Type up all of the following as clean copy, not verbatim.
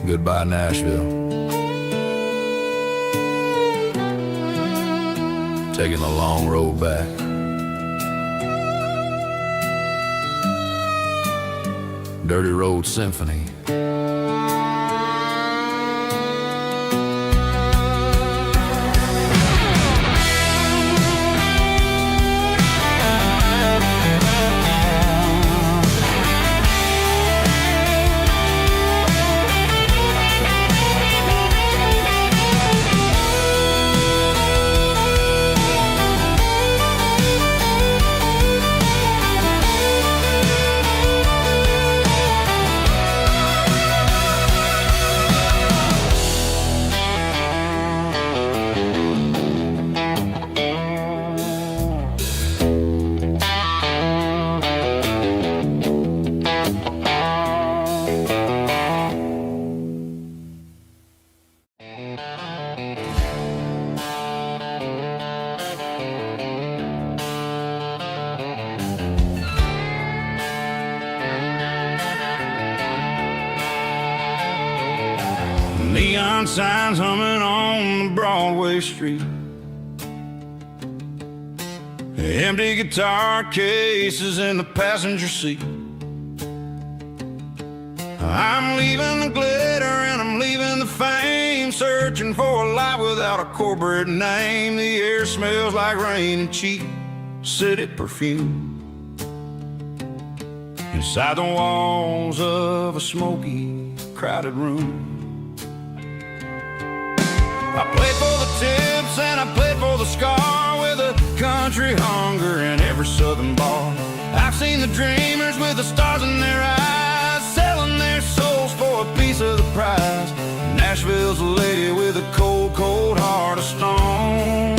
Goodbye, Nashville. Taking the long road back. Dirty Road Symphony. Neon signs humming on the Broadway street. Empty guitar cases in the passenger seat. I'm leaving the glitter and I'm leaving the fame, searching for a life without a corporate name. The air smells like rain and cheap city perfume. Inside the walls of a smoky, crowded room. I played for the tips and I played for the scar, with a country hunger in every southern bar. I've seen the dreamers with the stars in their eyes, selling their souls for a piece of the prize. Nashville's a lady with a cold, cold heart of stone.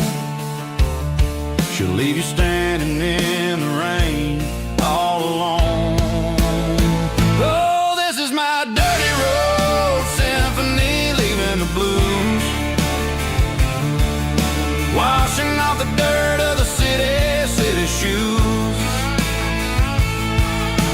She'll leave you standing in the rain all alone. Oh, this is my dirty road symphony, leaving the blues, washing off the dirt of the city shoes.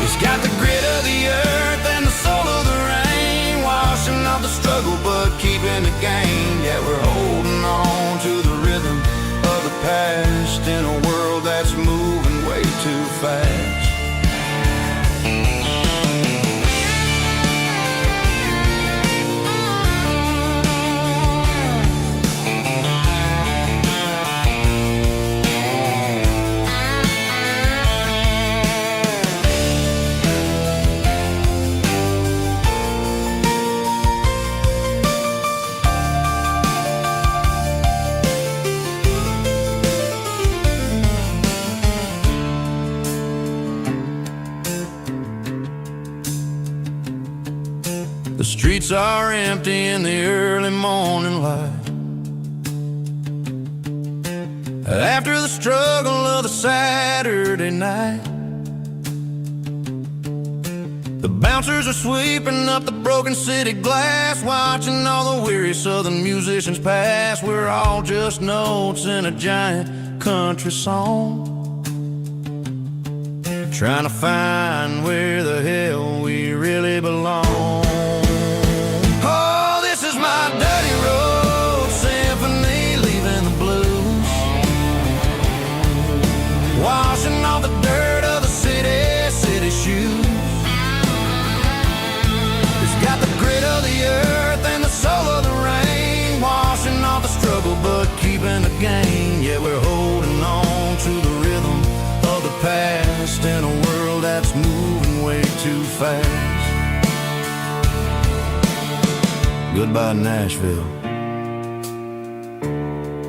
It's got the grit of the earth and the soul of the rain, washing off the struggle but keeping the gain. Yeah, we're holding on to the rhythm of the past in a world that's moving way too fast. The streets are empty in the early morning light, after the struggle of the Saturday night. The bouncers are sweeping up the broken city glass, watching all the weary southern musicians pass. We're all just notes in a giant country song, trying to find where the hell we really belong. My dirty road symphony, leaving the blues, washing off the dirt of the city shoes. It's got the grit of the earth and the soul of the rain, washing off the struggle but keeping the gain. Yeah, we're holding on to the rhythm of the past in a world that's moving way too fast. Goodbye, Nashville.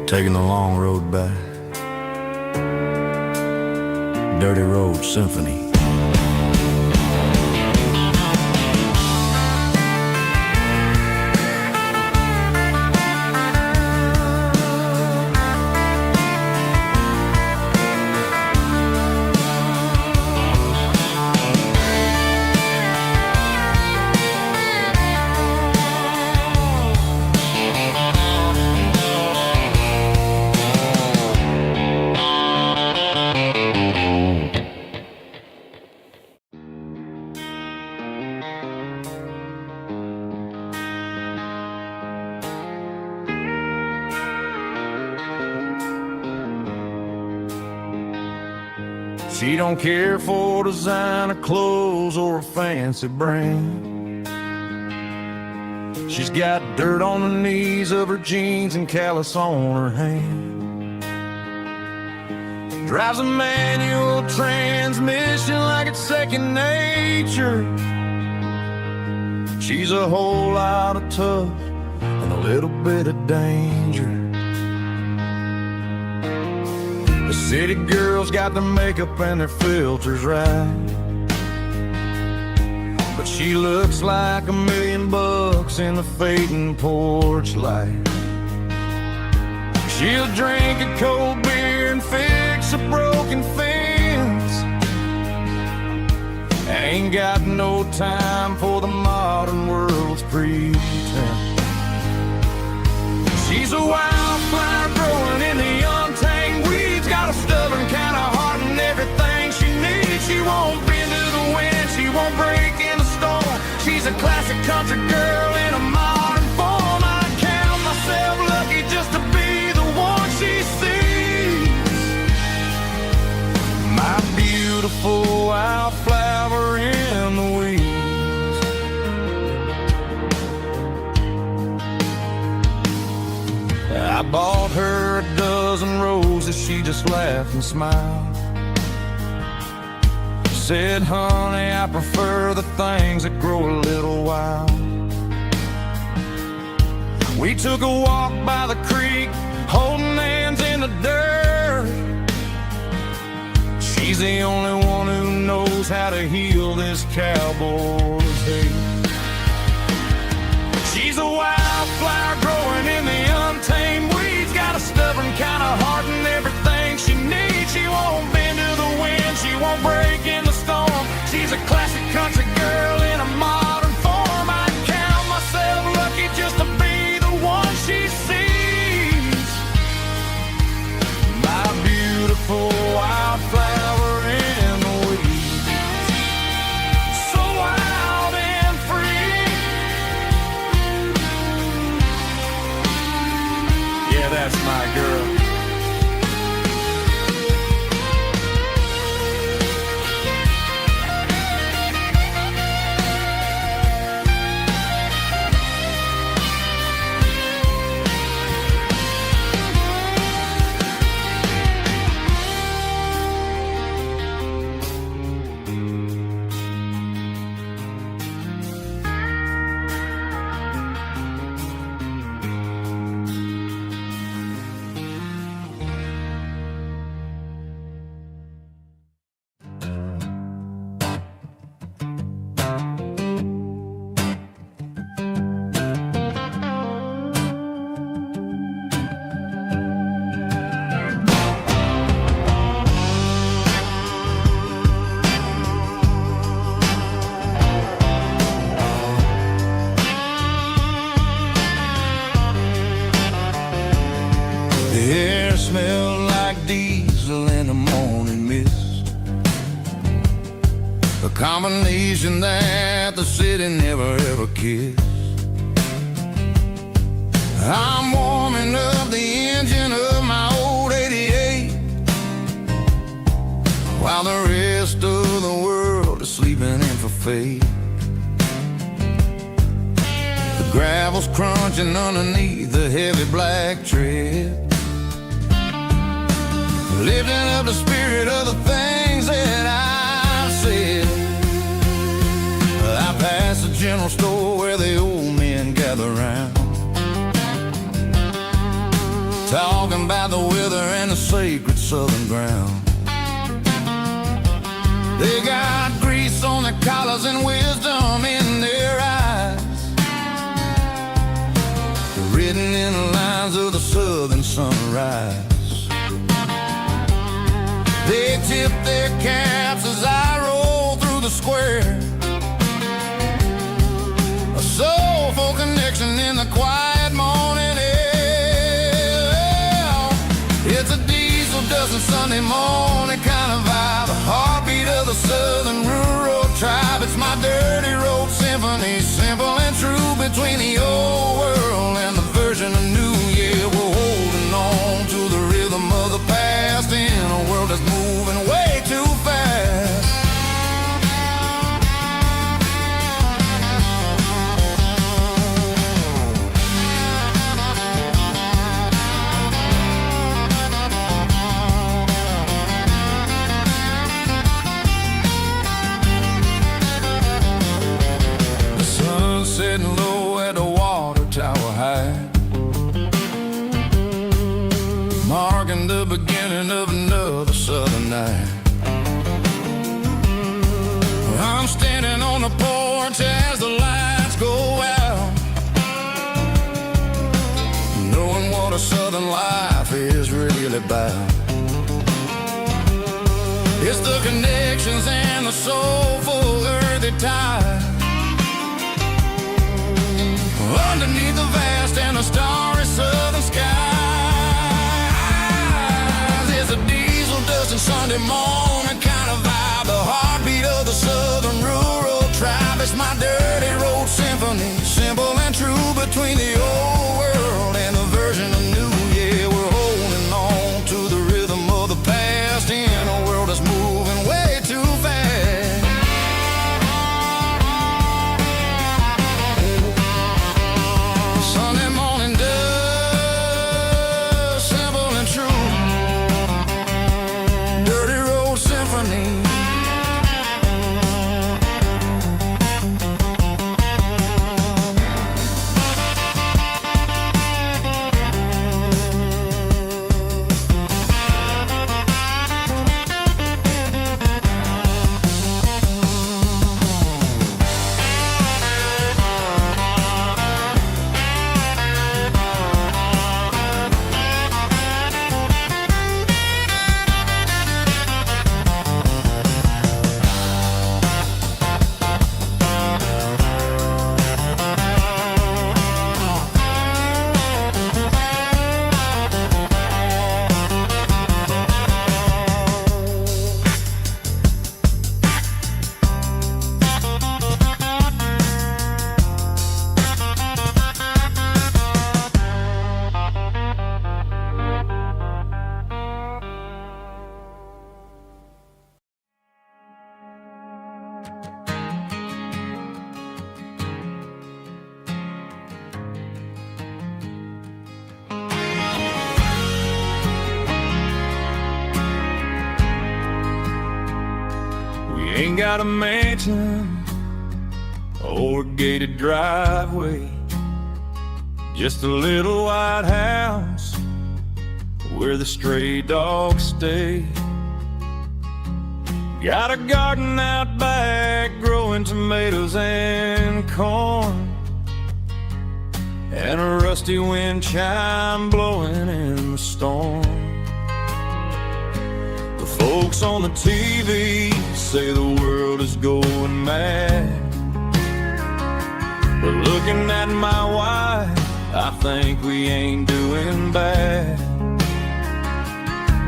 Taking the long road back. Dirty Road Symphony. She don't care for designer clothes or a fancy brand. She's got dirt on the knees of her jeans and callus on her hand. Drives a manual transmission like it's second nature. She's a whole lot of tough and a little bit of danger. The city girls got their makeup and their filters right, but she looks like $1 million in the fading porch light. She'll drink a cold beer and fix a broken fence. Ain't got no time for the modern world's pretense. She's a wildflower growing in the untamed weeds. Got a stubborn kind of heart and everything she needs. She won't bend to the wind, she won't break in the storm. She's a classic country girl in a modern form. I count myself lucky just to be the one she sees. My beautiful wildflower in the weeds. I bought her a dozen roses, she just laughed and smiled. Said, honey, I prefer the things that grow a little wild. We took a walk by the creek, holding hands in the dirt. She's the only one who knows how to heal this cowboy's hate. She's a wildflower growing in the untamed weeds. Got a stubborn kind of heart and everything she needs. She won't bend to the wind, she won't break in the storm. She's a classic country girl in a modern form. I count myself lucky just to be the one she sees. My beautiful wildflower in the weeds. So wild and free. Yeah, that's my girl. The air smelled like diesel in the morning mist, a combination that the city never ever kissed. I'm warming up the engine of my old 88, while the rest of the world is sleeping in for fate. The gravel's crunching underneath the heavy black tread, lifting up the spirit of the things that I've said. I passed the general store where the old men gather round, talking about the weather and the sacred southern ground. They got grease on their collars and wisdom in their eyes, written in the lines of the southern sunrise. They tip their caps as I roll through the square, a soulful connection in the quiet morning air. It's a diesel dozen Sunday morning kind of vibe, the heartbeat of the southern rural tribe. It's my dirty road symphony, simple and true, between the old world and the version of new. Yeah, we're holding on to the rhythm of the past in a world that's moving way too fast. at the water tower high, marking the beginning of another southern night. I'm standing on the porch as the lights go out, knowing what a southern life is really about. It's the connections and the soulful earthy tide, underneath the vast and the starry southern skies. It's a diesel dusting Sunday morning kind of vibe, the heartbeat of the southern rural tribe. It's my dirty road symphony, simple and true, between the old world and the version of new. Yeah, we're holding on to the rhythm of the past in a world that's moving way too fast. Sunday morning dust, simple and true, dirty road symphony. Ain't got a mansion or a gated driveway, just a little white house where the stray dogs stay. Got a garden out back growing tomatoes and corn, and a rusty wind chime blowing in the storm. Folks on the TV say the world is going mad, but looking at my wife, I think we ain't doing bad.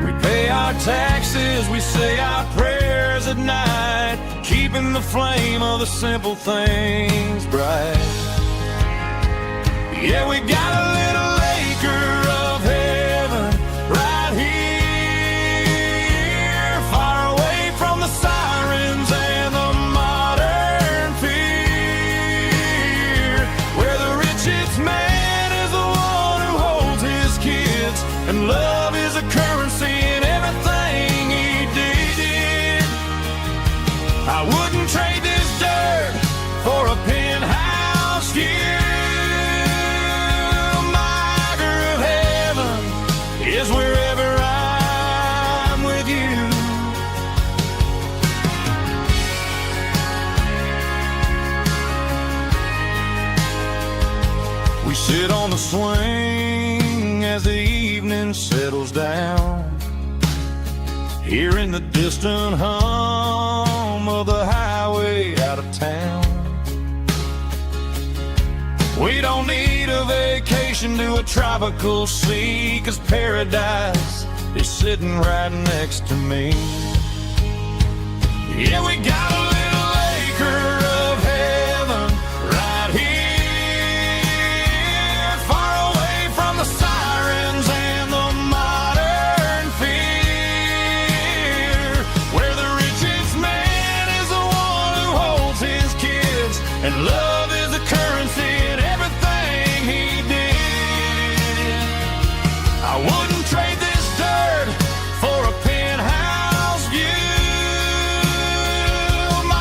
We pay our taxes, we say our prayers at night, keeping the flame of the simple things bright. Yeah, we got a little acre of heaven right here, sirens and the modern fear, where the richest man is the one who holds his kids, and love is a currency in everything he did. I wouldn't trade this dirt for a penthouse view. My acre of heaven is wherever I'm with you. We sit on the swing as the evening settles down, hearing the distant hum of the highway out of town. We don't need a vacation to a tropical sea, 'cause paradise is sitting right next to me. Yeah, we got a little acre of heaven right here, far away from the sirens and the modern fear, where the richest man is the one who holds his kids, and love is a currency in everything he did. I wouldn't trade this dirt for a penthouse view. My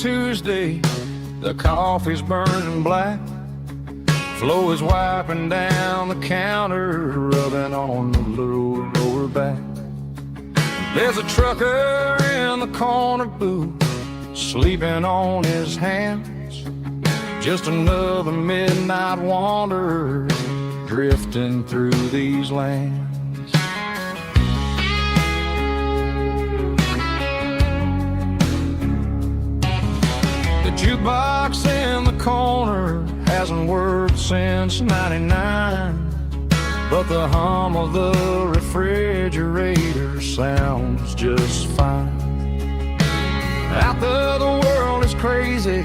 Tuesday, the coffee's burning black. Flo is wiping down the counter, rubbing on the little lower back. There's a trucker in the corner booth, sleeping on his hands. Just another midnight wanderer drifting through these lands. The jukebox in the corner hasn't worked since '99, but the hum of the refrigerator sounds just fine. Out there the world is crazy,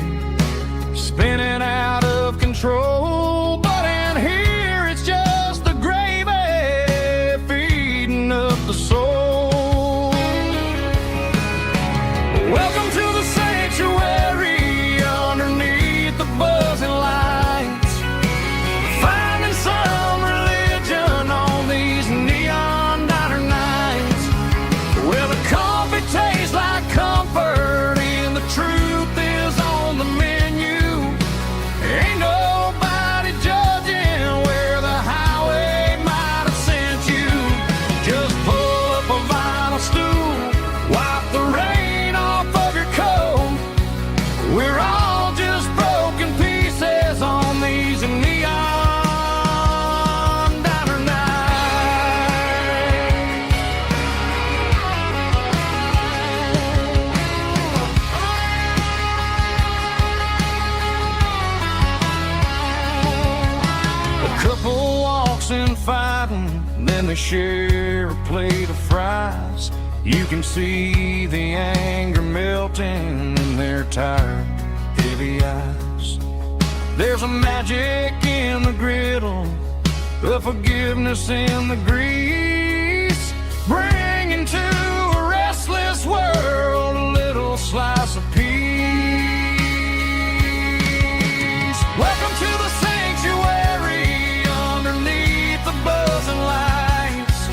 spinning out of control, but in here it's just the gravy feeding up the soul. Welcome to the sanctuary underneath the buzzing lights, finding some religion on these neon diner nights, where the coffee tastes like comfort and the truth is on the menu. Ain't nobody judging where the highway might have sent you. Just pull up a vinyl stool, wipe the rain off of your coat. We're all just broken pieces on these neon diner nights. A couple walks in fighting, then they share a plate of fries. You can see the anger melting in their tired, heavy eyes. There's a magic in the griddle, a forgiveness in the grease, bringing to a restless world a little slice of peace. Welcome to the sanctuary underneath the buzzing lights,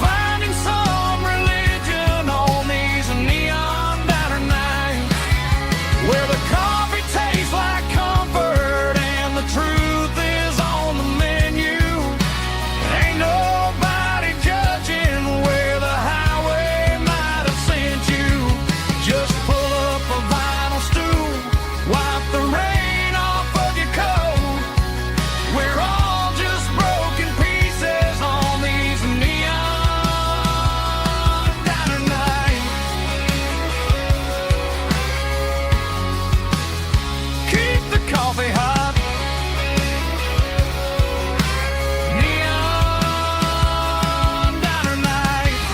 finding some religion on these neon diner nights, where the coffee tastes like comfort and the truth is on the menu. Ain't nobody judging where the highway might have sent you. Just pull up a vinyl stool, wipe the rain off of your coat. We're all just broken pieces on these neon diner nights. Keep the coffee hot. Neon diner nights.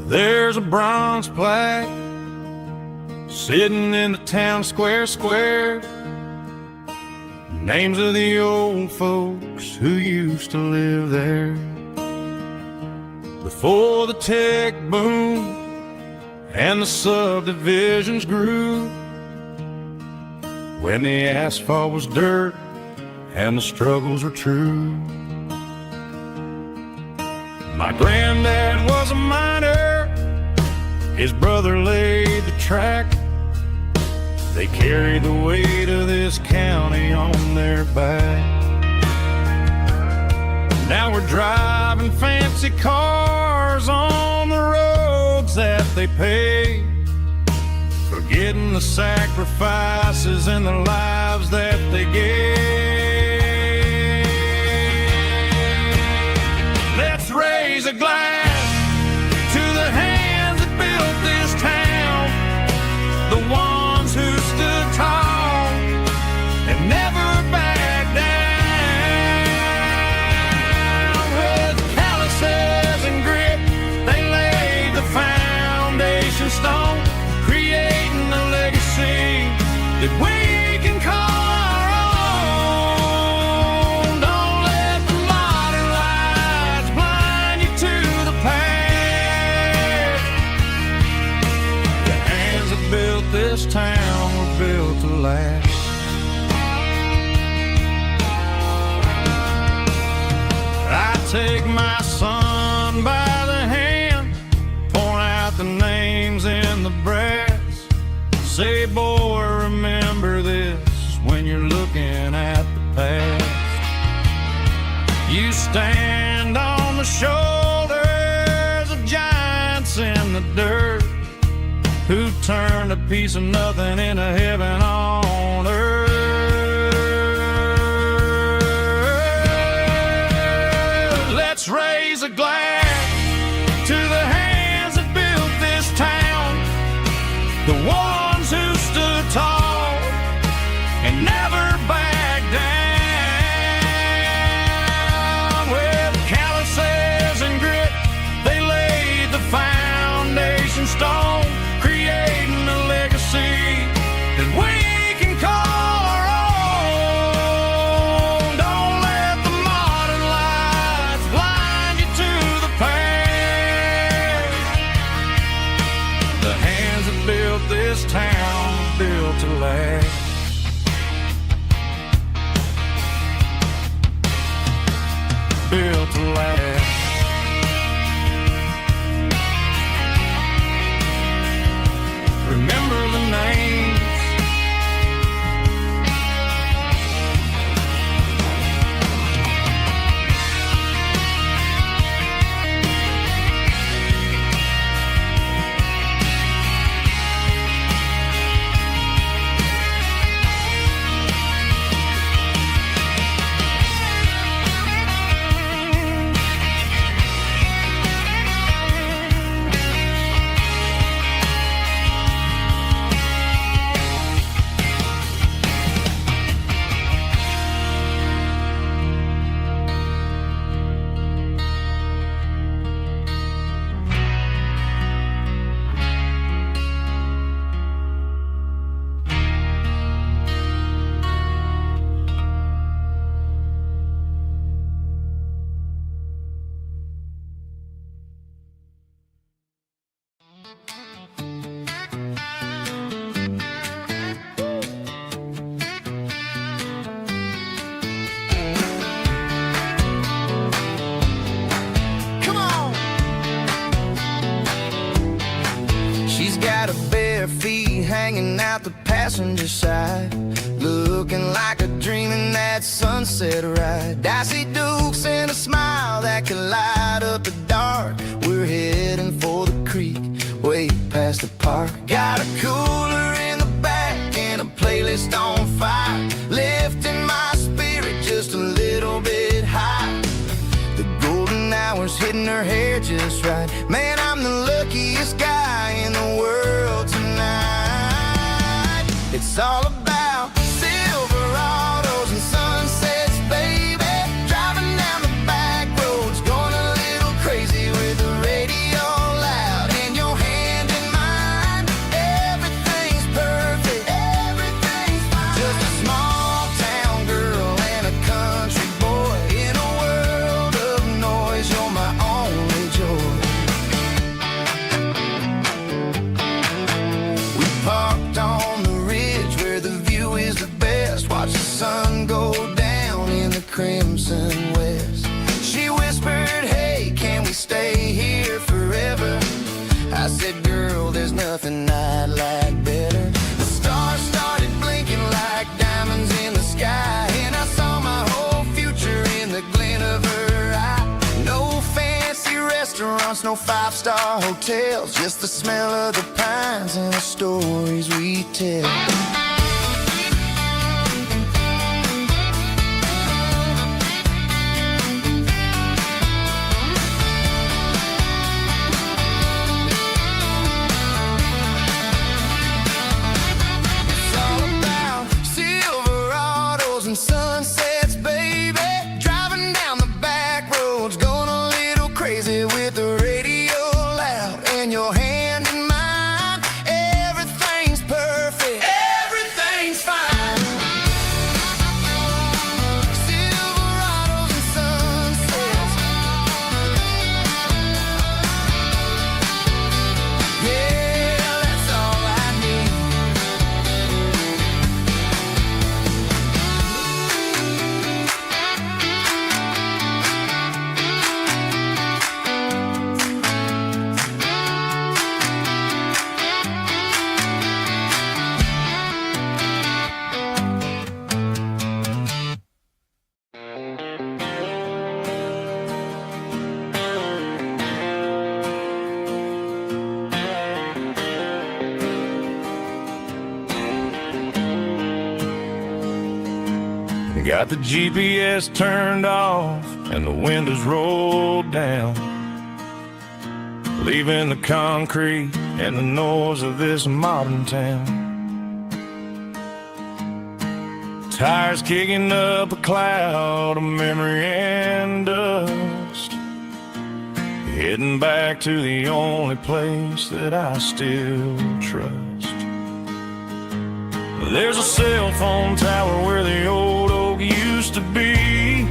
There's a bronze plaque sitting in the town square. Names of the old folks who used to live there before the tech boom and the subdivisions grew, when the asphalt was dirt and the struggles were true. My granddad was a miner, his brother laid the track. They carried the weight of this county on their back. Now we're driving fancy cars on the roads that they paved, forgetting the sacrifices and the lives that they gave. Let's raise a glass to the hands that built this town, the ones who stood tall and never backed down. With calluses and grit, they laid the foundation stone, creating take my son by the hand, point out the names in the brass, say, boy, remember this when you're looking at the past. You stand on the shoulders of giants in the dirt, who turned a piece of nothing into heaven on earth. Let's raise a glass to the hands that built this town, the ones who stood tall and never backed down. With calluses and grit, they laid the foundation stone, creating a legacy that we can call our own. Don't let the modern lights blind you to the past. The hands that built this town built to last. Built to last. Remember the names. Got her bare feet hanging out the passenger side, looking like a dream in that sunset ride. I see Dukes and a smile that can light up the dark. We're heading for the creek, way past the park. Got a cooler in the back and a playlist on fire, lifting my spirit just a little bit high. The golden hours hitting her hair just right. Man, I'm the luckiest guy in the world tonight. It's all about Silverados and sunsets, baby. Driving down the back roads, going a little crazy with the radio loud and your hand in mine. Everything's perfect, everything's fine. Just a small town girl and a country boy in a world of noise. You're my only joy. We parked on the ridge where the view is the best. Watch the sun go down in the crimson west. She whispered, hey, can we stay here forever? I said, girl, there's nothing I'd like better. The stars started blinking like diamonds in the sky, and I saw my whole future in the glint of her eye. No fancy restaurants, no five-star hotels, just the smell of the pines and the stories we tell. It's all about Silverados and sunsets, baby. Driving down the back roads, going a little crazy with the radio loud and your hand in mine. Everything's perfect. Got the GPS turned off and the windows rolled down, leaving the concrete and the noise of this modern town. Tires kicking up a cloud of memory and dust, heading back to the only place that I still trust. There's a cell phone tower where the old oak used to be,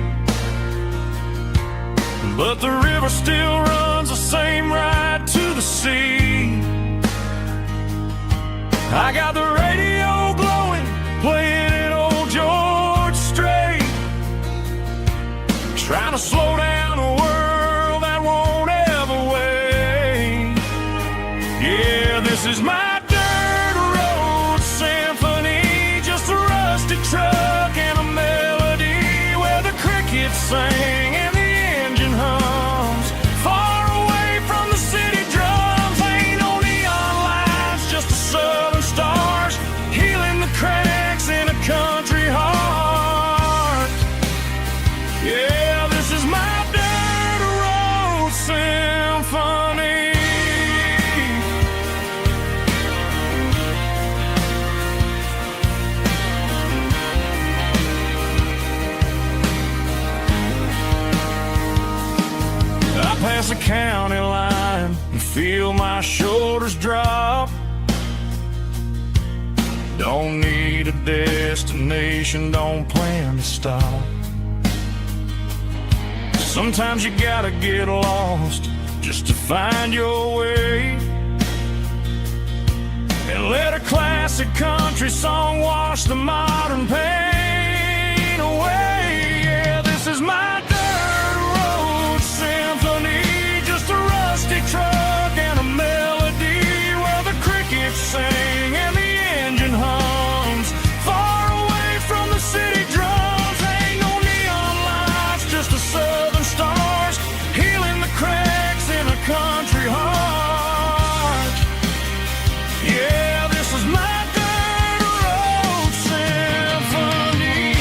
but the river still runs the same right to the sea. I got the radio blowing, playing it old George Strait, trying to slow down a world that won't ever wait. Yeah, this is my dirt road symphony, just a rusty truck and a melody where the crickets sing and the engine hums. Far away from the city drums, ain't no neon lights, just the southern stars healing the cracks in a country heart. Yeah, this is my dirt road symphony. I pass the county line and feel my shoulders drop. Don't need a destination, don't plan to stop. Sometimes you gotta get lost just to find your way, and let a classic country song wash the modern pain away. Yeah, this is my dirt road symphony, just a rusty truck and a melody where the crickets sing and the engine hums. Far away from the city drums, ain't no neon lights, just the southern stars healing the cracks in a country heart. Yeah, this is my dirt road symphony.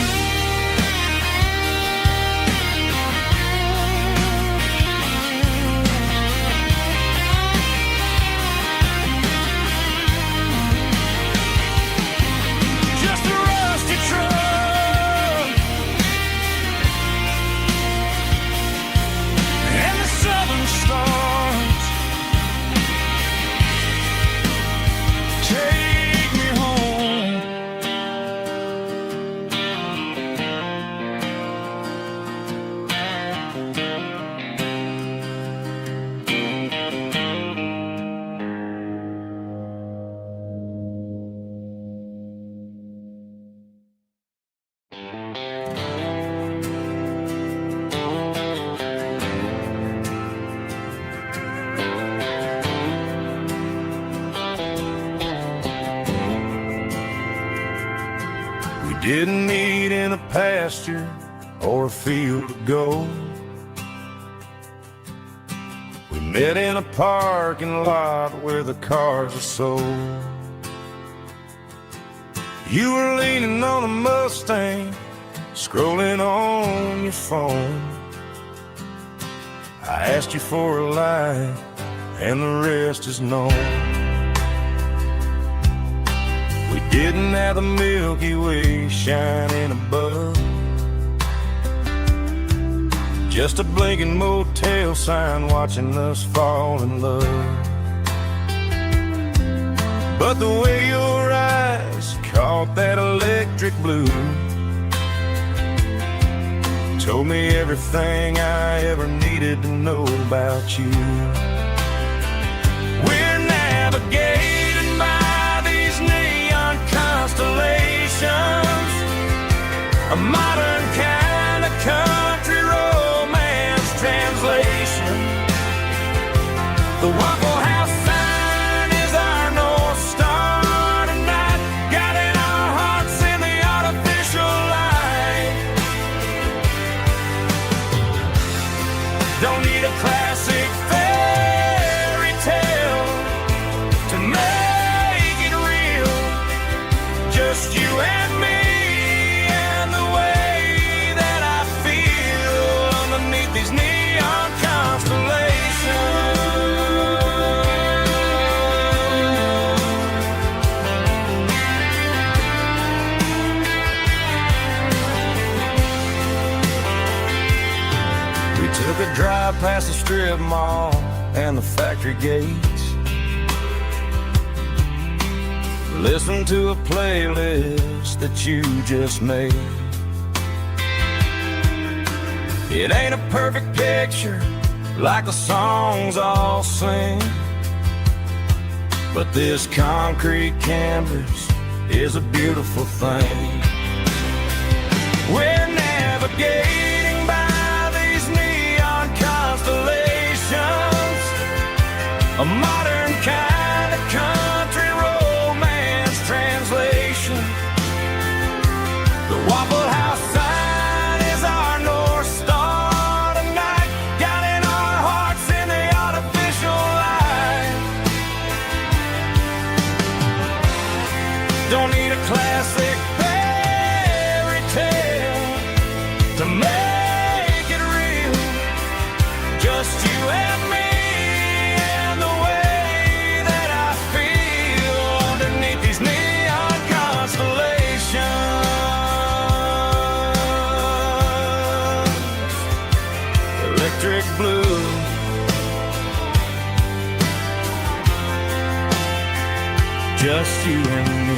Just a rusty truck and the southern stars take me home. We didn't meet in a pasture or a field of gold. We met in a parking lot where the cars are sold. You were leaning on a Mustang, scrolling on your phone. I asked you for a light, and the rest is known. We didn't have the Milky Way shining above, just a blinking motel sign watching us fall in love. But the way your eyes caught that electric blue told me everything I ever needed to know about you. We're navigating by these neon constellations, a modern kind of country romance translation. The Waffle House sign is our North Star tonight, guiding our hearts in the artificial light. Don't need a classic fairy tale to make it real, just you and me and the way Took a drive past the strip mall and the factory gates. Listen to a playlist that you just made. It ain't a perfect picture like the songs all sing, but this concrete canvas is a beautiful thing. We're navigating by these neon constellations, a modern kind of country romance translation. The Waffle House sign is our North Star tonight, guiding our hearts in the artificial light. Don't need a classic fairy tale to make it real. Just you and me and the way that I feel underneath these neon constellations. Electric blue, just you and me.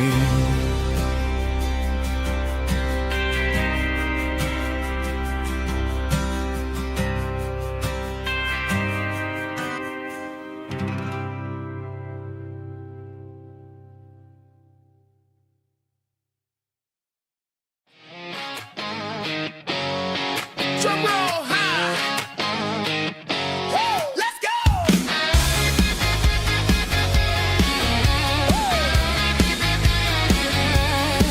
Drum roll high. Woo, let's go.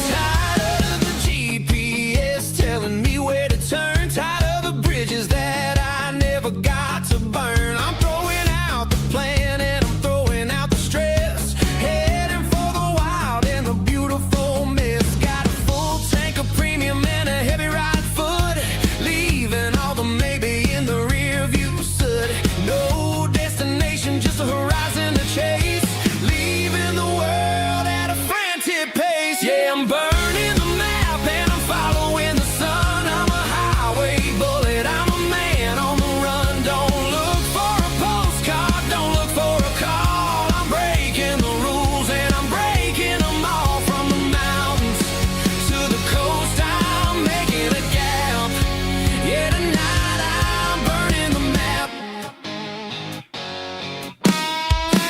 Tired of the GPS telling me where to turn. Tired of the bridges that I never got to burn. I'm throwing out the plan and I'm throwing out the stress. Heading for the wild and the beautiful mess. Got a full tank of premium and a heavy right foot. Leaving all the maybe in the rear view soot. No destination, just a horizon to chase. Leaving the world at a frantic pace. Yeah, I'm burning the map and I'm following the sun. I'm a highway bullet, I'm a man on the run. Don't look for a postcard, don't look for a call. I'm breaking the rules and I'm breaking them all. From the mountains to the coast, I'm making a gap. Yeah, tonight I'm burning the map.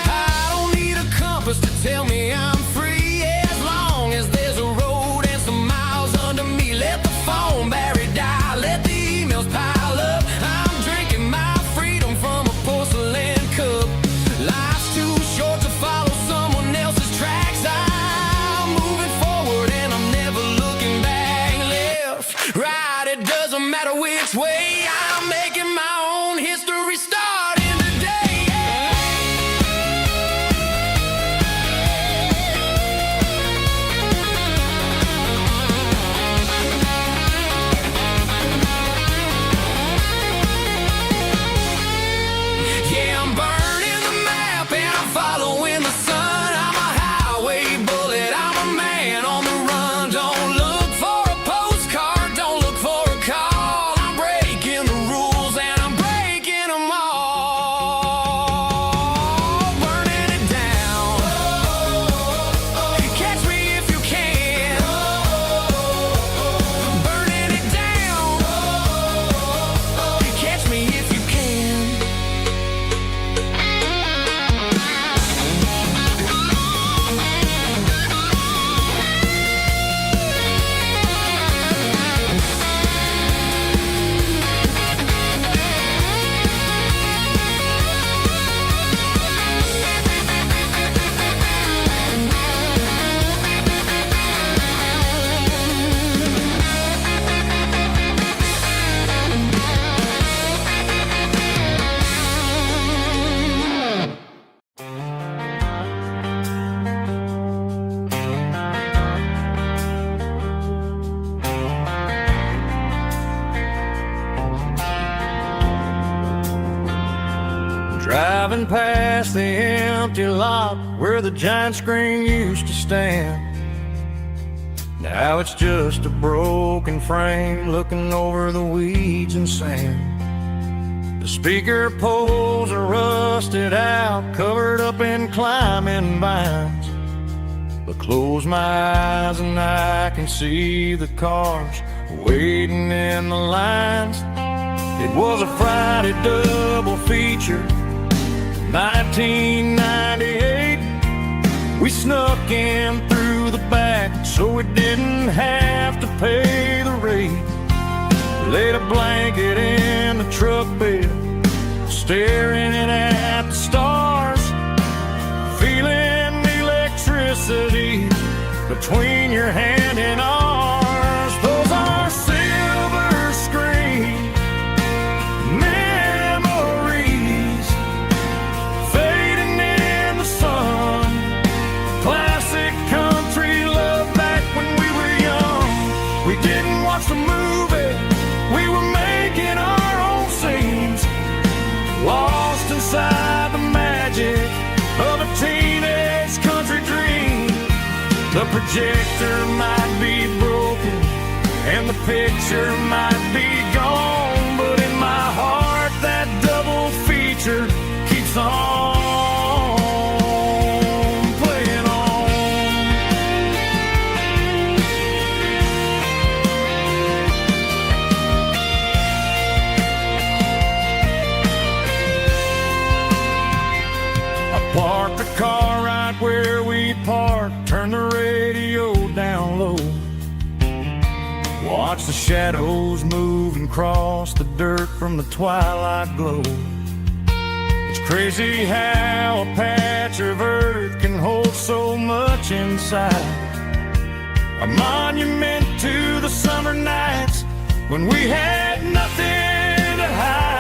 I don't need a compass to tell me I'm free. As long as there's a road and some miles under me. Let the phone battery die, let the emails pile up. I'm drinking my freedom from a porcelain cup. Life's too short to follow someone else's tracks. I'm moving forward and I'm never looking back. Left, right, it doesn't matter which way. I'm making my own history starting today. Yeah, I'm burning the map and I'm following the sun. I'm a highway bullet, I'm a man on the run. Don't look for a postcard, don't look for a call. I'm breaking the rules and I'm breaking them all. Burning it down. Catch me if you can. Burning it down. Catch me if you can. Driving past the empty lot where the giant screen used to stand. Now it's just a broken frame looking over the weeds and sand. The speaker poles are rusted out, covered up in climbing vines. But close my eyes and I can see the cars waiting in the lines. It was a Friday double feature, 1998. We snuck in through the back so we didn't have to pay the rate. Laid a blanket in the truck bed, staring at the stars, feeling the electricity between your hand and ours. Those are silver screen memories fading in the sun. Classic country love back when we were young. We didn't watch the movie, we were making our own scenes, lost inside the magic of a teenage country dream. The projector might be broken and the picture might be gone, but in my heart that double feature keeps on playing on. I parked the car right where we parked, turned the radio down low, watch the shadows move and cross the dirt from the twilight glow. It's crazy how a patch of earth can hold so much inside, a monument to the summer nights when we had nothing to hide.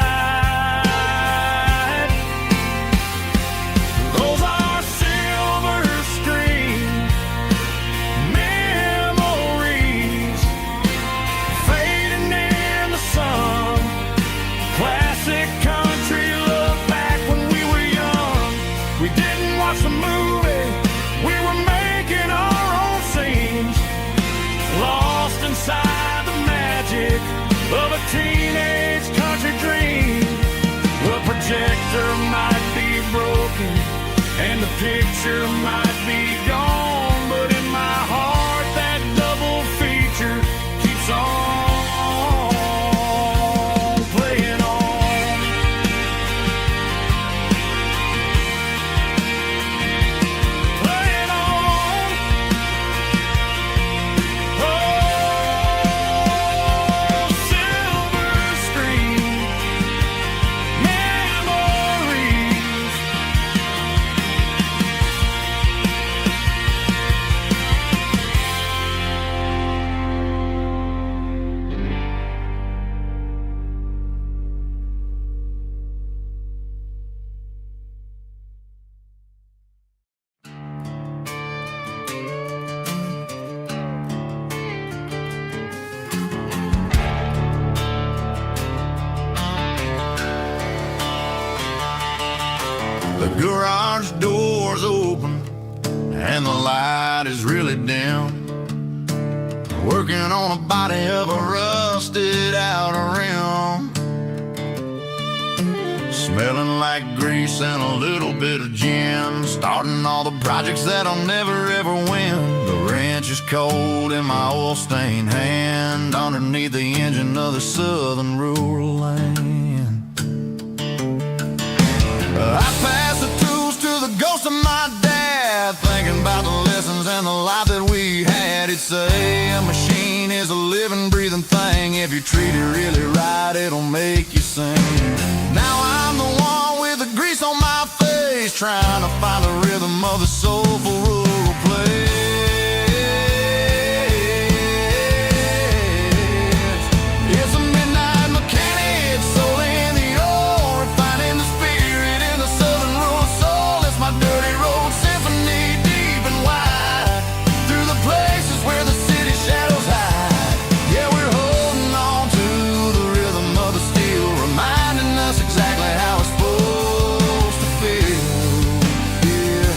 Those are silver screen memories fading in the sun. Classic country love back when we were young. We didn't watch the movie, we were making our own scenes, lost inside the magic of a teenage country dream. The projector might be broken and the picture might be gone, but in my heart that double feature keeps on playing on. Playing on. Oh, silver screen memories. The garage door's open and the light is really dim. Working on a body of a rusted out rim, smelling like grease and a little bit of gin. Starting all the projects that I'll never ever win. The wrench is cold in my oil-stained hand, underneath the engine of the southern rural land. I pass the tools to the ghost of my dad, thinking about the lessons and the life that we had. He'd say a machine is a living, breathing thing. If you treat it really right, it'll make you sing. Now I'm the one with the grease on my face, trying to find the rhythm of the soulful rural place. It's a midnight mechanic, soul in the ore, refining the spirit in the southern rural soul. It's my dirty road symphony, deep and wide, through the places where the city shadows hide. Yeah, we're holding on to the rhythm of the steel, reminding us exactly how it's supposed to feel. Yeah.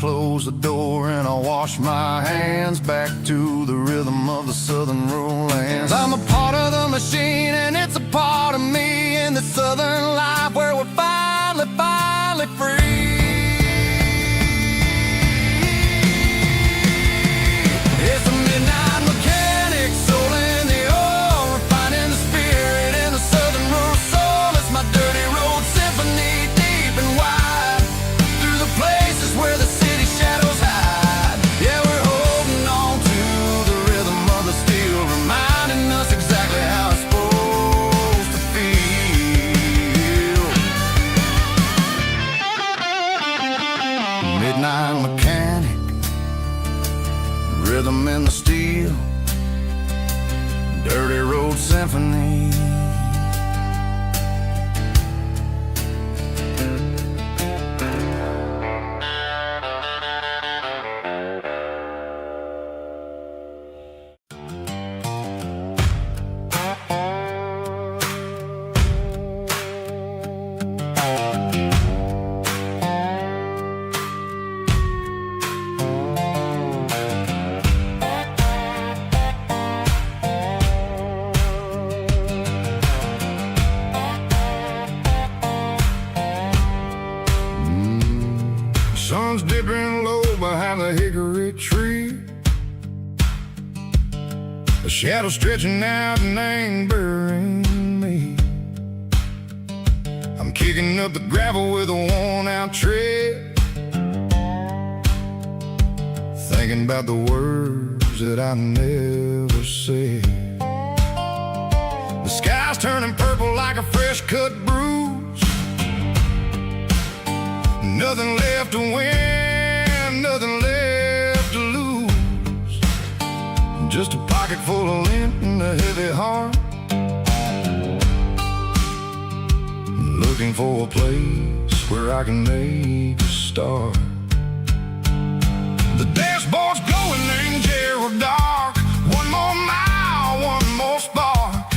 close the door and I wash my hands back to the rhythm of the southern rural lands. I'm a part of the machine and it's a part of me in the southern life where we're finally free. It's a midnight mechanic, soul in the oil, refining the spirit in the southern rural soul. It's my dirty road symphony, deep and wide, through the places where the city shadows hide. Yeah, we're holding on to the rhythm of the steel, reminding us exactly how it's supposed to feel. Midnight mechanic, rhythm in the steel, dirty road symphony. Sun's dipping low behind the hickory tree, a shadow stretching out and ain't burying me. I'm kicking up the gravel with a worn-out tread, thinking about the words that I never said. The sky's turning purple like a fresh-cut bruise. Nothing left to win, nothing left to lose. Just a pocket full of lint and a heavy heart, looking for a place where I can make a start. The dashboard's glowing, ain't Gerald dark. One more mile, one more spark.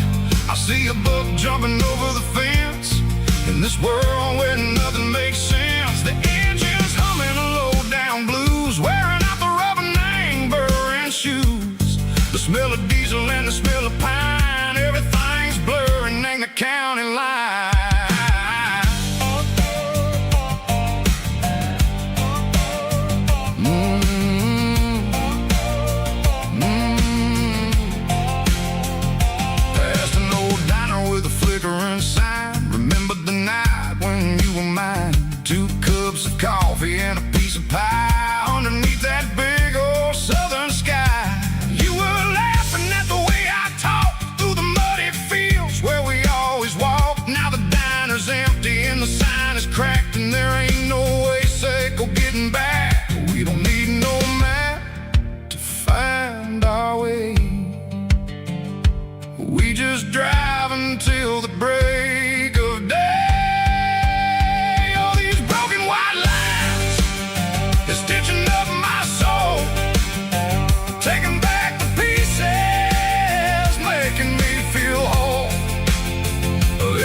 I see a buck jumping over the fence in this world where nothing makes sense. The engine's humming a low-down blues, wearing out the rubber name, burring shoes. The smell of diesel and the smell of pine, everything's blurring, ain't the county line. Past an old diner with a flickering sign, remember the night when you were mine. 2 cups of coffee and a piece of pie underneath that big old southern sky. You were laughing at the way I talked through the muddy fields where we always walked. Now the diner's empty and the sign is cracked, and there ain't no way safe or getting back. We don't need no map to find our way. We just drive until the break of day.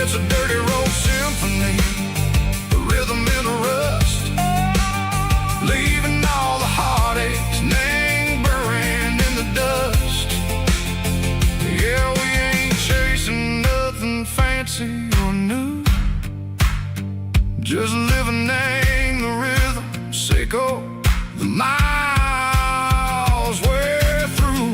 It's a dirty road symphony, a rhythm in the rust, leaving all the heartaches, name burning in the dust. Yeah, we ain't chasing nothing fancy or new, just living in the rhythm, sick of the miles we're through.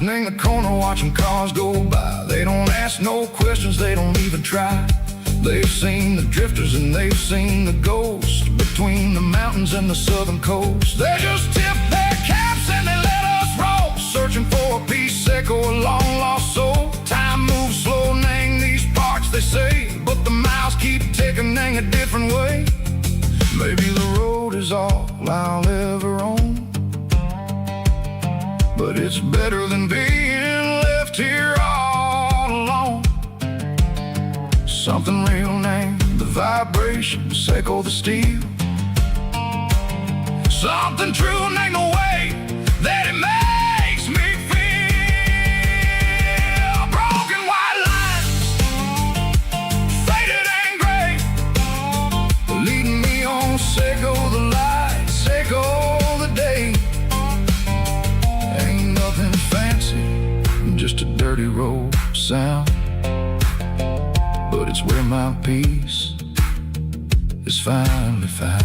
In the corner watching cars go by, they don't ask no questions, they don't even try. They've seen the drifters and they've seen the ghosts between the mountains and the southern coast. They just tip their caps and they let us roll, searching for a piece sick or a long lost soul. Time moves slow, nang these parts they say, but the miles keep ticking, nang a different way. Maybe the road is all I'll ever own, but it's better than being left here all alone. Something real named the vibrations echo the steel. Something true named the way that it makes me feel. Broken white lines, faded and gray. road sound, but it's where my peace is finally found.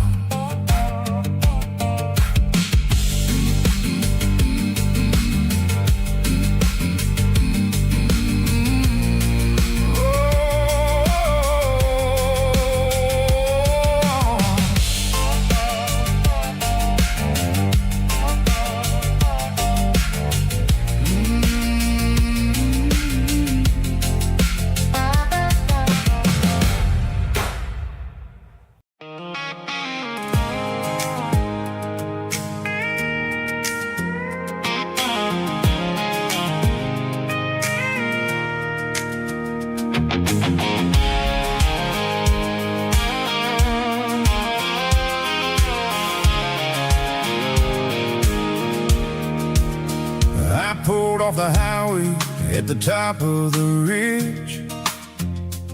I pulled off the highway at the top of the ridge,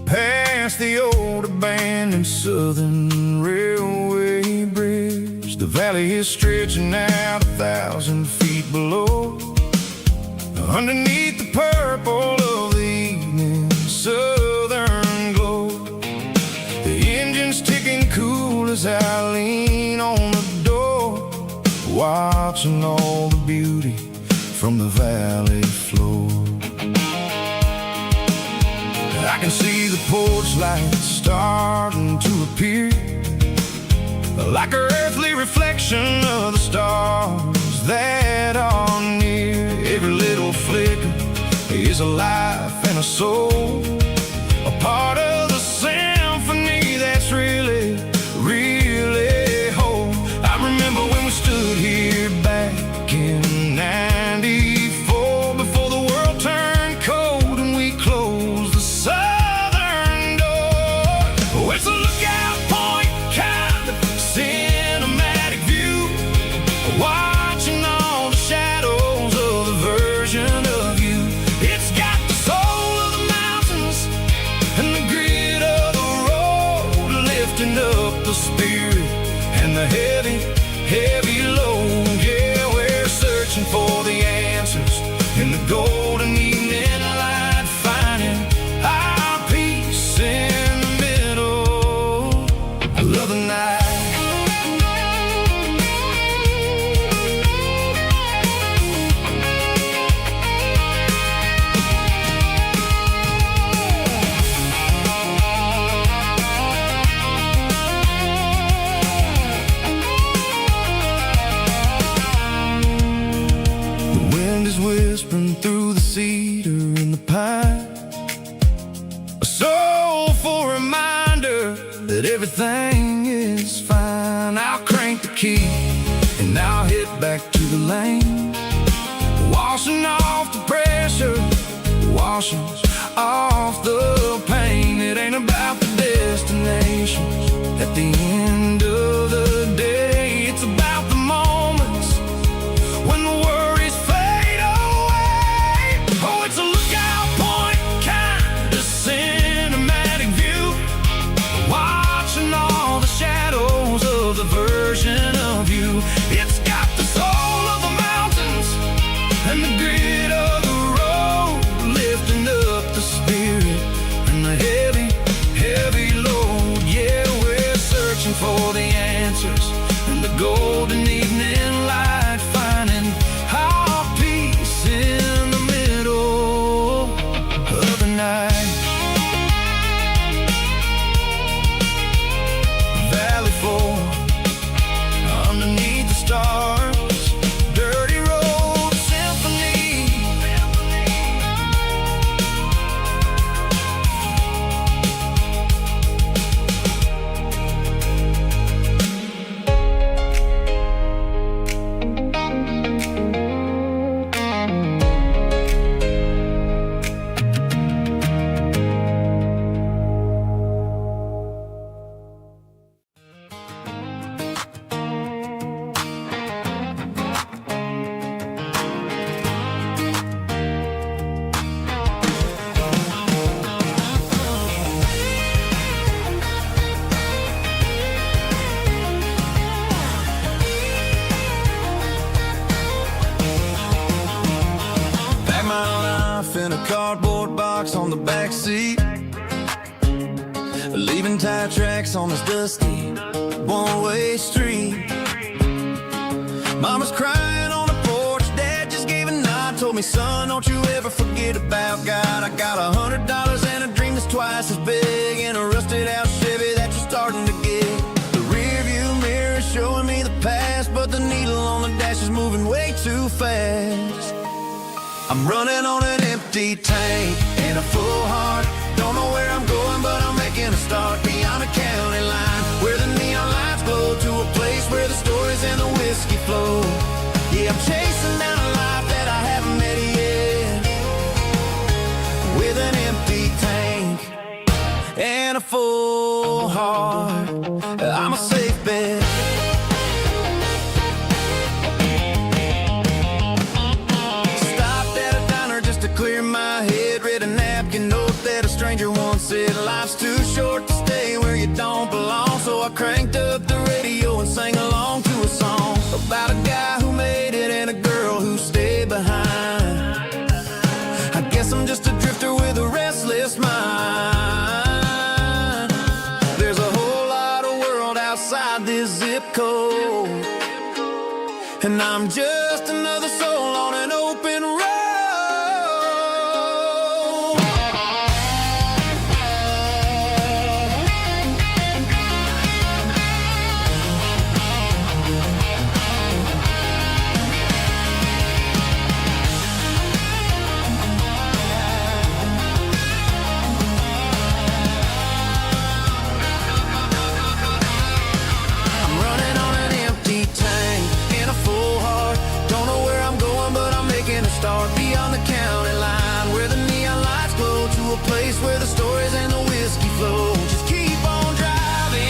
past the old abandoned Southern Railway bridge. The valley is stretching out 1,000 feet below, underneath the purple of the evening southern glow. The engine's ticking cool as I lean on the door, watching all the beauty from the valley floor. I can see the porch lights starting to appear, like an earthly reflection of the stars that are near. Every little flicker is a life and a soul, a part of the symphony that's really, really whole. I remember when we stood here back in '94, before the world turned cold and we closed the southern door. Oh, it's a lookout point, kind of cinematic view, watching all the shadows of the version of you. It's got the soul of the mountains and the grit of the road, lifting up the spirit and the heavy, heavy load. Yeah, we're searching for the answers in the golden evening light, finding our peace in the middle of the night. The wind is whispering through the cedar and the pine, a soulful reminder that everything is fine. I'll crank the key and I'll hit back to the lane, washing off the pressure, washing off the pain. It ain't about the destinations at the end of the day, it's about the moments when the worries fade away. Oh, it's a lookout point, kind of cinematic view, watching all the shadows of the version of you. It's got the soul of the mountains and the grit of the road, lifting up the spirit and the heavy, heavy load. Yeah, we're searching for the answers in the golden evening light, finding our peace in the middle of the night. Valley floor, underneath the stars, dirty road symphony. on the back seat, leaving tire tracks on this dusty one-way street. Mama's crying on the porch, Dad just gave a nod, told me, son, don't you ever forget about God. I got $100 and a dream that's twice as big, and a rusted out Chevy that you're starting to get. The rear view mirror is showing me the past, but the needle on the dash is moving way too fast. I'm running on an empty tank and a full heart. Don't know where I'm going, but I'm making a start beyond a county line, where the neon lights glow, to a place where the stories and the whiskey flow. Yeah, I'm chasing down a life that I haven't met yet, with an empty tank and a full heart. I'm a safe bet. Clear my head, read a napkin note that a stranger once said, life's too short to stay where you don't belong. So I cranked up the radio and sang along to a song about a guy who made it and a girl who stayed behind. I guess I'm just a drifter with a restless mind. There's a whole lot of world outside this zip code, and I'm just another soul on an open road. Start beyond the county line, where the neon lights glow, to a place where the stories and the whiskey flow. Just keep on driving,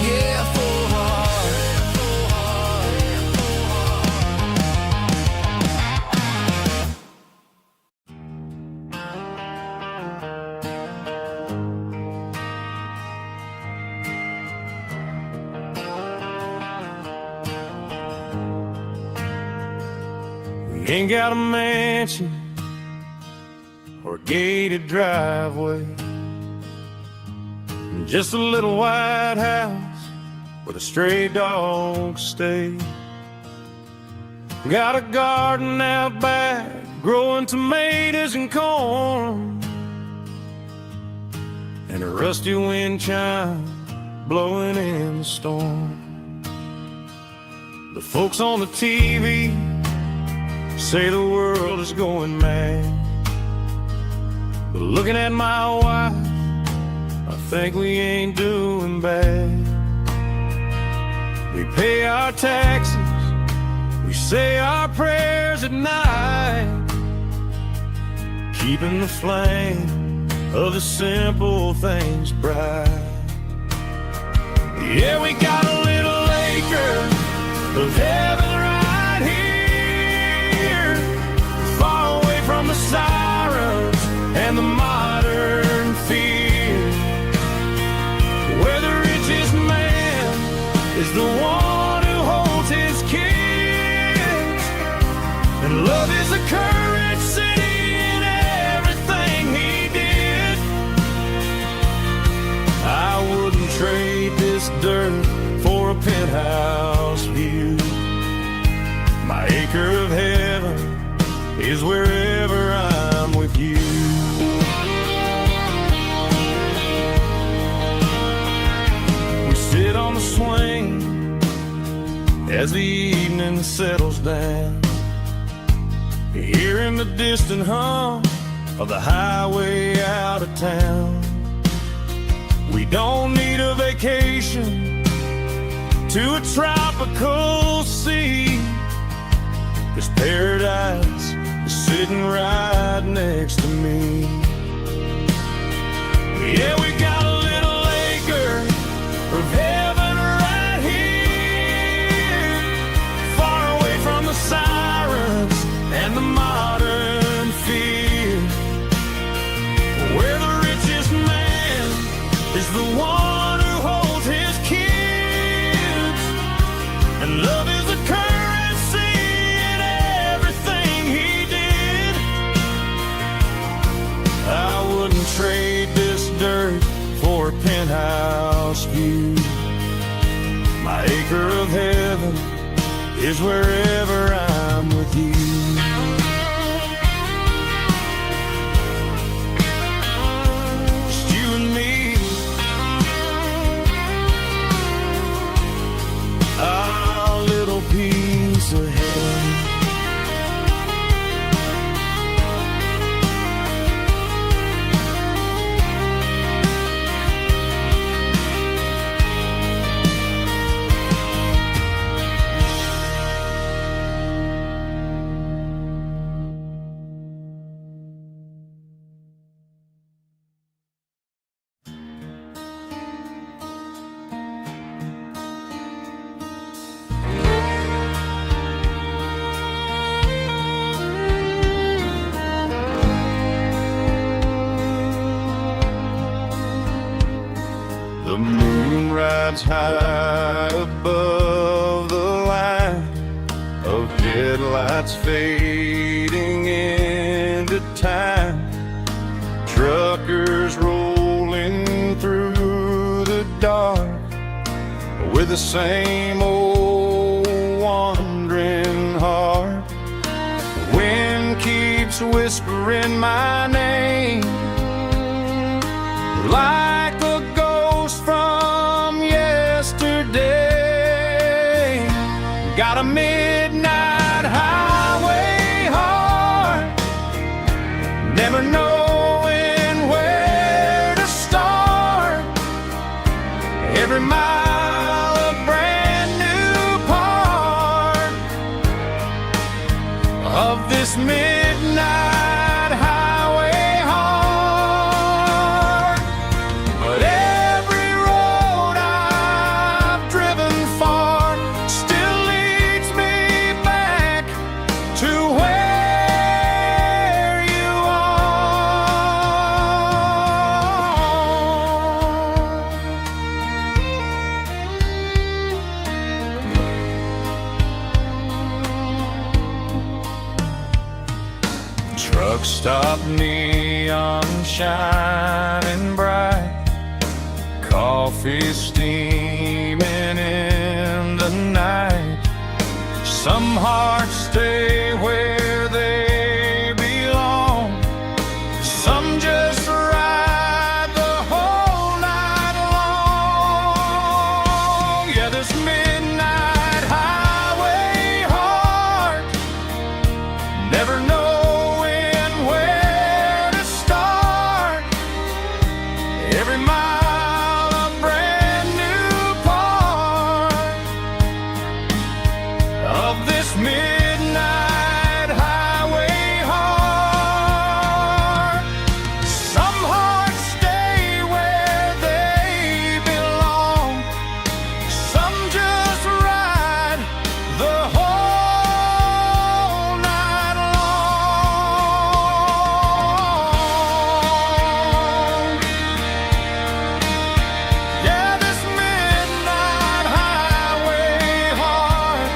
yeah, full heart. Ain't got a mansion or a gated driveway, just a little white house where the stray dogs stay. Got a garden out back, growing tomatoes and corn, and a rusty wind chime blowing in the storm. The folks on the TV say the world is going mad, but looking at my wife, I think we ain't doing bad. We pay our taxes, we say our prayers at night, keeping the flame of the simple things bright. Yeah, we got a little acre of heaven right here, far away from the sirens and the modern fear, where the richest man is the one who holds his kids, and love is the currency in everything he did. I wouldn't trade this dirt for a penthouse view. My acre of heaven is wherever I'm with you. We sit on the swing as the evening settles down, hearing the distant hum of the highway out of town. We don't need a vacation to a tropical sea, 'cause paradise is sitting right next to me. Yeah, we got a little acre of heaven right here, far away from the sirens and the modern fear, where the richest man is the one who holds his kids, and love is the currency in everything he did. you. My acre of heaven is wherever I'm with you. Just you and me, our little piece of heaven. The moon rides high above the line of headlights fading into time. Truckers rolling through the dark with the same old wandering heart. The wind keeps whispering my name like a ghost from yesterday. Got a midnight highway heart, never knowing where to start. Every mile a brand new part of this midnight highway heart. But every road I've driven far still leads me back to where you are. Truck stop, neon shining bright, coffee steaming in the night. Some hearts stay where they belong, some just ride the whole night long. Yeah, this midnight highway heart, never knowing where to start. Every mile a brand new part of this midnight highway heart. Some hearts stay where they belong, some just ride the whole night long. Yeah, this midnight highway heart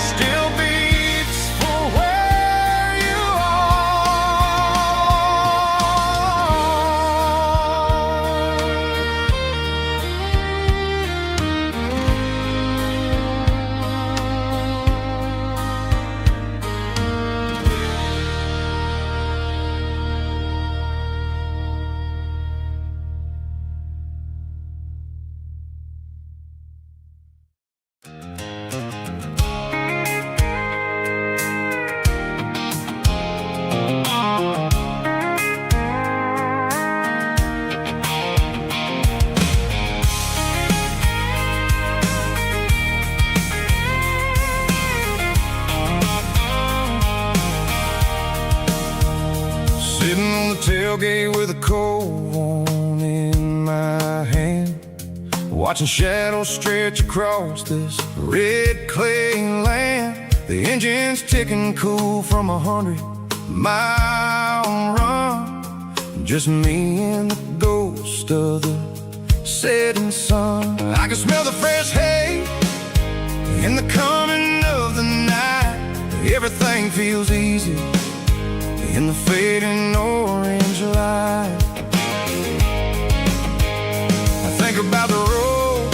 still beats for where you sitting on the tailgate with a cold one in my hand, watching shadows stretch across this red clay land. The engine's ticking cool from 100-mile run. Just me and the ghost of the setting sun. I can smell the fresh hay in the coming of the night. Everything feels easy in the fading orange light. I think about the road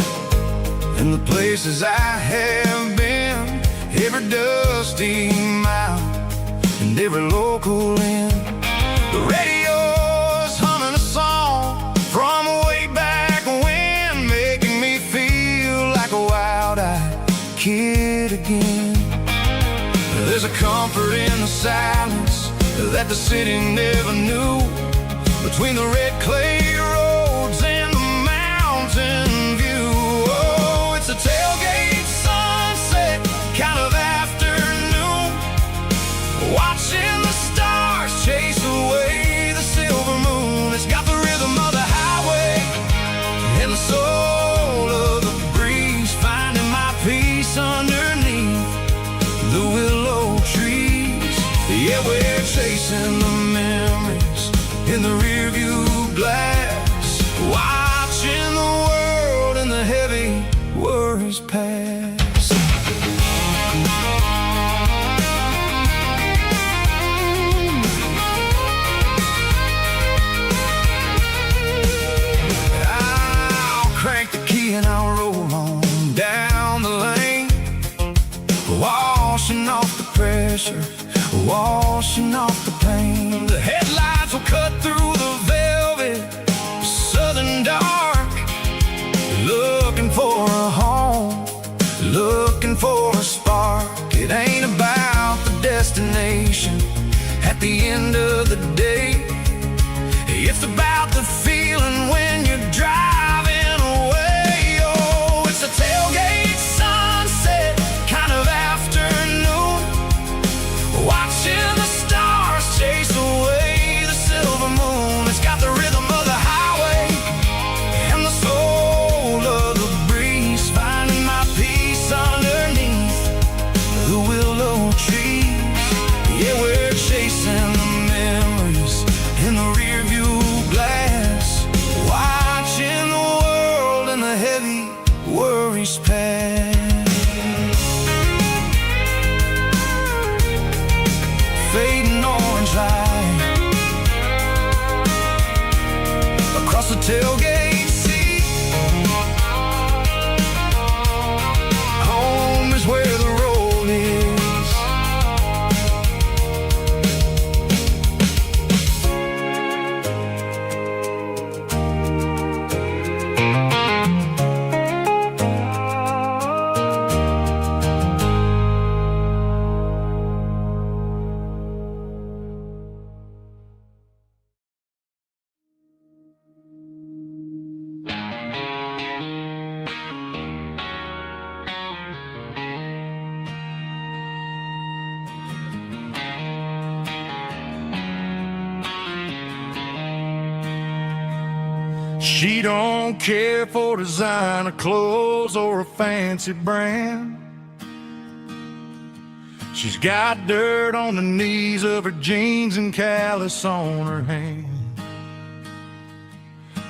and the places I have been, every dusty mile and every local inn. The radio's humming a song from way back when, making me feel like a wild-eyed kid again. There's a comfort in the silence that the city never knew, between the red clay roads and the mountain view. Oh, it's a tailgate sunset kind of afternoon, watching the stars chase away the silver moon. It's got the rhythm of the highway and the soul of the breeze, finding my peace underneath the willow trees. Yeah, we're chasing the memories in the rearview glass, watching the world and the heavy worries pass. I'll crank the key and I'll roll on down the lane, washing off the pressure, washing off the pain. The headlights will cut through the velvet southern dark, looking for a home, looking for a spark. It ain't about the destination at the end of the day, it's about the feeling when you're driving away. Oh, it's a tailgate sunset kind of afternoon, watching the stars chase away the silver moon. It's got the rhythm of the highway and the soul of the breeze, finding my peace underneath the willow trees. Yeah, we're chasing the memories in the rearview glass, watching the world and the heavy worries pass. Fading orange light across the tailgate seat. Home is where the road is. She don't care for designer clothes or a fancy brand. She's got dirt on the knees of her jeans and callus on her hand.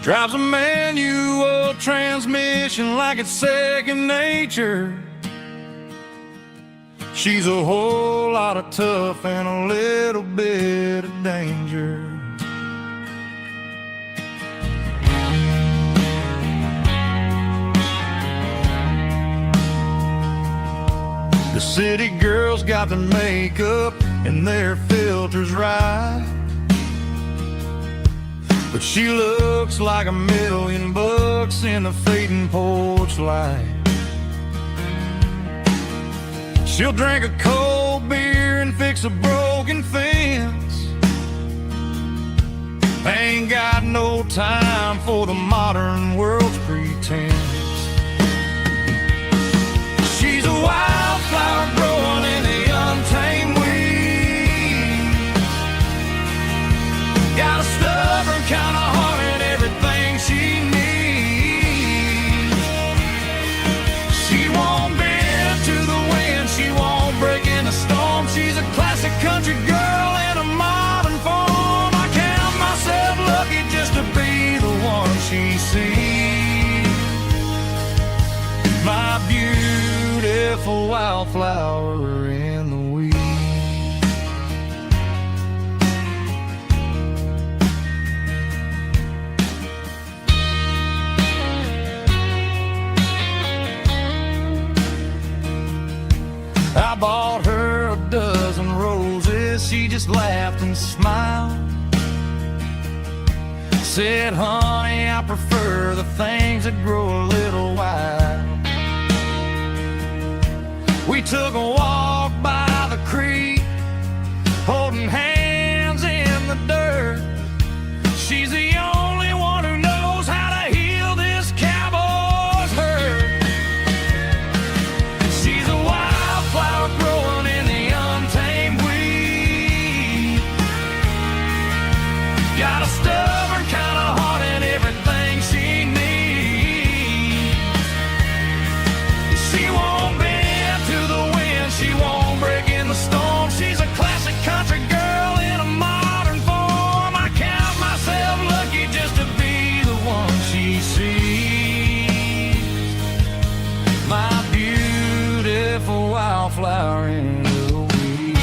Drives a manual transmission like it's second nature. She's a whole lot of tough and a little bit of danger. The city girls got their makeup and their filters right, but she looks like $1,000,000 in the fading porch light. She'll drink a cold beer and fix a broken fence. Ain't got no time for the modern world's pretense. She's a wildflower growing in the untamed weeds. Got a stubborn kind of heart and everything she needs. She won't bend to the wind, she won't break in a storm. She's a classic country girl in a modern form. I count myself lucky just to be the one she sees. My beautiful wildflower in the weeds. this, she just laughed and smiled. Said, honey, I prefer the things that grow a little wild. We took a walk by the creek, holding hands in the dirt. She's the only one who knows how to heal this cowboy's hurt. She's a wildflower growing in the untamed weed. Got a stubborn kind of heart and everything she needs. She won't bend to the wind, she won't break in the storm. She's a classic country girl in a modern form. I count myself lucky just to be the one she sees. My beautiful wildflower in the weed.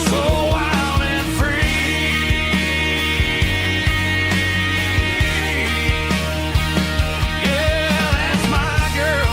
So wild and free. Yeah, that's my girl.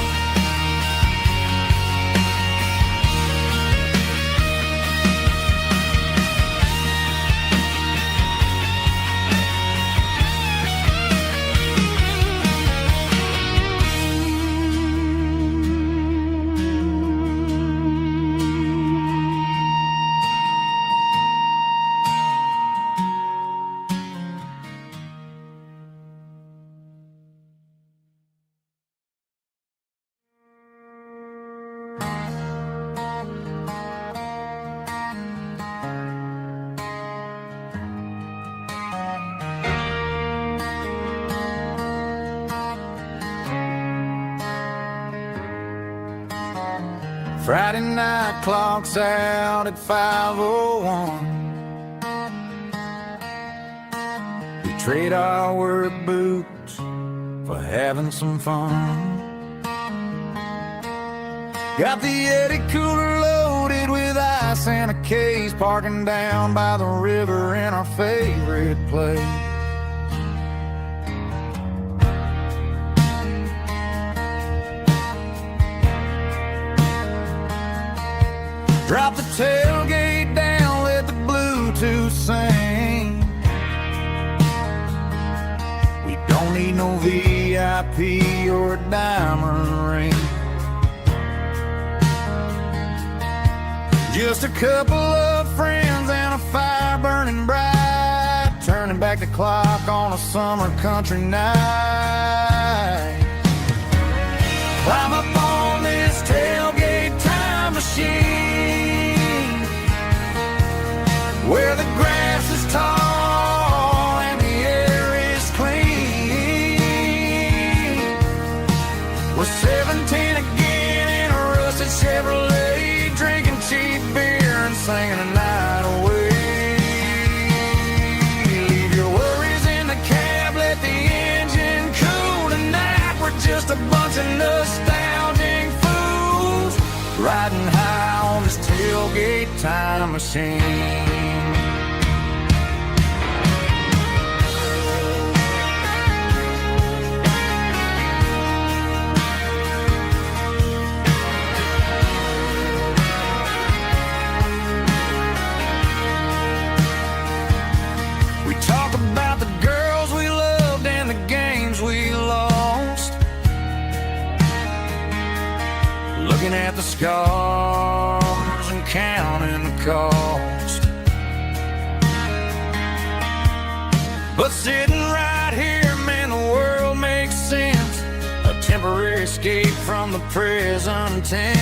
Friday night clock's out at 5:01. We trade our work boots for having some fun. Got the Yeti cooler loaded with ice and a case, parking down by the river in our favorite place. Drop the tailgate down, let the Bluetooth sing. We don't need no VIP or a diamond ring. Just a couple of friends and a fire burning bright, turning back the clock on a summer country night. Climb up on this tailgate time machine, where the grass is tall and the air is clean. We're 17 again in a rusted Chevrolet, drinking cheap beer and singing the night away. Leave your worries in the cab, let the engine cool tonight. We're just a bunch of nostalgic fools, riding high on this tailgate time machine. We talk about the girls we loved and the games we lost, looking at the scars and counting the cost. But sitting right here, man, the world makes sense. A temporary escape from the present tense.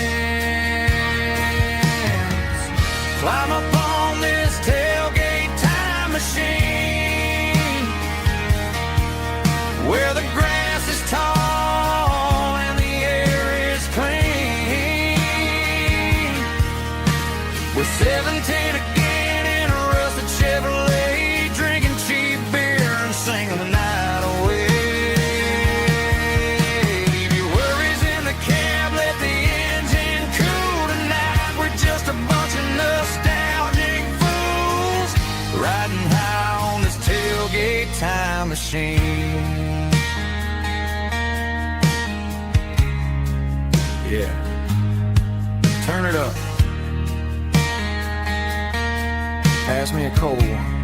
Climb up on this tailgate time machine, where the grass is tall and the air is clean. We're 17 again in a rusted Chevrolet, drinking cheap beer and singing the night away. Leave your worries in the cab, let the engine cool tonight. We're just a bunch of nostalgic fools, riding high on this tailgate time machine. Yeah. Turn it up. Pass me a cold one.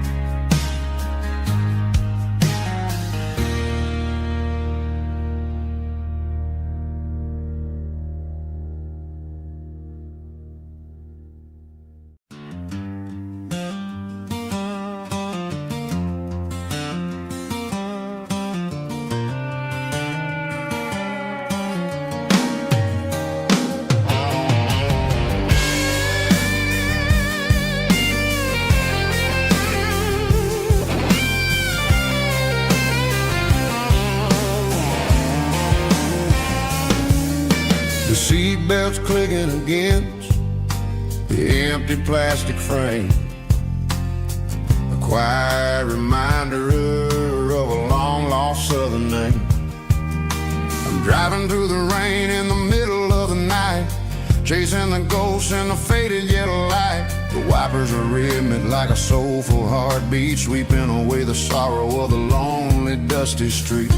The seatbelt's clicking against the empty plastic frame, a quiet reminder of a long-lost southern name. I'm driving through the rain in the middle of the night, chasing the ghosts in the faded yellow light. The wipers are rhythmic like a soulful heartbeat, sweeping away the sorrow of the lonely, dusty street.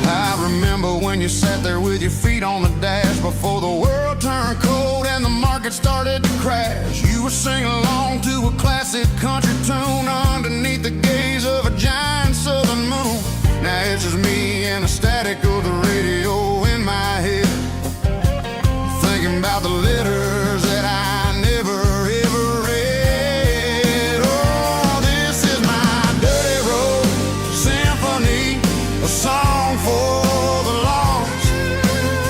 I remember when you sat there with your feet on the dash before the world turned cold and the market started to crash. You were singing along to a classic country tune underneath the gaze of a giant southern moon. Now it's just me and the static of the radio in my head, thinking about the letters that I never ever read. Oh, this is my dirty road symphony, a song for the lost,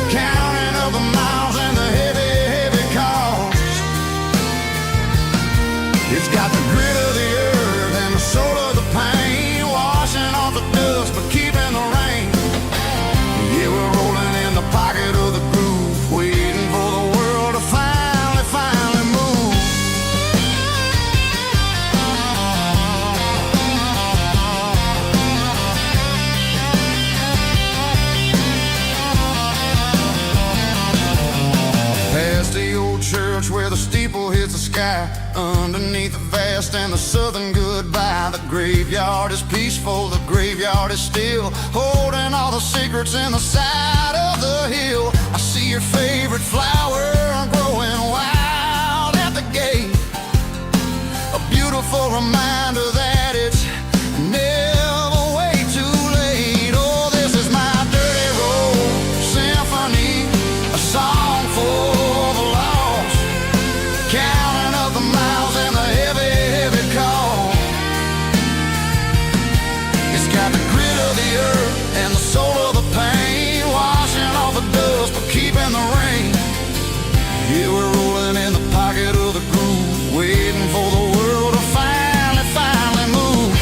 counting up the miles and the heavy, heavy cost. It's got the grit of the earth and the soul of the pain, washing off the dust but keeping the rain. Yeah, we're rolling in the pocket of the groove, waiting for the world to finally move. Past the old church where the steeple hits the sky, underneath the vast and the southern goodbye. The graveyard is peaceful, the graveyard is still, holding all the secrets in the side of the hill. I see your favorite flower growing wild at the gate, a beautiful reminder that it's never way too late. Oh, this is my dirty road symphony, a song for the lost, counting up the miles and the heavy, heavy call. It's got the grit of the earth and the soul of the pain, washing off the dust but keeping the rain. Yeah, we're rolling in the pocket of the groove, waiting for the world to finally move.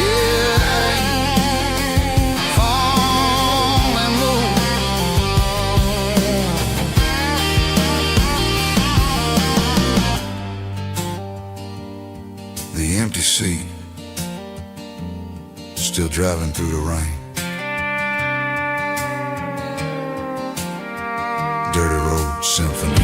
Yeah, fall and move. The empty seat, still driving through the rain. Dirty Road Symphony.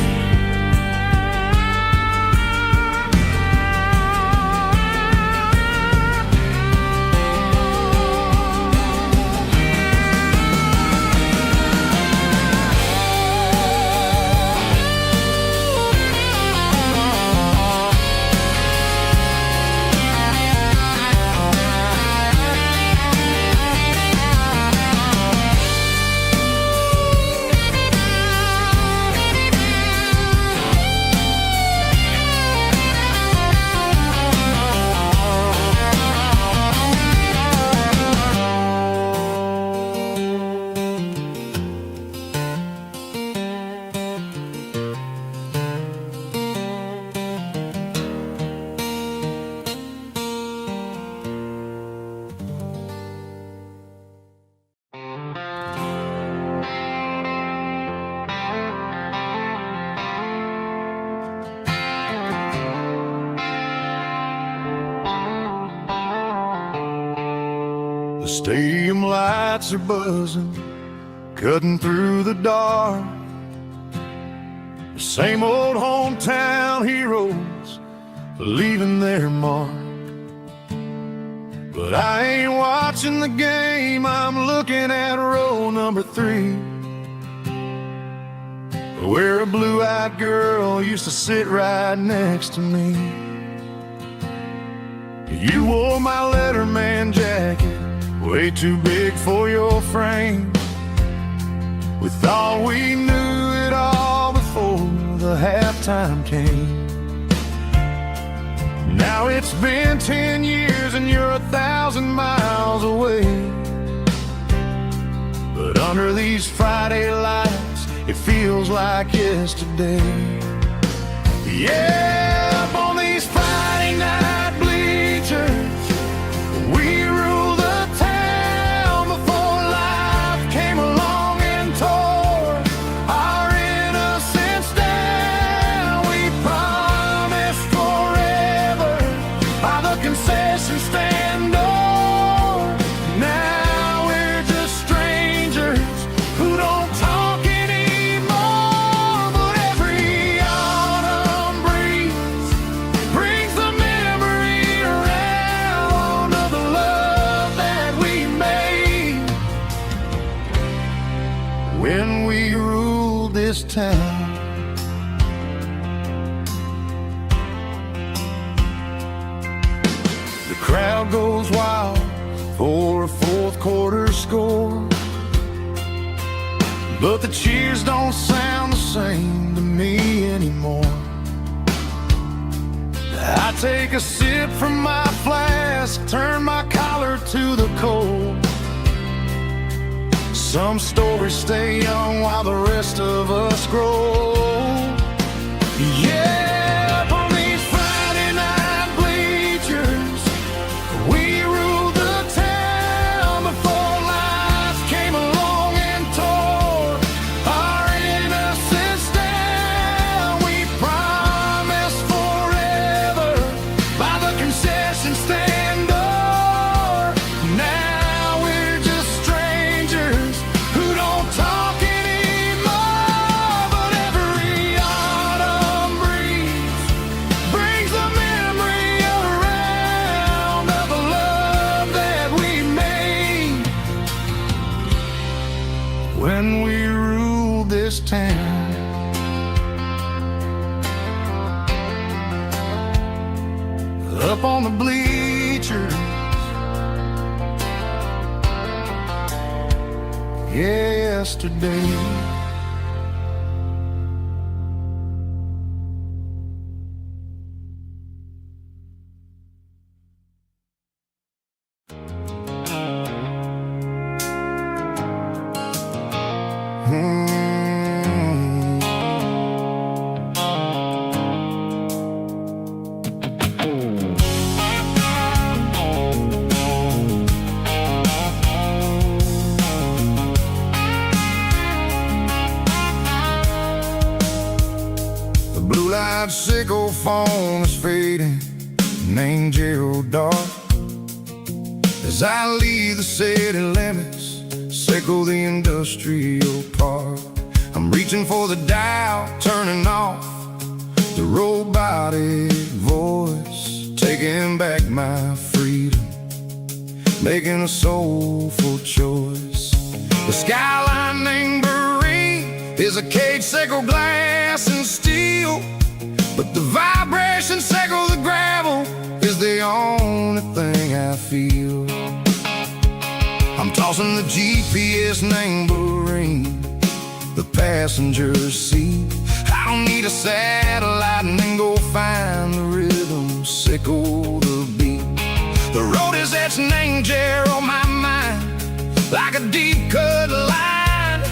The stadium lights are buzzing, cutting through the dark. The same old hometown heroes leaving their mark. But I ain't watching watching the game, I'm looking at row number 3, where a blue-eyed girl used to sit right next to me. You wore my Letterman jacket, way too big for your frame. We thought we knew it all before the halftime came. Now it's been 10 years and you're 1,000 miles away, but under these Friday lights, it feels like yesterday. Yeah, up on these Friday night bleachers, we ruled the town before life came along and tore our innocence down. We promised forever by the concession stand door. Now we're just strangers who don't talk anymore. But every autumn breeze brings the memory around of the love that we made when we ruled this town. The crowd goes wild for a fourth quarter score, but the cheers don't sound the same to me anymore. I take a sip from my flask, turn my collar to the cold. Some stories stay young while the rest of us grow. Yeah, up on these Friday night bleachers, we ruled the town before life came along and tore our innocence down. We promised forever by the concession stand door. Now we're just strangers who don't talk anymore. But every autumn breeze brings the memory around of the love that we made when we ruled this town. Up on the bleachers, yesterday. The blue-light sickle phone is fading, named Gerald Dark. As I leave the city limits, sickle the industrial park. I'm reaching for the dial, turning off the robotic voice, taking back my freedom, making a soulful choice. The skyline named Marine is a cage, sickle glass and steel, but the vibration sickle the gravel is the only thing I feel. I'm tossing the GPS named Marine, the passenger seat. I don't need a satellite and then go find the rhythm, sickle the beat. The road is etched named Jer on my mind, like a deep cut line,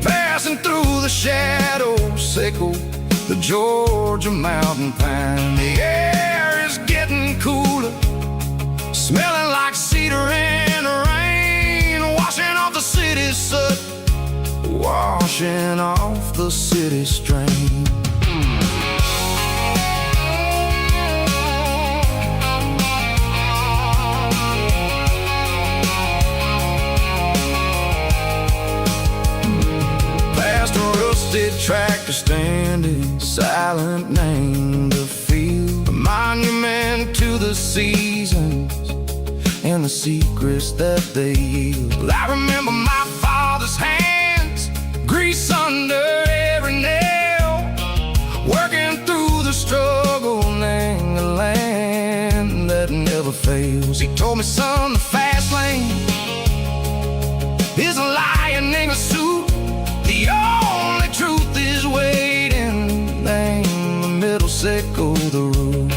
passing through the shadows, sickle the Georgia mountain pine. The air is getting cooler, smelling like cedar and rain, washing off the city soot, washing off the city strain. Past a rusted tractor standing silent, named the field, a monument to the seasons and and the secrets that they yield. I remember my father's hands, grease under every nail, working through the struggle, laying the land that never fails. He told me, son, the fast lane is a lion in a suit. The only truth is waiting. Name the middle, sickle the root.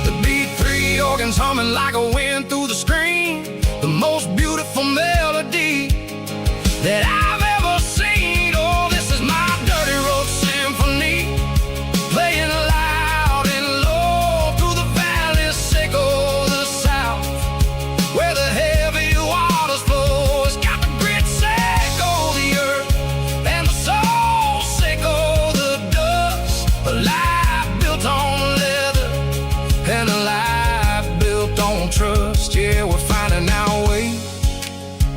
The beat, three organs humming like a wind through the screen. The most beautiful melody that I've ever seen. Oh, this is my dirty road symphony, playing loud and low through the valleys, sickle the south, where the heavy waters flow. It's got the grit, sickle the earth, and the soul, sickle the dust. A life built on leather and a life built on trust. Yeah, we're finding our way.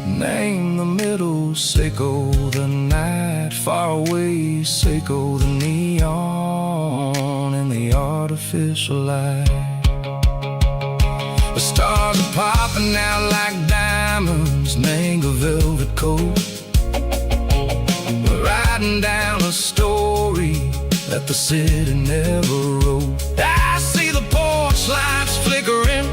Name the middle, sickle the night, far away, sickle the neon and the artificial light. The stars are popping out like diamonds, mango velvet coat. We're riding down a story that the city never wrote. I see the porch lights flickering,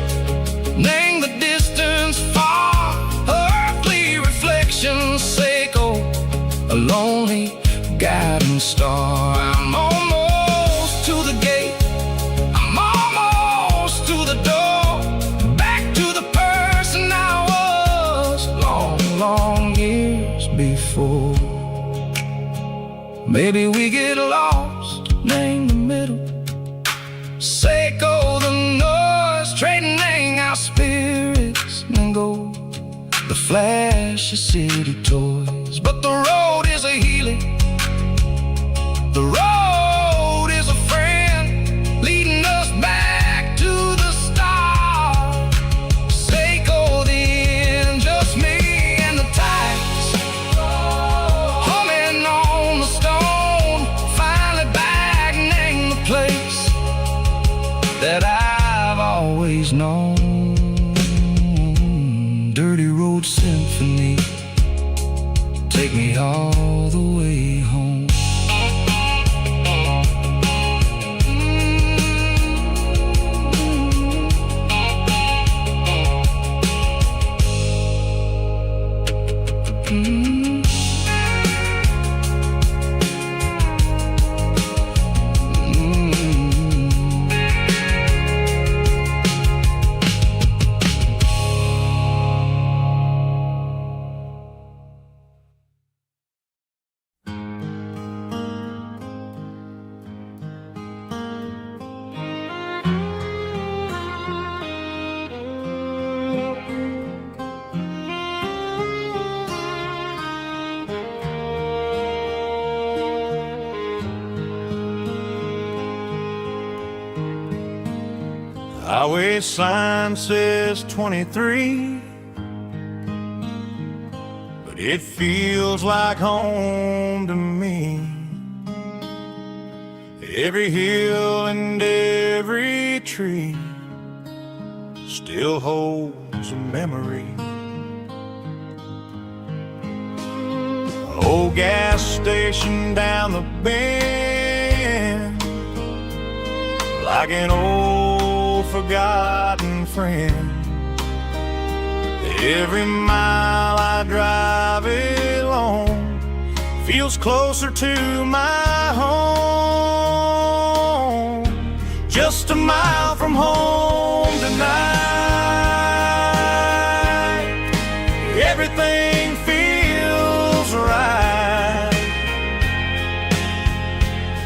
name the distance far, earthly reflections, sickle a lonely guiding star. I'm almost to the gate, I'm almost to the door, back to the person I was long, long years before. Maybe we get lost, name the middle, sickle the noise, trading our spirits and go the flash of city toys. But the road is a healing, the road is a friend, leading us back to the start. Sickle the end, just me and the tides, humming on the stone. Finally back, name the place that I've always known. Dirty road symphony, take me all the way home. Highway sign says 23, but it feels like home to me. Every hill and every tree still holds a memory. Old gas station down the bend, like an old forgotten friend. Every mile I drive it along feels closer to my home. Just a mile from home tonight, everything feels right.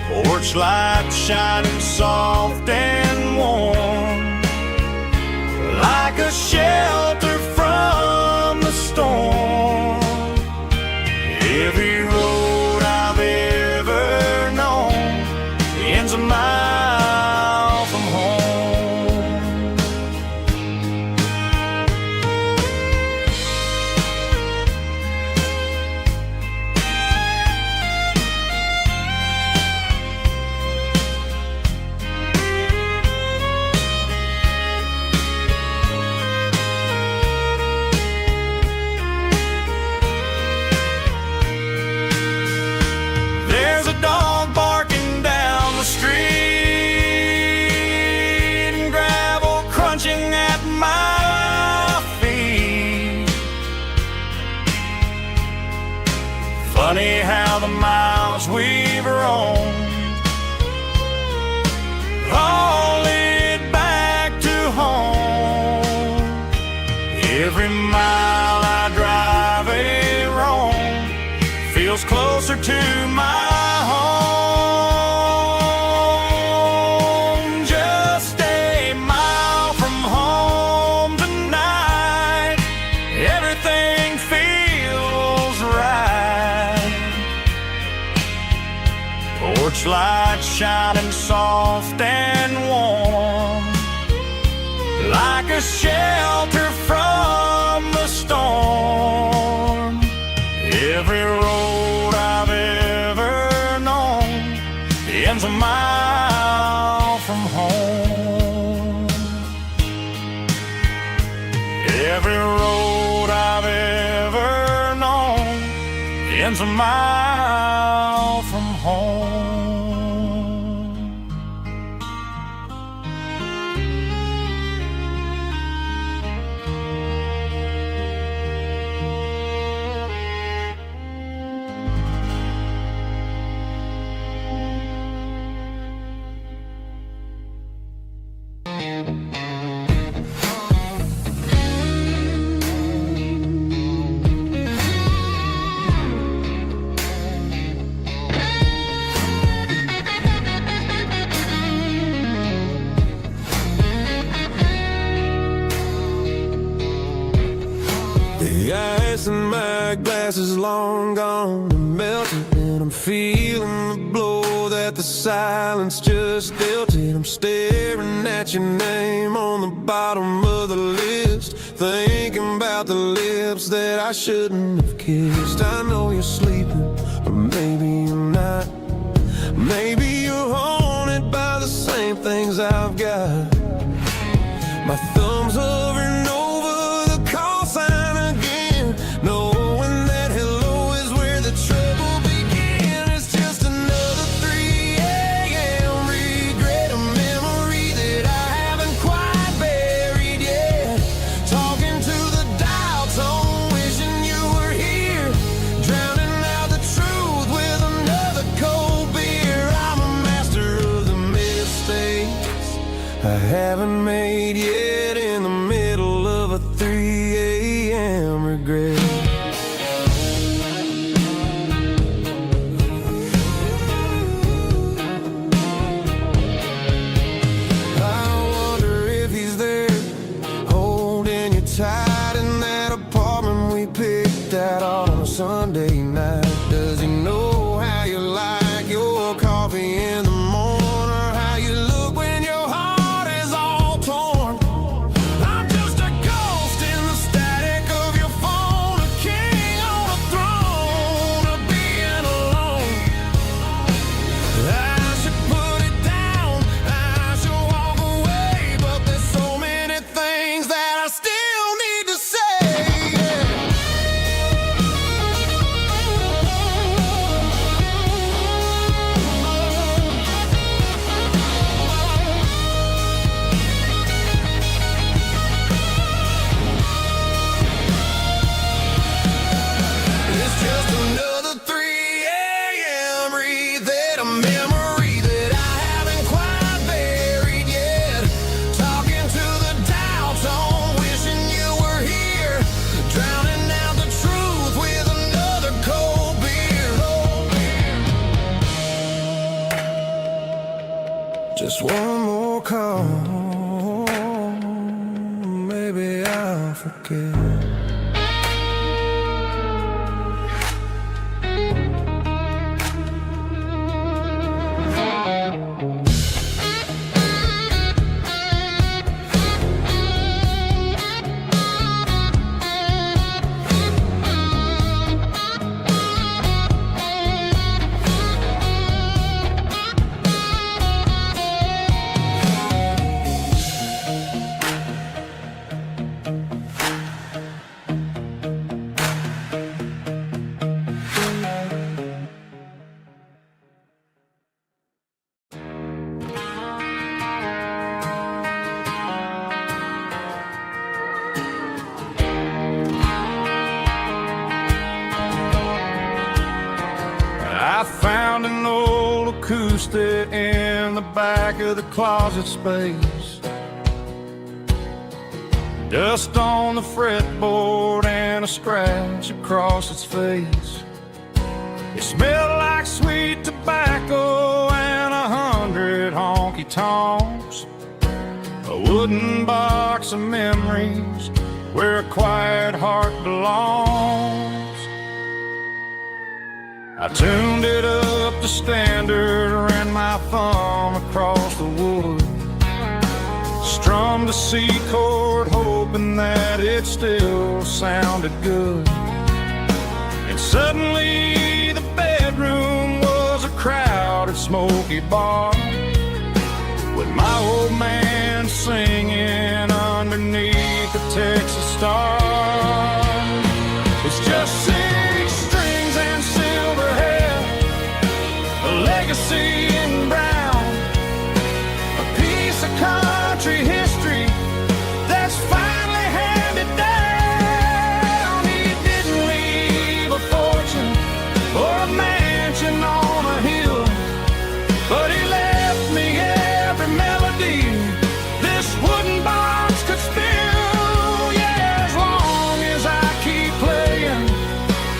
Porch light shining soft and warm, like a shelter from the storm. Every road I've ever known ends a mile from home. Funny how the miles we've roamed all lead back to home. Every mile I drive a roam feels closer to my home. Just a mile from home tonight, everything feels right. Porch light shining soft and warm, like a shelter from the storm. Every road I've ever known ends a mile from home. Every road I've ever known ends a mile from home. The ice in my glass is long gone and melted, and I'm feeling the blow that the silence just dealt it. I'm staring at your name on the bottom of the list, thinking about the lips that I shouldn't have kissed. I know you're sleeping, or maybe you're not. Maybe you're haunted by the same things I've got. My thumb's hovering over the call sign again, knowing that hello is where the trouble began. It's just another 3 a.m. regret, a memory that I haven't quite buried yet. Talking to the dial tone, wishing you were here, drowning out the truth with another cold beer. I'm a master of the mistakes I haven't made yet, in the middle of a 3 a.m. regret. I wonder if he's there, holding you tight in that apartment we picked out on a Sunday night. Does he know how you like your coffee in the morning, or how you look when your heart is all torn? I'm just a ghost in the static of your phone, a king on a throne of being alone. I should put it down, I should walk away, but there's so many things that I still need to say. It's just another 3 a.m. read, a memory that I haven't quite buried yet. Talking to the dial tone, wishing you were here, drowning out the truth with another cold beer. Just one more call, maybe I'll forget. acoustic in the back of the closet space. Dust on the fretboard and a scratch across its face. It smelled like sweet tobacco and 100 honky-tonks. A wooden box of memories where a quiet heart belongs. I tuned it up to standard, ran my thumb across the wood, strummed a C chord hoping that it still sounded good. And suddenly the bedroom was a crowded smoky bar, with my old man singing underneath the Texas stars. It's just 6 strings and silver hair, a legacy in brown, a piece of country history that's finally handed down. He didn't leave a fortune or a mansion on a hill, but he left me every melody this wooden box could spill. Yeah, as long as I keep playing,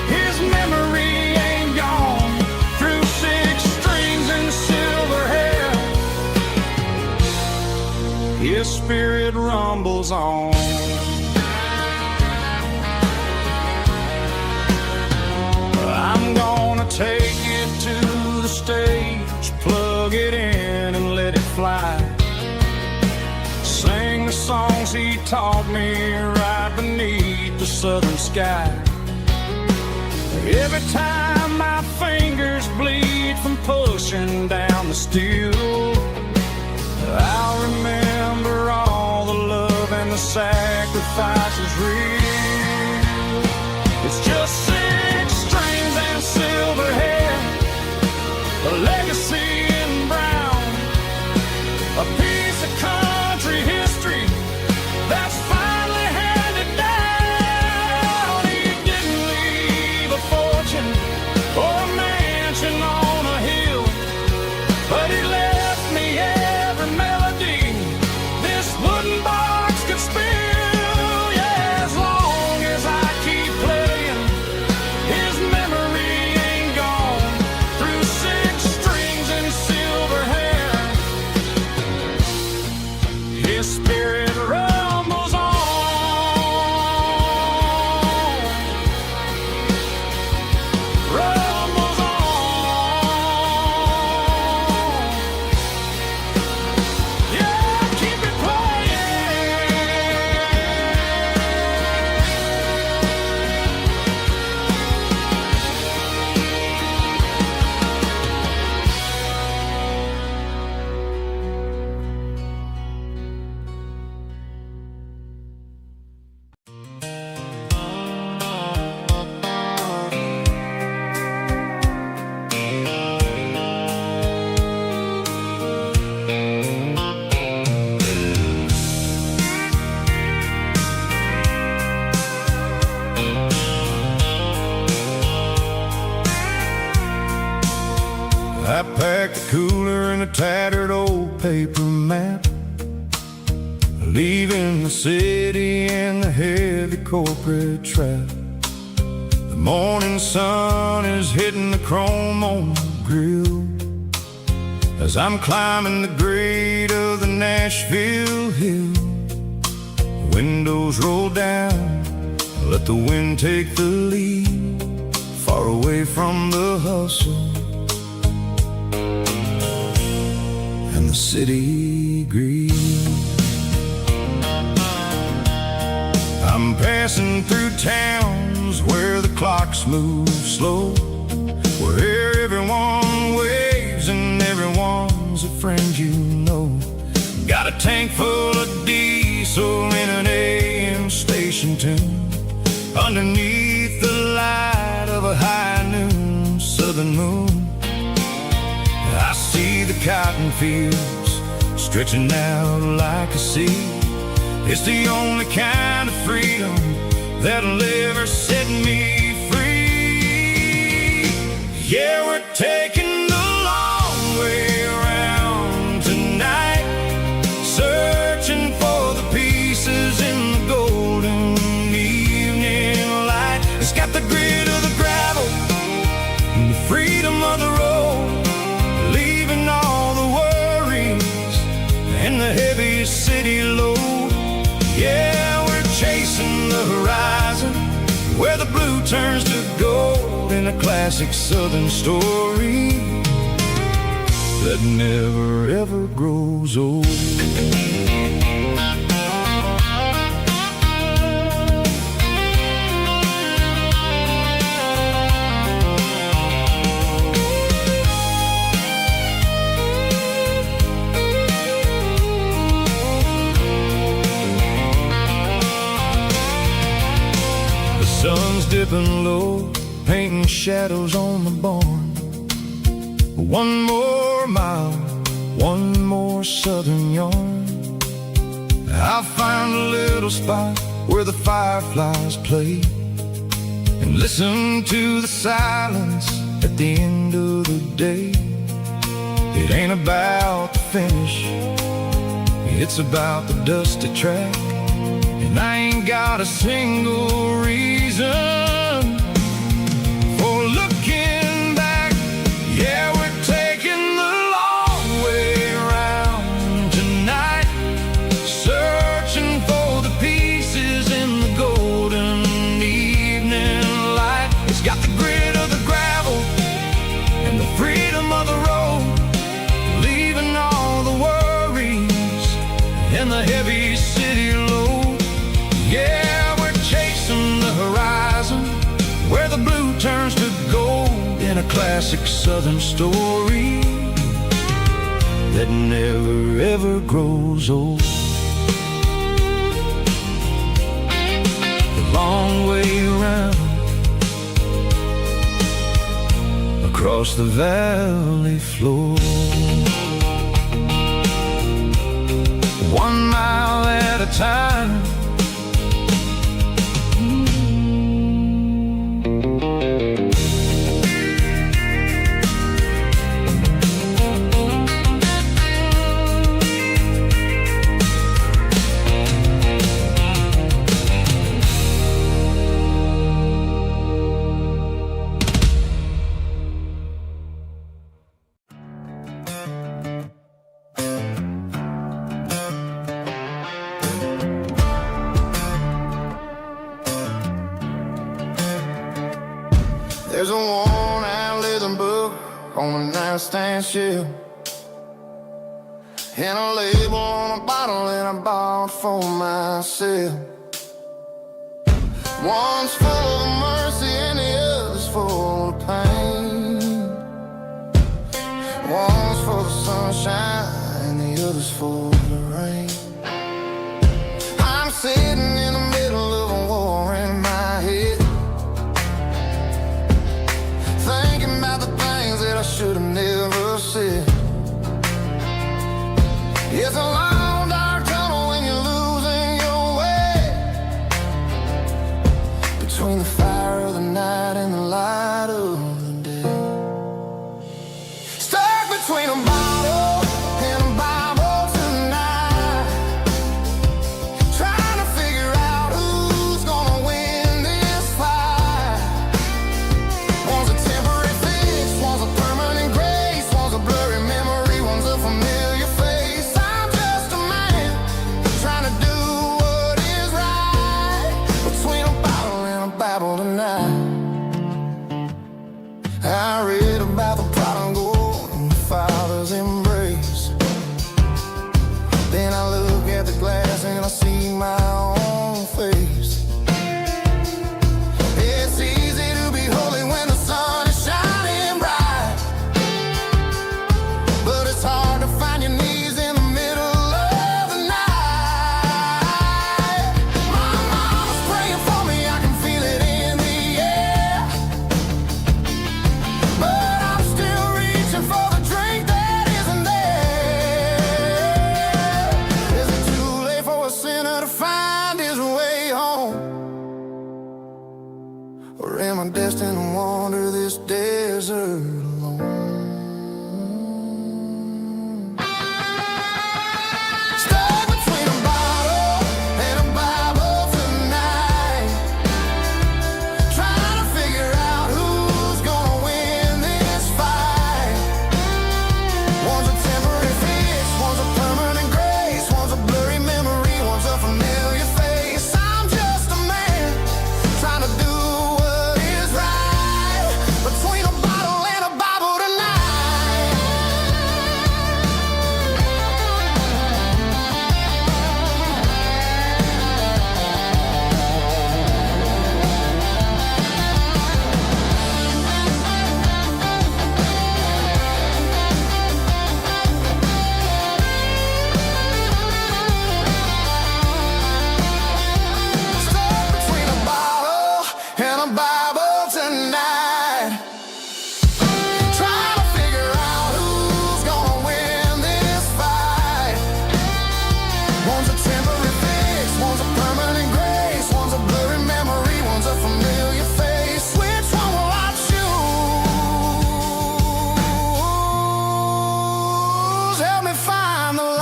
his memory ain't gone. Through 6 strings and silver hair, his spirit rumbles on. I'm gonna take it to the stage, plug it in and let it fly. Sing the songs he taught me right beneath the southern sky. Every time my fingers bleed from pushing down the steel, I'll remember all the love and the sacrifices real. It's just 6 strings and silver hair, a legacy in brown, a piece of country history that's finally handed down. He didn't leave a fortune or a mansion on a hill, but he left me every melody this wooden box could spill. Yeah, as long as I keep playing, his memory ain't gone. Through 6 strings and silver hair, his spirit rumbles on. Rumbles on. Yeah, keep it playing. I packed a cooler and a tattered old paper map, leaving the city and the heavy corporate trap. The morning sun is hitting the chrome on the grill as I'm climbing the grade of the Nashville hill. The windows roll down, let the wind take the lead, far away from the hustle and the city greed. I'm passing through towns where the clocks move slow, where everyone waves and everyone's a friend you know. Got a tank full of diesel in an AM station tune, underneath the light of a high noon southern moon. I see the cotton fields stretching out like a sea. It's the only kind of freedom that'll ever set me free. Yeah, we're taking the long way where the blue turns to gold in a classic southern story that never ever grows old. Sun's dipping low, painting shadows on the barn. One more mile, one more southern yarn. I'll find a little spot where the fireflies play and listen to the silence at the end of the day. It ain't about the finish, it's about the dusty track. And I ain't got a single reason for looking back. Yeah, we're taking the long way around tonight, searching for the pieces in the golden evening light. It's got the grit of the gravel and the freedom of the road, leaving all the worries and the heavy city load. Yeah, we're chasing the horizon, where the blue turns to gold in a classic southern story that never ever grows old. The long way around, across the valley floor, 1 mile at a time. There's a worn-out leather book on a nightstand shelf, and a label on a bottle that I bought for myself. One's full of mercy and the other's full of pain. One's for the sunshine and the other's for the rain. I'm sitting in the middle of a war in my head, thinking about the things that I should have never said. It's a long dark tunnel when you're losing your way, between the fire of the night and the light of the day. Stuck between a bottle and a Bible tonight, trying to figure out who's gonna win this fight. One's a temporary fix, one's a permanent grace, one's a blurry memory, one's a familiar face. I'm just a man trying to do what is right, between a bottle and a Bible tonight. I read about the prodigal and the father's embrace. Then I look at the glass and I see my own face. It's easy to be holy when the sun is shining bright, but it's hard to find your knees in the middle of the night. My mama's praying for me, I can feel it in the air, but I'm still reaching for the drink that isn't there. Is it too late for a sinner to find his way home? Or am I destined to wander this desert alone? Stuck between a bottle and a Bible tonight, trying to figure out who's gonna win this fight. One's a temporary fix, one's a permanent grace, one's a blurry memory, one's a familiar face. I'm just a man trying to do the Bible tonight. Trying to figure out who's gonna win this fight. One's a temporary fix, one's a permanent grace, one's a blurry memory, one's a familiar face. Which one will I choose? Help me find the light.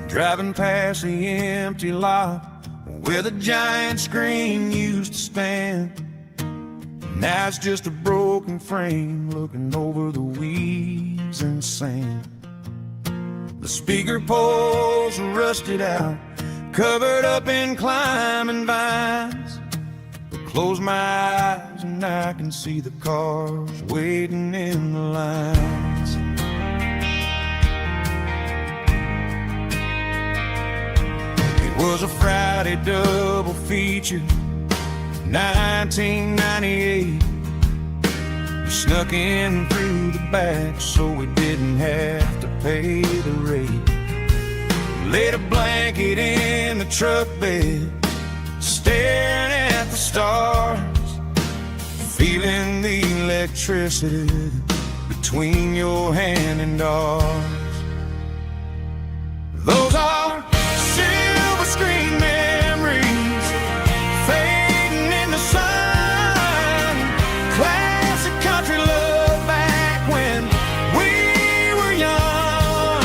Driving past the empty lot where the giant screen used to stand. Now it's just a broken frame looking over the weeds and sand. The speaker poles are rusted out, covered up in climbing vines. But close my eyes and I can see the cars waiting in the lines. It was a Friday double feature, 1998. We snuck in through the back so we didn't have to pay the rate. Laid a blanket in the truck bed, staring at the stars, feeling the electricity between your hand and ours. Those are silver screen memories fading in the sun. Classic country love back when we were young.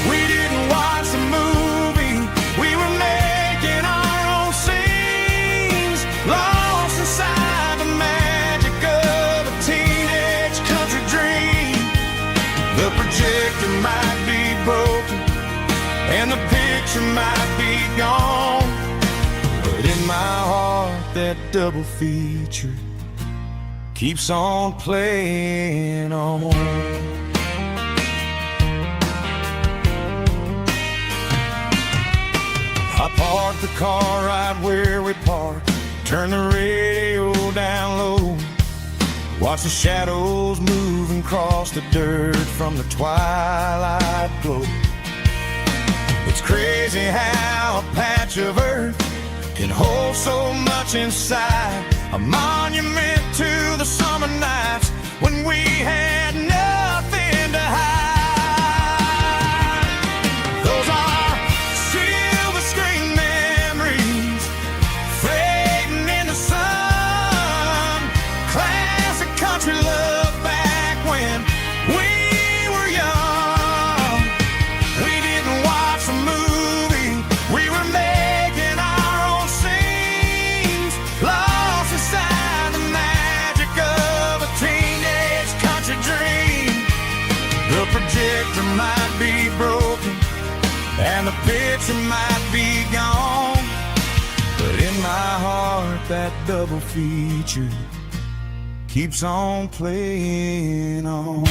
We didn't watch the movie, we were making our own scenes, lost inside the magic of a teenage country dream. The projector might be broken and the picture might be gone, but in my heart that double feature keeps on playing on. I parked the car right where we parked, turned the radio down low, watch the shadows move and cross the dirt from the twilight glow. It's crazy how a patch of earth can hold so much inside, a monument to the summer nights when we had nothing to hide. Those are silver screen memories fading in the sun. Classic country love back when we were young. We didn't watch the movie, we were making our own scenes, lost inside the magic of a teenage country dream. The projector might be broken and the picture might be gone, but in my heart that double feature keeps on playing on.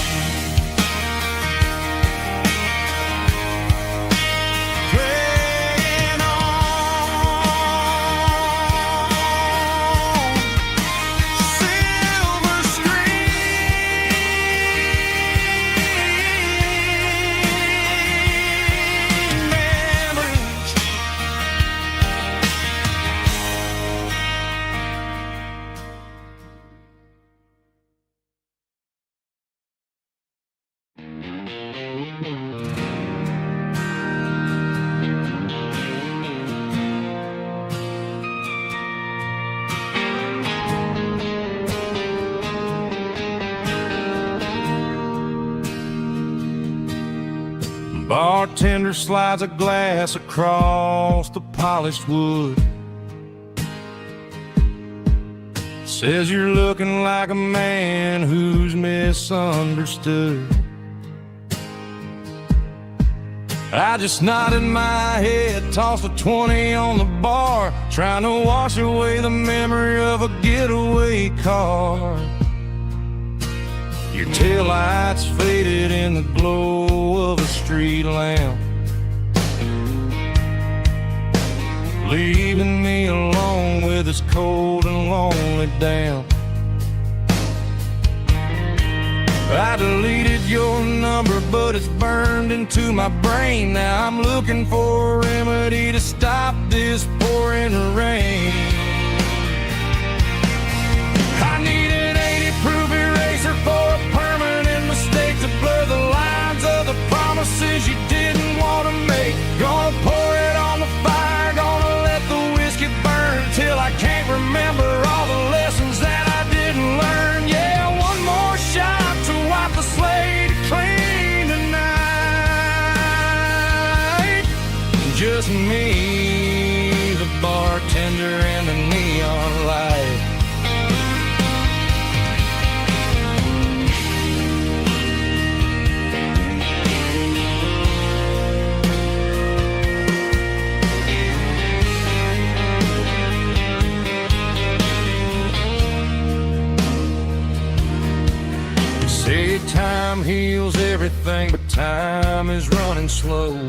Playing on. Silver screen memories. Bartender slides a glass across the polished wood, says you're looking like a man who's misunderstood. I just nodded my head, tossed a 20 on the bar, trying to wash away the memory of a getaway car. Your taillights faded in the glow of a street lamp, leaving me alone with this cold and lonely damp. I deleted your number, but it's burned into my brain. Now I'm looking for a remedy to stop this pouring rain. I need an 80-proof eraser for a permanent mistake to blur the lines of the promises you didn't want to make. Gonna pour it on the fire, gonna let the whiskey burn till I can't remember all the lessons that I didn't learn. Yeah, one more shot to wipe the slate clean tonight. Just me, the bartender, and the neon light. Say time heals everything, but time is running slow.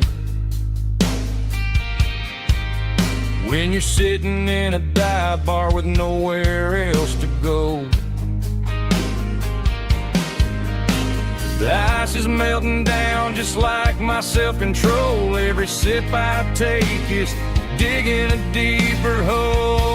When you're sitting in a dive bar with nowhere else to go, the ice is melting down just like my self-control. Every sip I take is digging a deeper hole.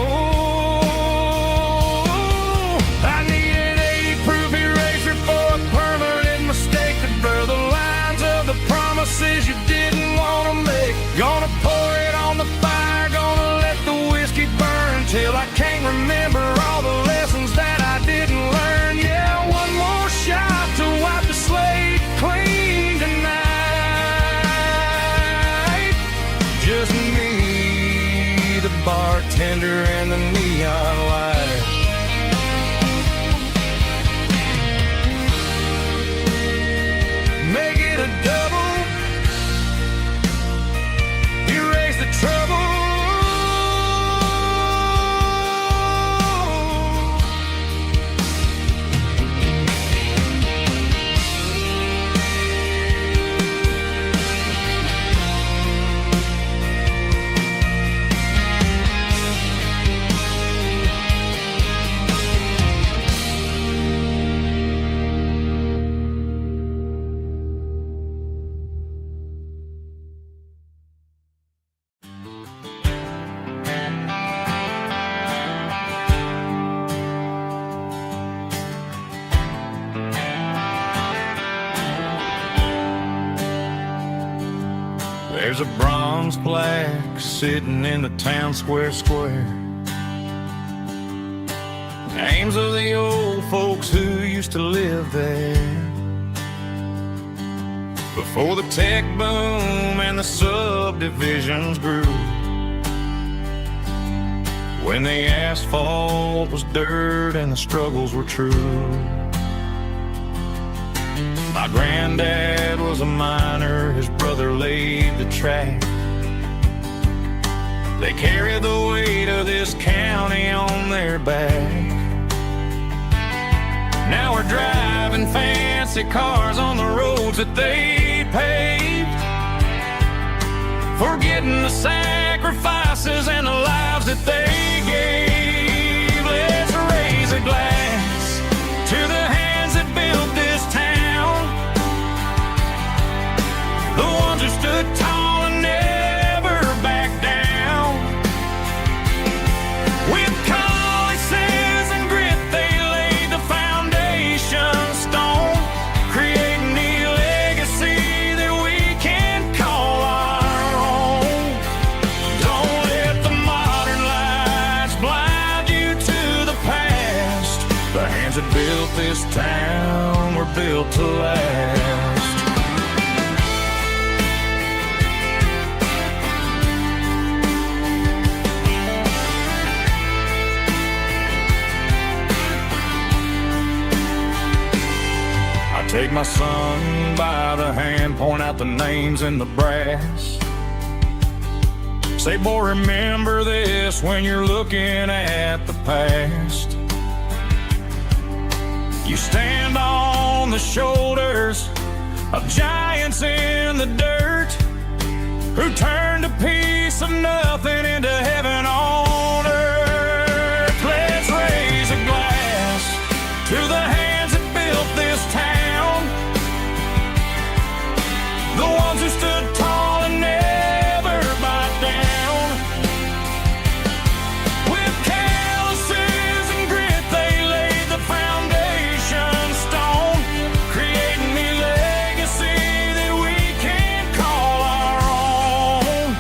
I need an 80-proof eraser for a permanent mistake to blur the lines of the promises you didn't want to make. Gonna pour it on the fire, gonna let the whiskey burn till I can't remember all the lessons that I didn't learn. Yeah, one more shot to wipe the slate clean tonight. Just me, the bartender, and the neon light. Make it a double, erase the trouble. There's a bronze plaque sitting in the town square. Names of the old folks who used to live there before the tech boom and the subdivisions grew, when the asphalt was dirt and the struggles were true. My granddad was a miner, his brother laid the track. They carried the weight of this county on their back. Now we're driving fancy cars on the roads that they paved, forgetting the sacrifices and the lives that they gave. Let's raise a glass to the hands that built this town, the ones who stood tall and never backed down. With calluses and grit, they laid the foundation stone, creating a legacy that we can call our own. Don't let the modern lights blind you to the past. The hands that built this town were built to last. Take my son by the hand, point out the names in the brass. Say, boy, remember this when you're looking at the past. You stand on on the shoulders of giants in the dirt, who turned a piece of nothing into heaven on earth. Let's raise a glass to the hands that built this town, the ones who stood tall and never bowed down. With calluses and grit they laid the foundation stone, creating a legacy that we can call our own.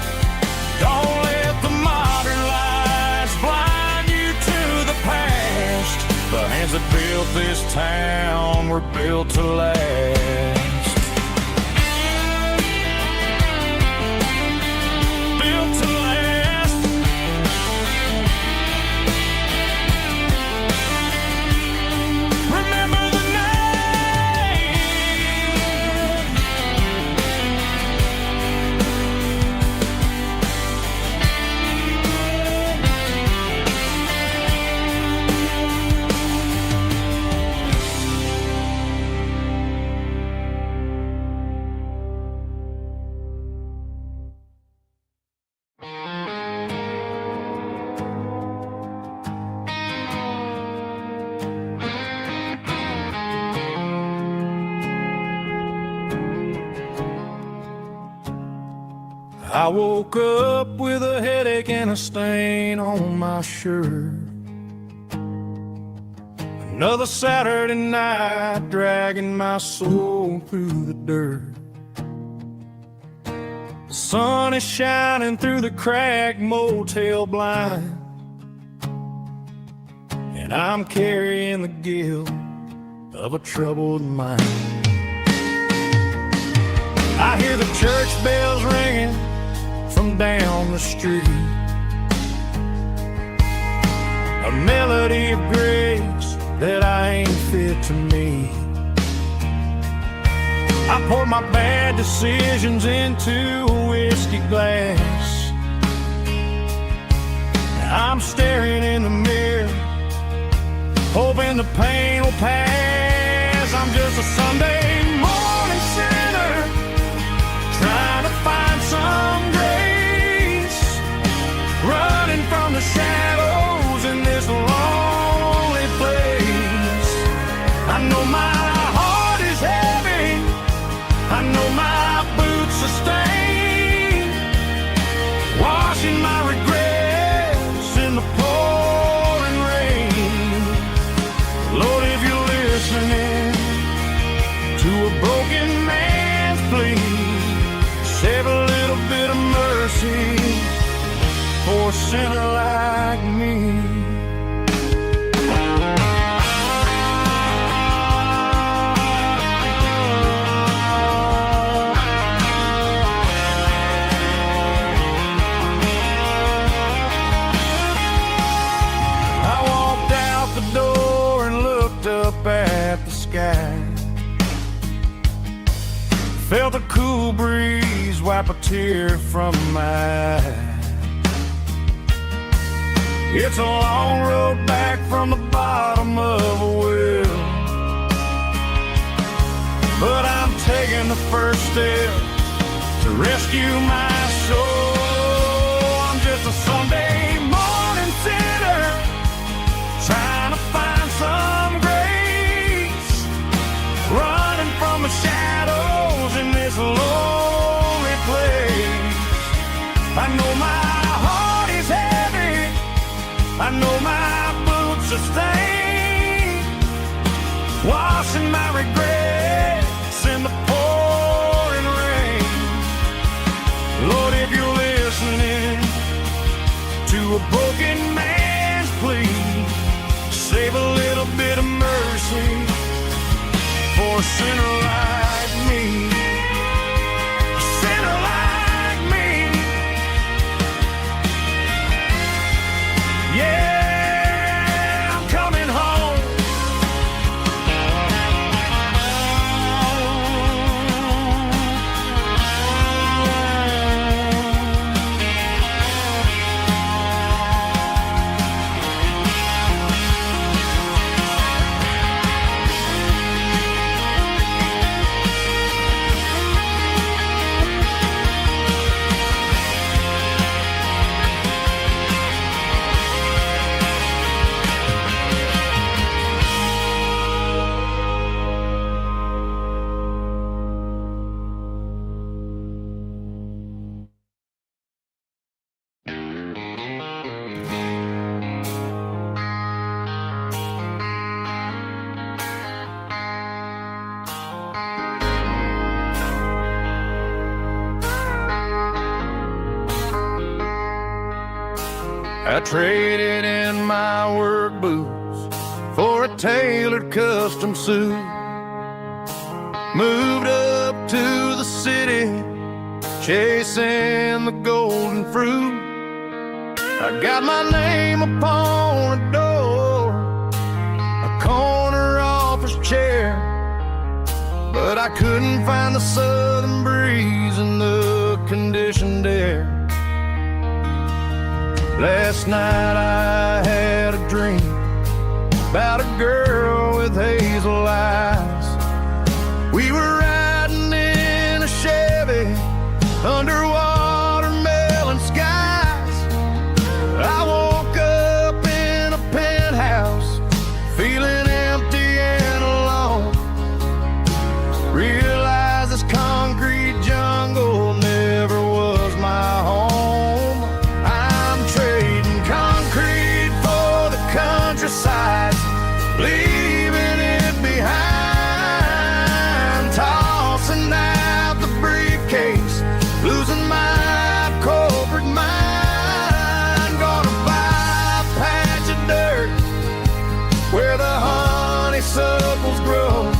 Don't let the modern lights blind you to the past. The hands that built this town were built to last. Built to last. Remember the name. I woke up with a headache and a stain on my shirt. Another Saturday night dragging my soul through the dirt. The sun is shining through the cracked motel blind, and I'm carrying the guilt of a troubled mind. I hear the church bells ringing from down the street, a melody of grace that I ain't fit to meet. I poured my bad decisions into a whiskey glass. Now I'm staring in the mirror, hoping the pain will pass. I'm just a Sunday morning sinner, trying to find some grace, running from the shadows in this lonely place. I know my heart is heavy, I know my boots are stained, washing my regrets in the pouring rain. Lord, if you're listening to a broken man's plea, save a little bit of mercy for a sinner like me. I walked out the door and looked up at the sky, felt a cool breeze wipe a tear from my eye. It's a long road back from the bottom of a well, but I'm taking the first step to rescue my soul. I'm just a Sunday morning sinner, trying to find some grace, running from the shadows in this lonely place. I know my heart is heavy, I know my boots are stained, washing my regrets in the pouring rain. Lord, if you're listening to a broken man's plea, save a little bit of mercy for a sinner like me. A sinner like me. Yeah, I'm coming home. I traded in my work boots for a tailored custom suit. Moved up to the city, chasing the golden fruit. I got my name upon a door, a corner office chair, but I couldn't find the southern breeze in the conditioned air. Last night I had a dream about a girl with hazel eyes. We were riding in a Chevy under watermelon skies. I woke up in a penthouse, feeling empty and alone. Realized this concrete jungle never was my home. I'm trading concrete for the countryside, leaving it behind. Tossing out the briefcase, losing my corporate mind. Gonna buy a patch of dirt where the honeysuckles grow,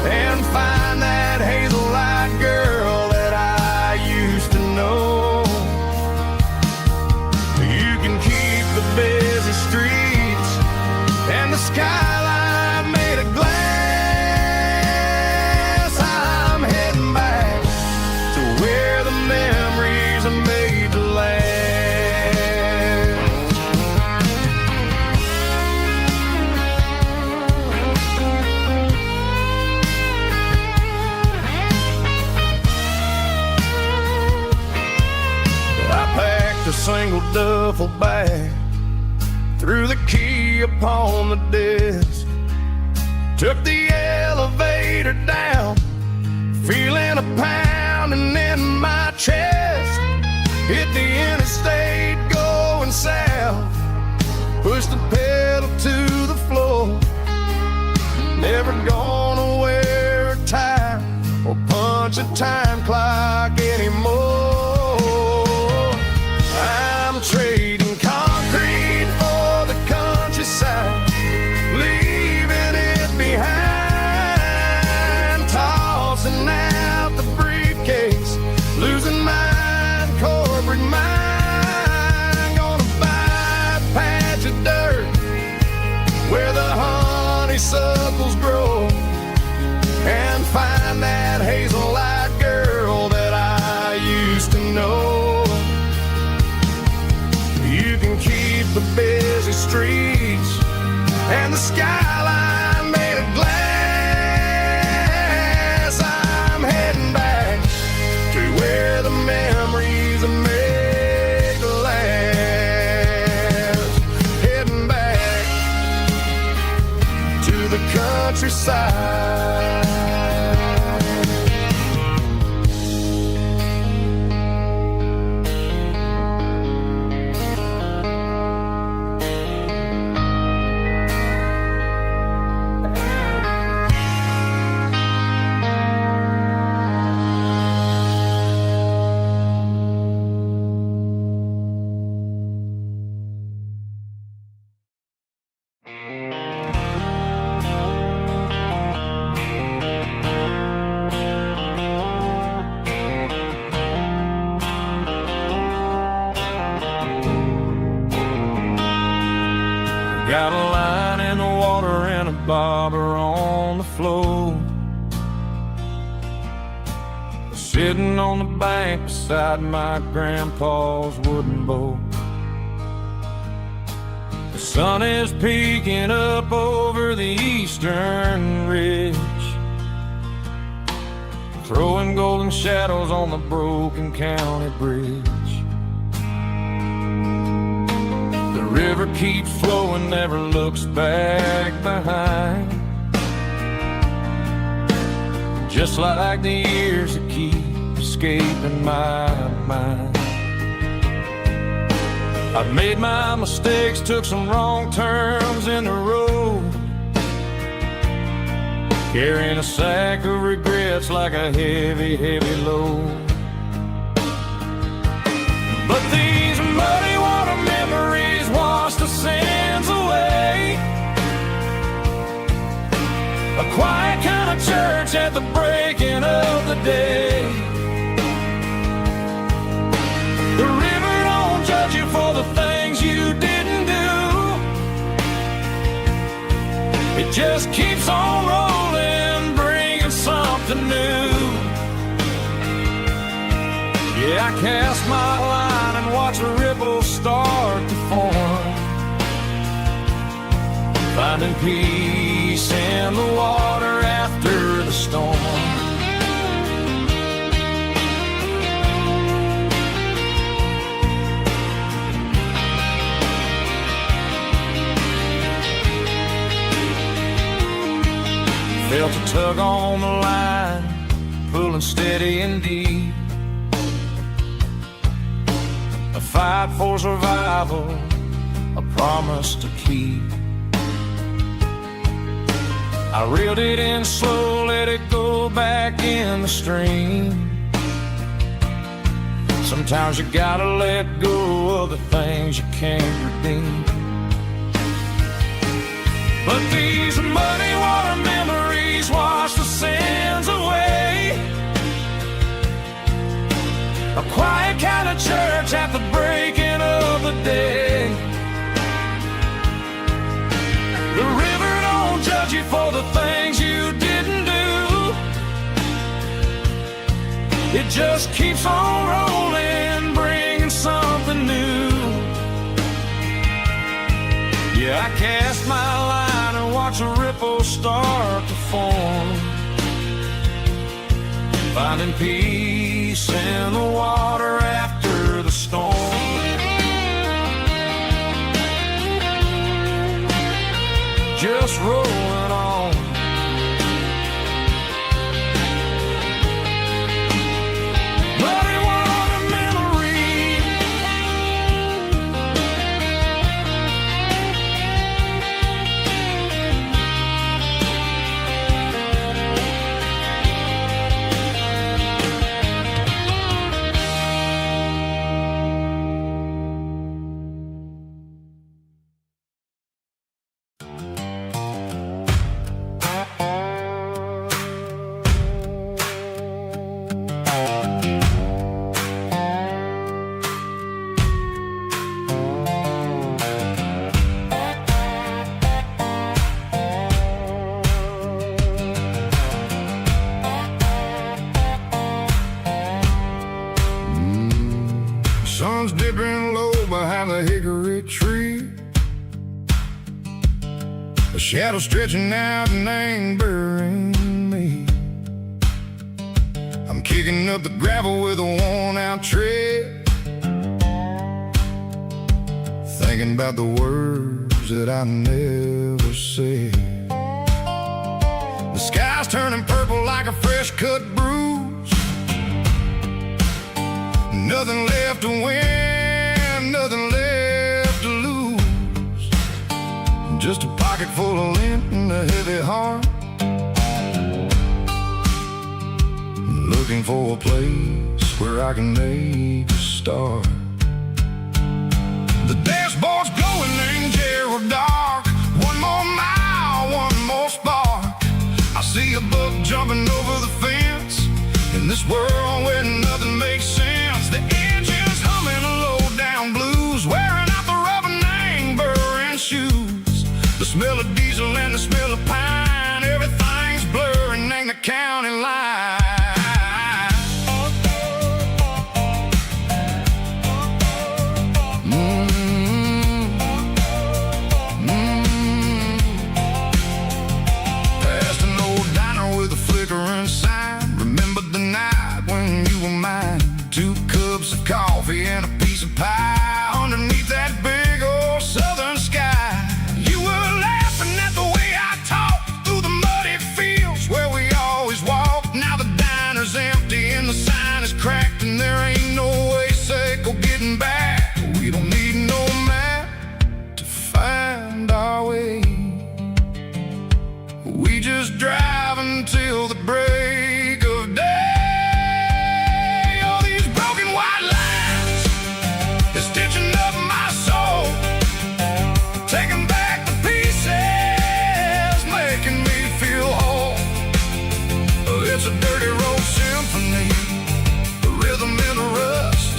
and find that hazel-eyed girl that I used to know. You can keep the busy streets and the skyline made of glass. I'm heading back to where the memories are made to last. I packed a single duffel bag, threw the key upon the desk, took the elevator down, feeling a pounding in my chest. Hit the interstate going south, pushed the pedal to the floor. Never gonna wear a tie or punch a time clock anymore. I'm trading concrete for the countryside, leaving it behind. Tossing out the briefcase, losing my corporate mind. Gonna buy a patch of dirt where the honeysuckles grow, and find that hazel-eyed girl that I used to know. You can keep the busy streets and the skyline made of glass. I'm heading back to where the memories are made to last. Heading back to the countryside. Got a line in the water and a bobber on the floor, sitting on the bank beside my grandpa's wooden boat. The sun is peeking up over the eastern ridge, throwing golden shadows on the broken county bridge. The river keeps flowing, never looks back behind, just like the years that keep escaping my mind. I've made my mistakes, took some wrong turns in the road, carrying a sack of regrets like a heavy, heavy load. But these muddy water memories quiet kind of church at the breaking of the day. The river don't judge you for the things you didn't do. It just keeps on rolling, bringing something new. Yeah, I cast my line and watch a ripple start to form, finding peace in the water after the storm. Felt a tug on the line, pulling steady and deep. A fight for survival, a promise to keep. I reeled it in slow, let it go back in the stream. Sometimes you gotta let go of the things you can't redeem. But these muddy water memories wash the sins away. A quiet kind of church at the breaking of the day. The river don't judge you for the things you didn't do. It just keeps on rolling, bringing something new. Yeah, I cast my line and watch a ripple start to form, finding peace in the water after the storm. Just rolling on. Muddy water memory. Sun's dipping low behind the hickory tree. A shadow stretching out and ain't burying me. I'm kicking up the gravel with a worn-out tread, thinking about the words that I never said. The sky's turning purple like a fresh-cut bruise. Nothing left to win, nothing left to lose. Just a pocket full of lint and a heavy heart, looking for a place where I can make a start. The dashboard's glowing in Gerald dark. One more mile, one more spark. I see a buck jumping over the fence in this world where nothing makes sense. The engine's humming a low-down blues, wearing out the rubber-name burring shoes. The smell of diesel and the smell of pine, everything's blurring in the county line. Past an old diner with a flickering sign. Remember the night when you were mine? 2 cups of coffee and a piece of pie underneath that big old southern sky. You were laughing at the way I talked, dirty road symphony, the rhythm in the rust,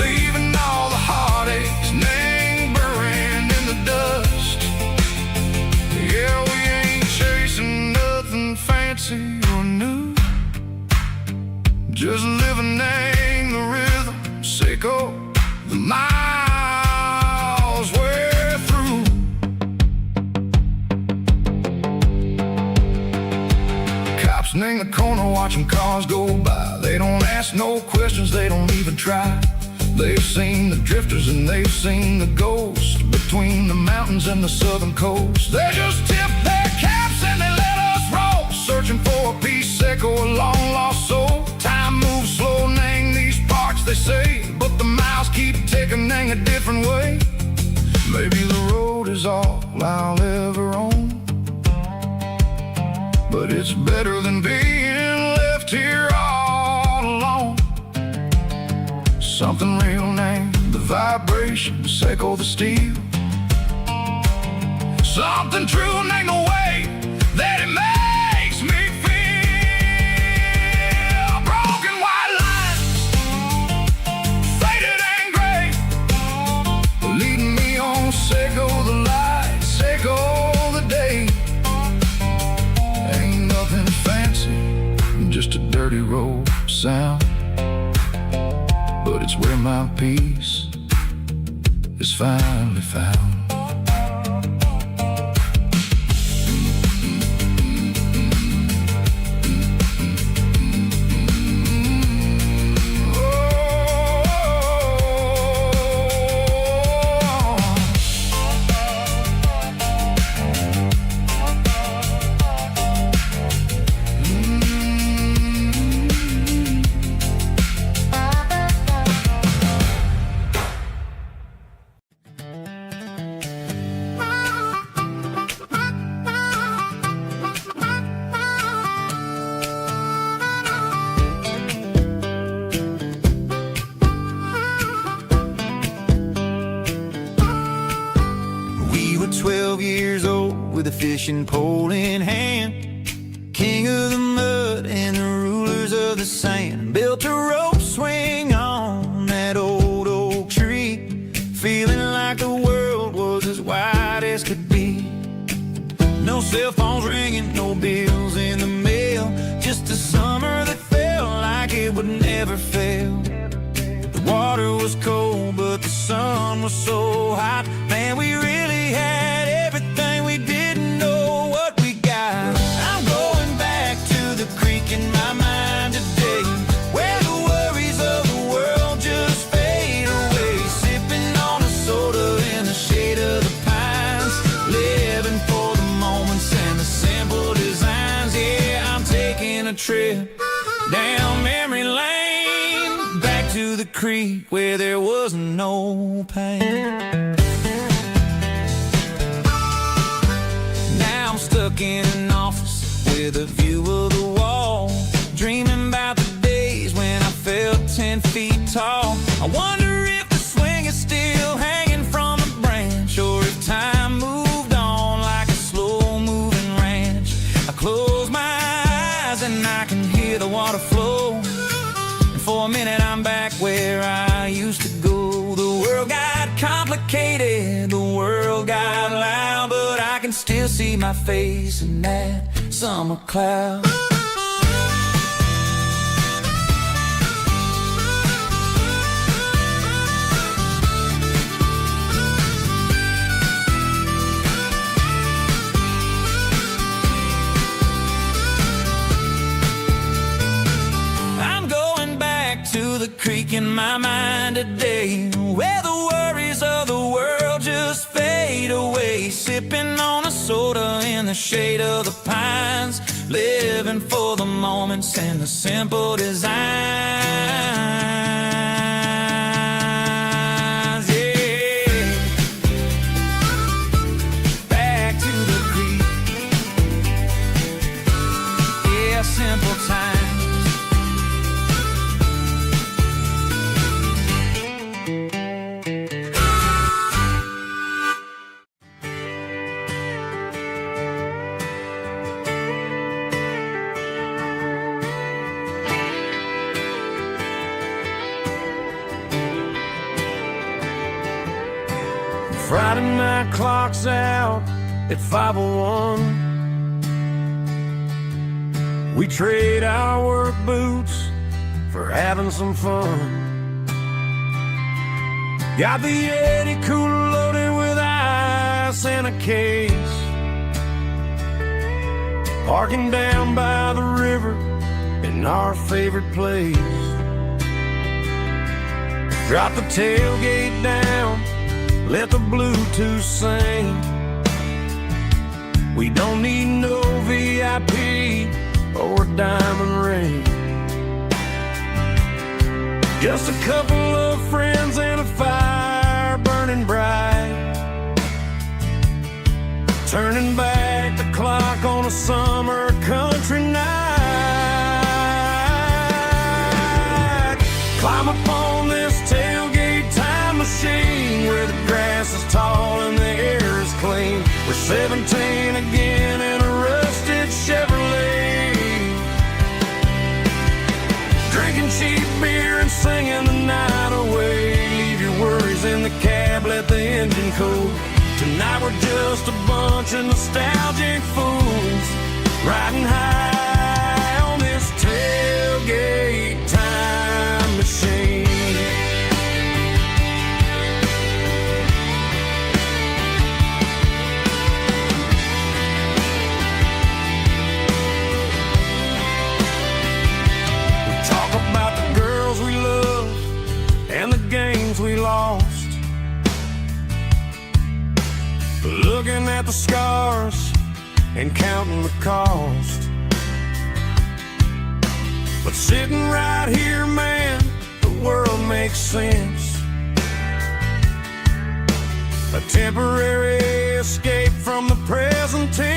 leaving all the heartaches lingering in the dust. Yeah, we ain't chasing nothing fancy or new, just living in the rhythm, sicko, the miles we're through. Cops in the corner watching cars go by. They don't ask no questions, they don't even try. They've seen the drifters and they've seen the ghosts between the mountains and the southern coast. They just tip their caps and they let us roll, searching for a piece or a long lost soul. Time moves slow in these parts, they say, but the miles keep ticking a different way. Maybe the road is all I'll ever own, but it's better than being left here all alone. Something real named the vibration, echo the steel. Something true named the way that it makes me feel. Broken white lines, faded and gray, leading me on, sicko the light, sicko the day. Ain't nothing fancy, just a dirty road sound, but it's where my peace is finally found. We were 12 years old with a fishing pole in hand, king of the mud and the rulers of the sand. Built a rope swing on that old oak tree, feeling like the world was as wide as could be. No cell phones ringing, no bills in the mail, just a summer that felt like it would never fail. The water was cold, but the sun was so hot. Man, we really had everything, we didn't know what we got. I'm going back to the creek in my mind today, where the worries of the world just fade away. Sipping on a soda in the shade of the pines, living for the moments and the simple designs. Yeah, I'm taking a trip down memory lane, back to the creek where there was no pain. Now I'm stuck in an office with a view of the wall, dreaming about the days when I felt 10 feet tall. I wonder if the swing is still hanging from the branch, or if time moved on like a slow-moving ranch. I close my eyes and I can hear the water flow, and for a minute I'm back where I used to go. The world got complicated, the world got loud, but I can still see my face in that summer cloud. I'm going back to the creek in my mind today, where the worries of the world just fade away. Sipping on a soda in the shade of the pines, living for the moments and the simple designs. Yeah, back to the creek. Yeah, simple times. Friday night clock's out at 5:01. We trade our work boots for having some fun. Got the Yeti cooler loaded with ice and a case, parking down by the river in our favorite place. Drop the tailgate down, let the Bluetooth sing. We don't need no VIP or a diamond ring. Just a couple of friends and a fire burning bright, turning back the clock on a summer country night. Climb up on this tailgate time machine where the grass is tall and the air is clean. We're 17 again in a rusted Chevrolet, drinking cheap beer and singing the night away. Leave your worries in the cab, let the engine cool. Tonight we're just a bunch of nostalgic fools riding high on this tailgate time machine. We talk about the girls we love and the games we lost, looking at the scars and counting the cost. But sitting right here, man, the world makes sense. A temporary escape from the present tense.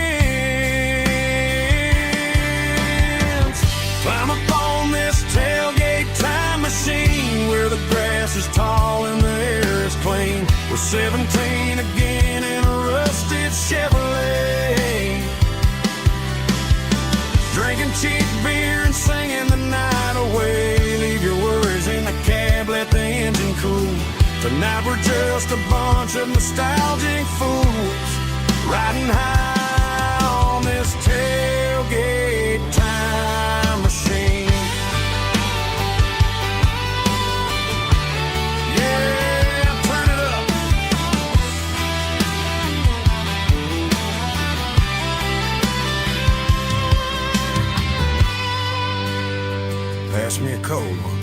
Climb up on this tailgate time machine where the grass is tall and the air is clean. We're 17 again in a rusted Chevrolet, drinking cheap beer and singing the night away. Leave your worries in the cab, let the engine cool. Tonight we're just a bunch of nostalgic fools riding high on this tailgate time machine. Pass me a cold one.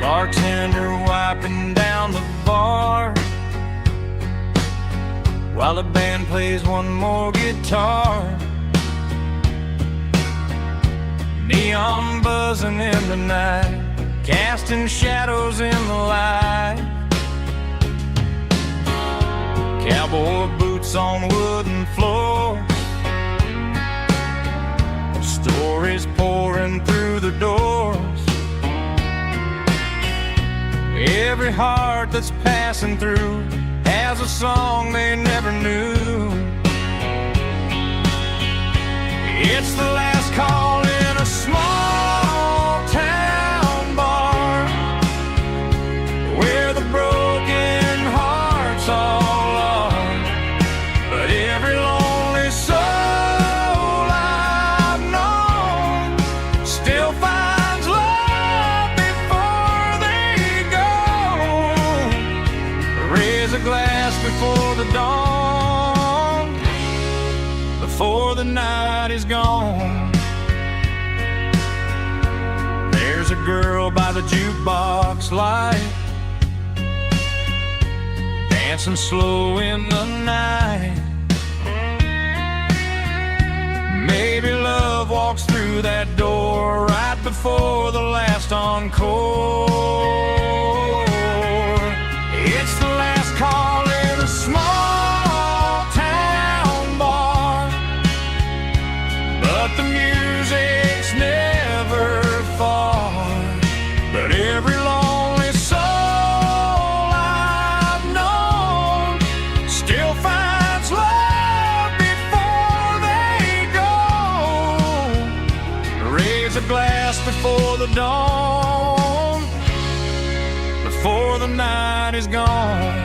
Bartender wiping down the bar while the band plays one more guitar. Neon buzzing in the night, casting shadows in the light. Cowboy boots on wooden floors, stories pouring through the doors. Every heart that's passing through has a song they never knew. It's the last call in a small town bar where the broken hearts all are. But every lonely soul I've known still finds love before they go. Raise a glass before the dawn, before the night is gone. There's a girl by the jukebox light, dancing slow in the night. Maybe love walks through that door right before the last encore. It's the last call in a small town bar, but the music's never far. But every lonely soul I've known still finds love before they go. Raise a glass before the dawn, before the night is gone.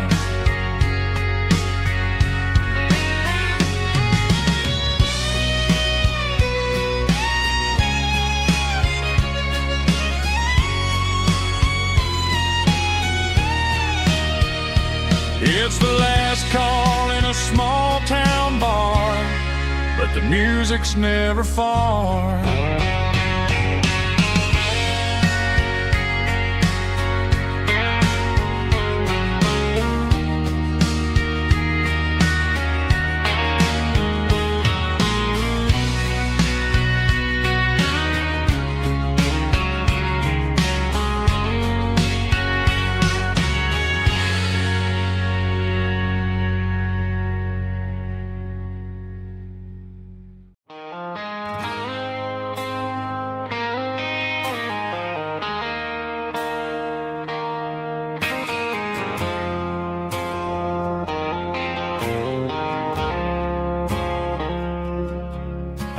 It's the last call in a small town bar, but the music's never far.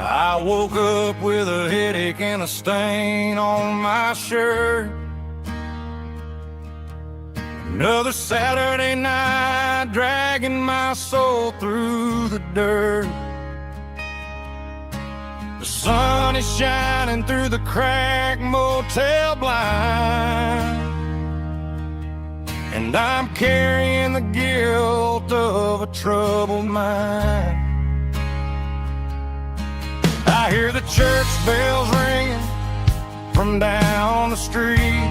I woke up with a headache and a stain on my shirt. Another Saturday night dragging my soul through the dirt. The sun is shining through the cracked motel blind, and I'm carrying the guilt of a troubled mind. I hear the church bells ringing from down the street,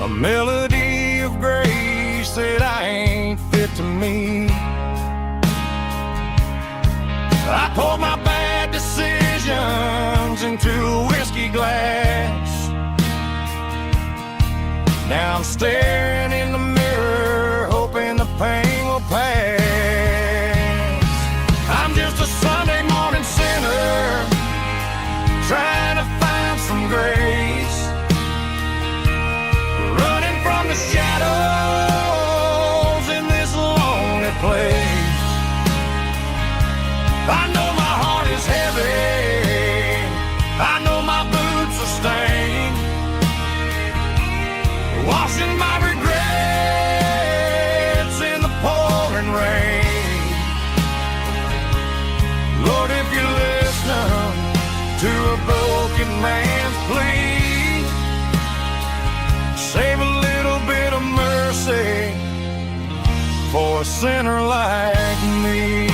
a melody of grace that I ain't fit to meet. I poured my bad decisions into a whiskey glass. Now I'm staring in the mirror, hoping the pain will pass. I'm just a Sunday morning sinner, trying to find some grace, running from the shadows in this lonely place. I know my heart is heavy, I know my boots are stained, washing my regrets in the pouring rain. Lord, if you listen to a broken man's plea, save a little bit of mercy for a sinner like me.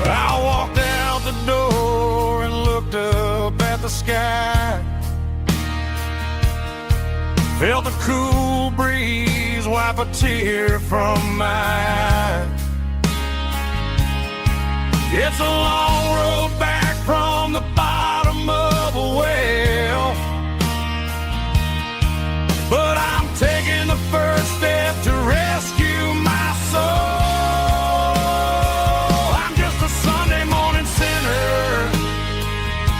I walked out the door and looked up at the sky, felt the cool breeze wipe a tear from my eye. It's a long road back from the bottom of a well, but I'm taking the first step to rescue my soul.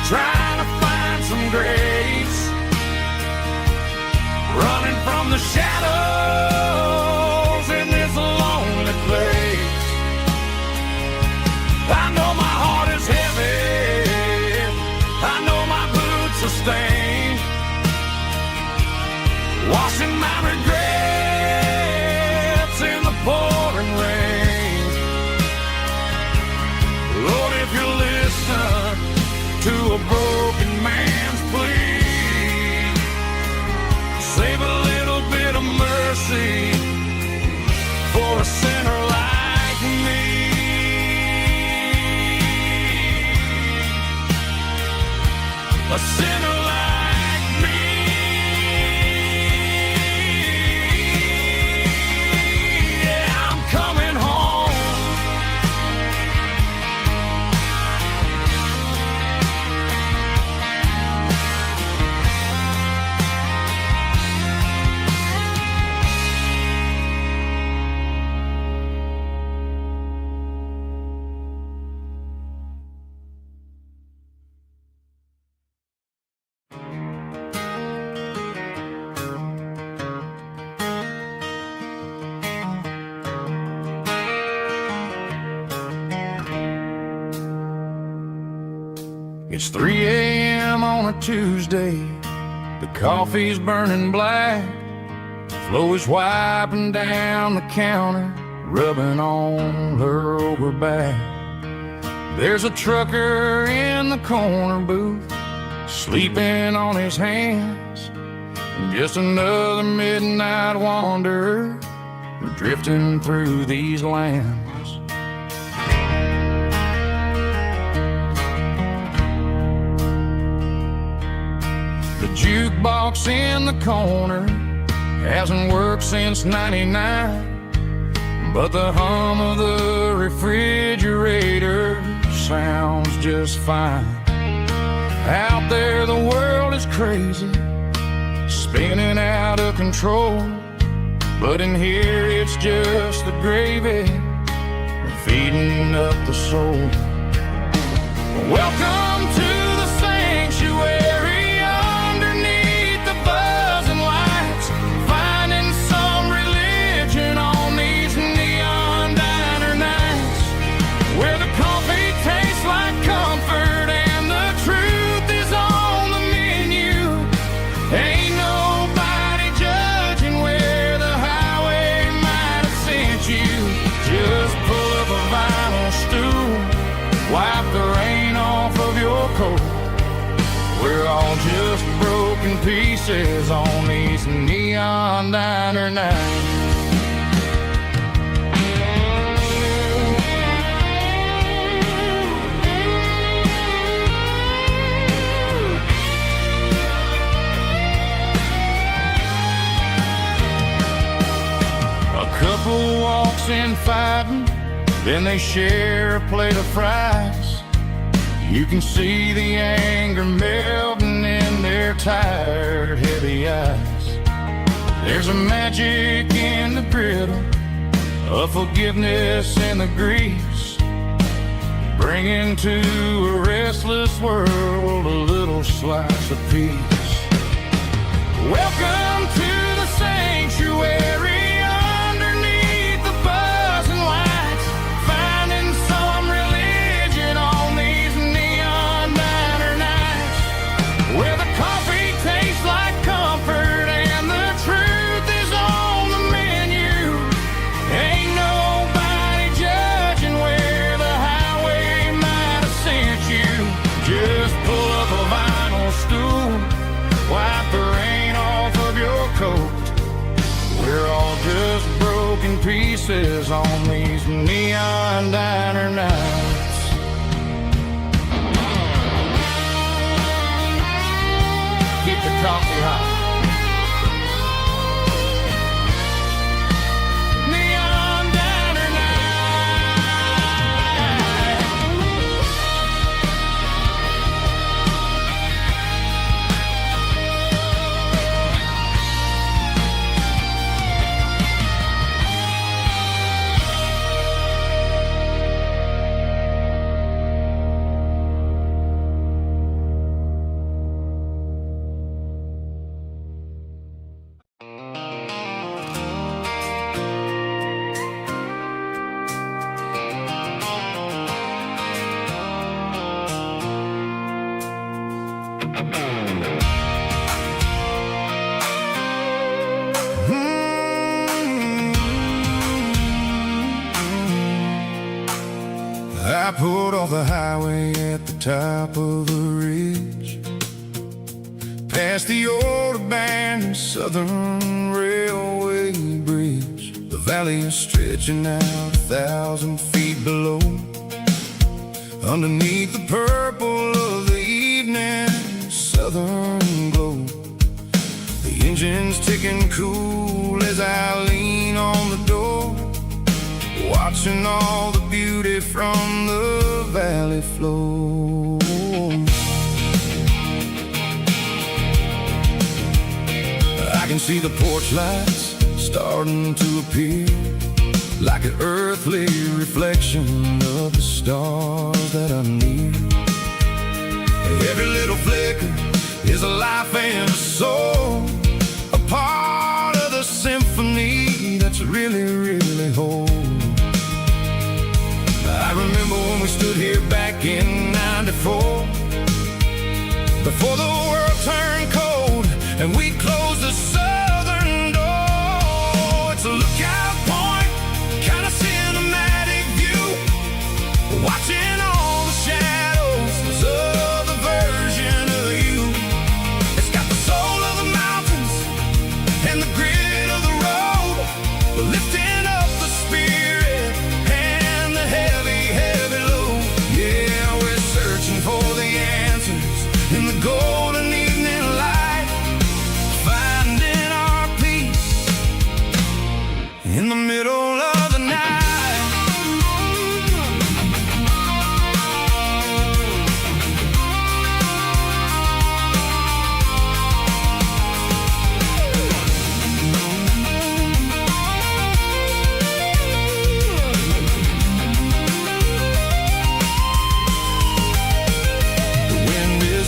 Trying to find some grace, running from the shadows in this lonely place. I know my heart is heavy, I know my boots are stained, washing my regrets in the pouring rain. Lord, if you listen to a broken man's plea, save a little bit of mercy for a sinner like me. A sinner like me. It's 3 a.m. on a Tuesday. The coffee's burning black. Flo is wiping down the counter, rubbing on her over back. There's a trucker in the corner booth, sleeping on his hands. Just another midnight wanderer, drifting through these lands. The jukebox in the corner hasn't worked since '99, but the hum of the refrigerator sounds just fine. Out there the world is crazy, spinning out of control, but in here it's just the gravy feeding up the soul. Welcome to the sanctuary underneath the buzzing lights, finding some religion on these neon diner nights, where the coffee tastes like comfort and the truth is on the menu. Ain't nobody judging where the highway might have sent you. Just pull up a vinyl stool, wipe the rain off of your coat. We're all just broken pieces on these neon diner nights. A couple walks in fighting, then they share a plate of fries. You can see the anger melting in their tired, heavy eyes. There's a magic in the griddle, a forgiveness in the grease, bringing to a restless world a little slice of peace. Welcome to the sanctuary. Pieces on these neon diner nights. Keep the coffee hot. Neon diner I pulled off the highway at the top of the ridge, past the old abandoned Southern Railway bridge. The valley is stretching out 1,000 feet below, underneath the purple of the evening southern glow. The engine's ticking cool as I lean on the door, watching all the beauty from the valley flow. I can see the porch lights starting to appear, like an earthly reflection of the stars that are near. Every little flicker is a life and a soul, a part of the symphony that's really, really whole. I remember when we stood here back in '94, before the world turned cold and we closed the southern door. It's a lookout point, kind of cinematic view, watching all the shadows of the version of you. It's got the soul of the mountains and the grit of the road, lifting up the spirit and the heavy, heavy load. Yeah, we're searching for the answers in the golden evening light, finding our peace in the middle of the night.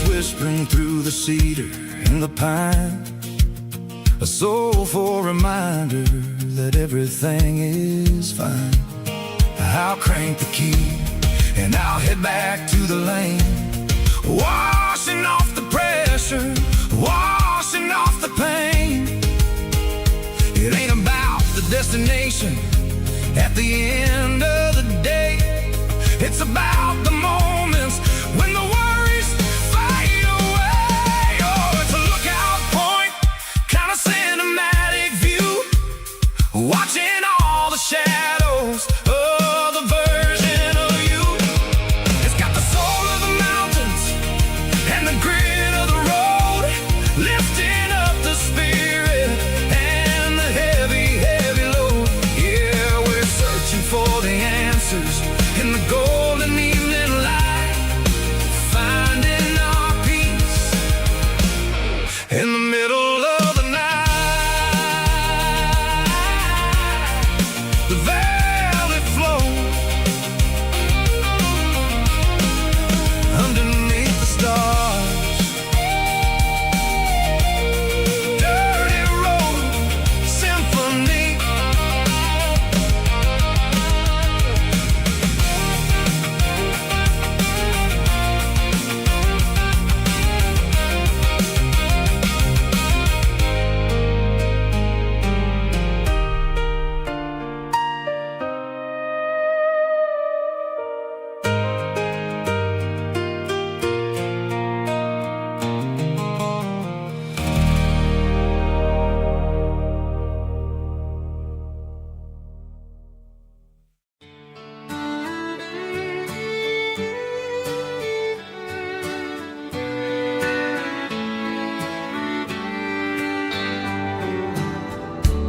Whispering through the cedar and the pine, a soulful reminder that everything is fine. I'll crank the key and I'll head back to the lane, washing off the pressure, washing off the pain. It ain't about the destination at the end of the day, it's about the moments when the worries fade away. Oh, it's a lookout point, kind of cinematic view, watching all the shadows of the version of you. It's got the soul of the mountains and the grit of the road, lifting up the spirit and the heavy, heavy load. Yeah, we're searching for the answers in the golden evening light, finding our peace in the middle of the night. The valley flows underneath the stars. Dirty road symphony.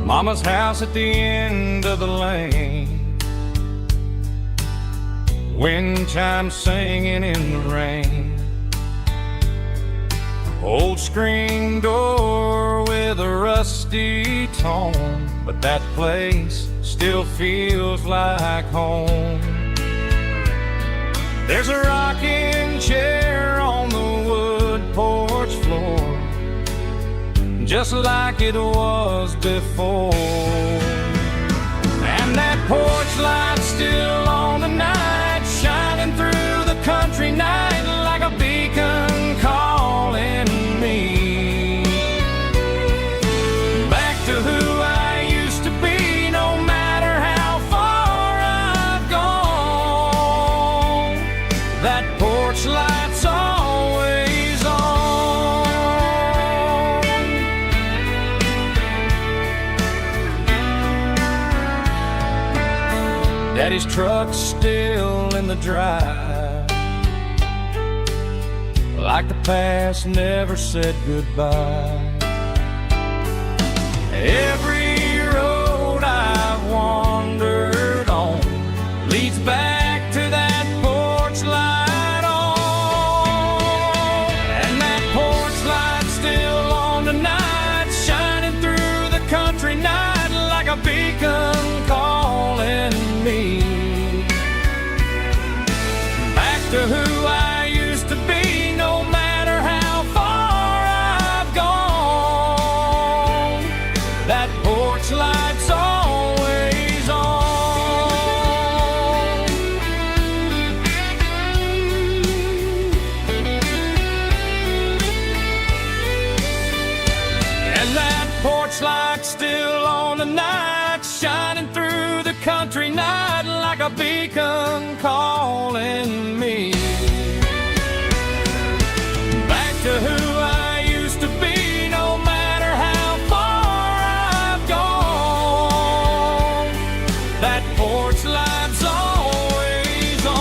Mama's house at the end of the lane, wind chimes singing in the rain. Old screen door with a rusty tone, but that place still feels like home. There's a rocking chair on the wood porch floor, just like it was before. And that porch light's still on tonight, shining through the country night like a beacon calling me back to who I used to be. No matter how far I've gone, that porch light's always on. Daddy's truck's still in the drive, like the past never said goodbye. Every road I've wandered on leads back to that porch light on. And that porch light's still on tonight, shining through the country night like a beacon calling me back to who I used to be. No matter how far I've gone, that porch light's always on. beacon calling me back to who I used to be, no matter how far I've gone. That porch light's always on,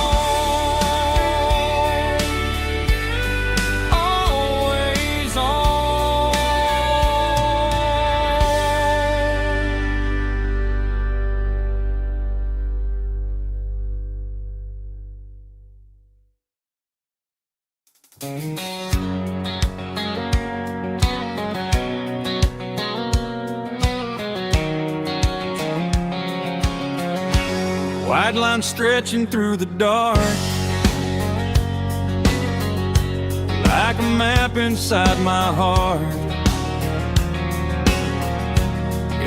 always on. White line stretching through the dark, like a map inside my heart.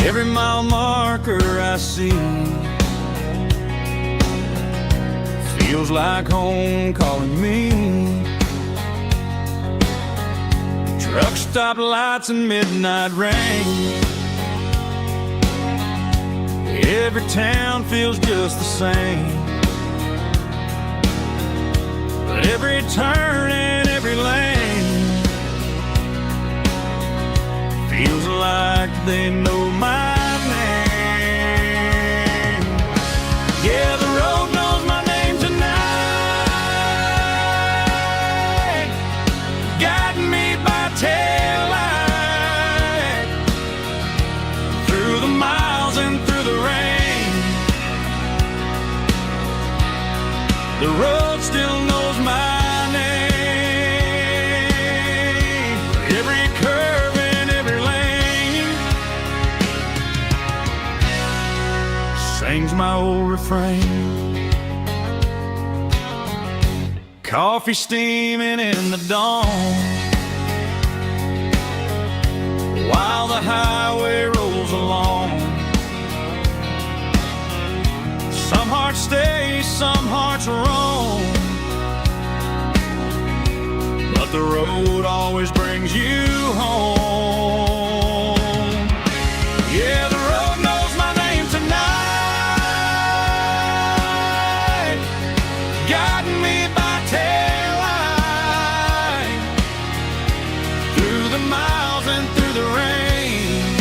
Every mile marker I see feels like home calling me. Truck stop lights and midnight rain, every town feels just the same. But every turn and every lane feels like they know my name. Yeah, the road knows my name tonight, guiding me by taillight through the miles and through the rain. The road still knows my name. Every curve and every lane sings my old refrain. Coffee steaming in the dawn, while the highway rolls along. Some hearts stay, some hearts roam, but the road always brings you home. Yeah, the road knows my name tonight, guiding me by taillight through the miles and through the rain.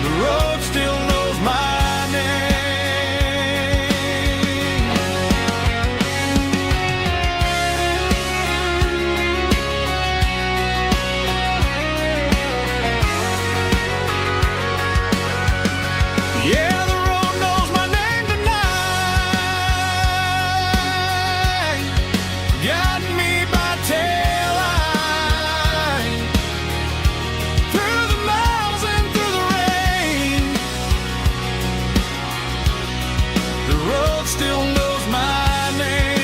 The road still knows my name. Yeah, the road knows my name tonight, guiding me by taillight through the miles and through the rain. The road still knows my name.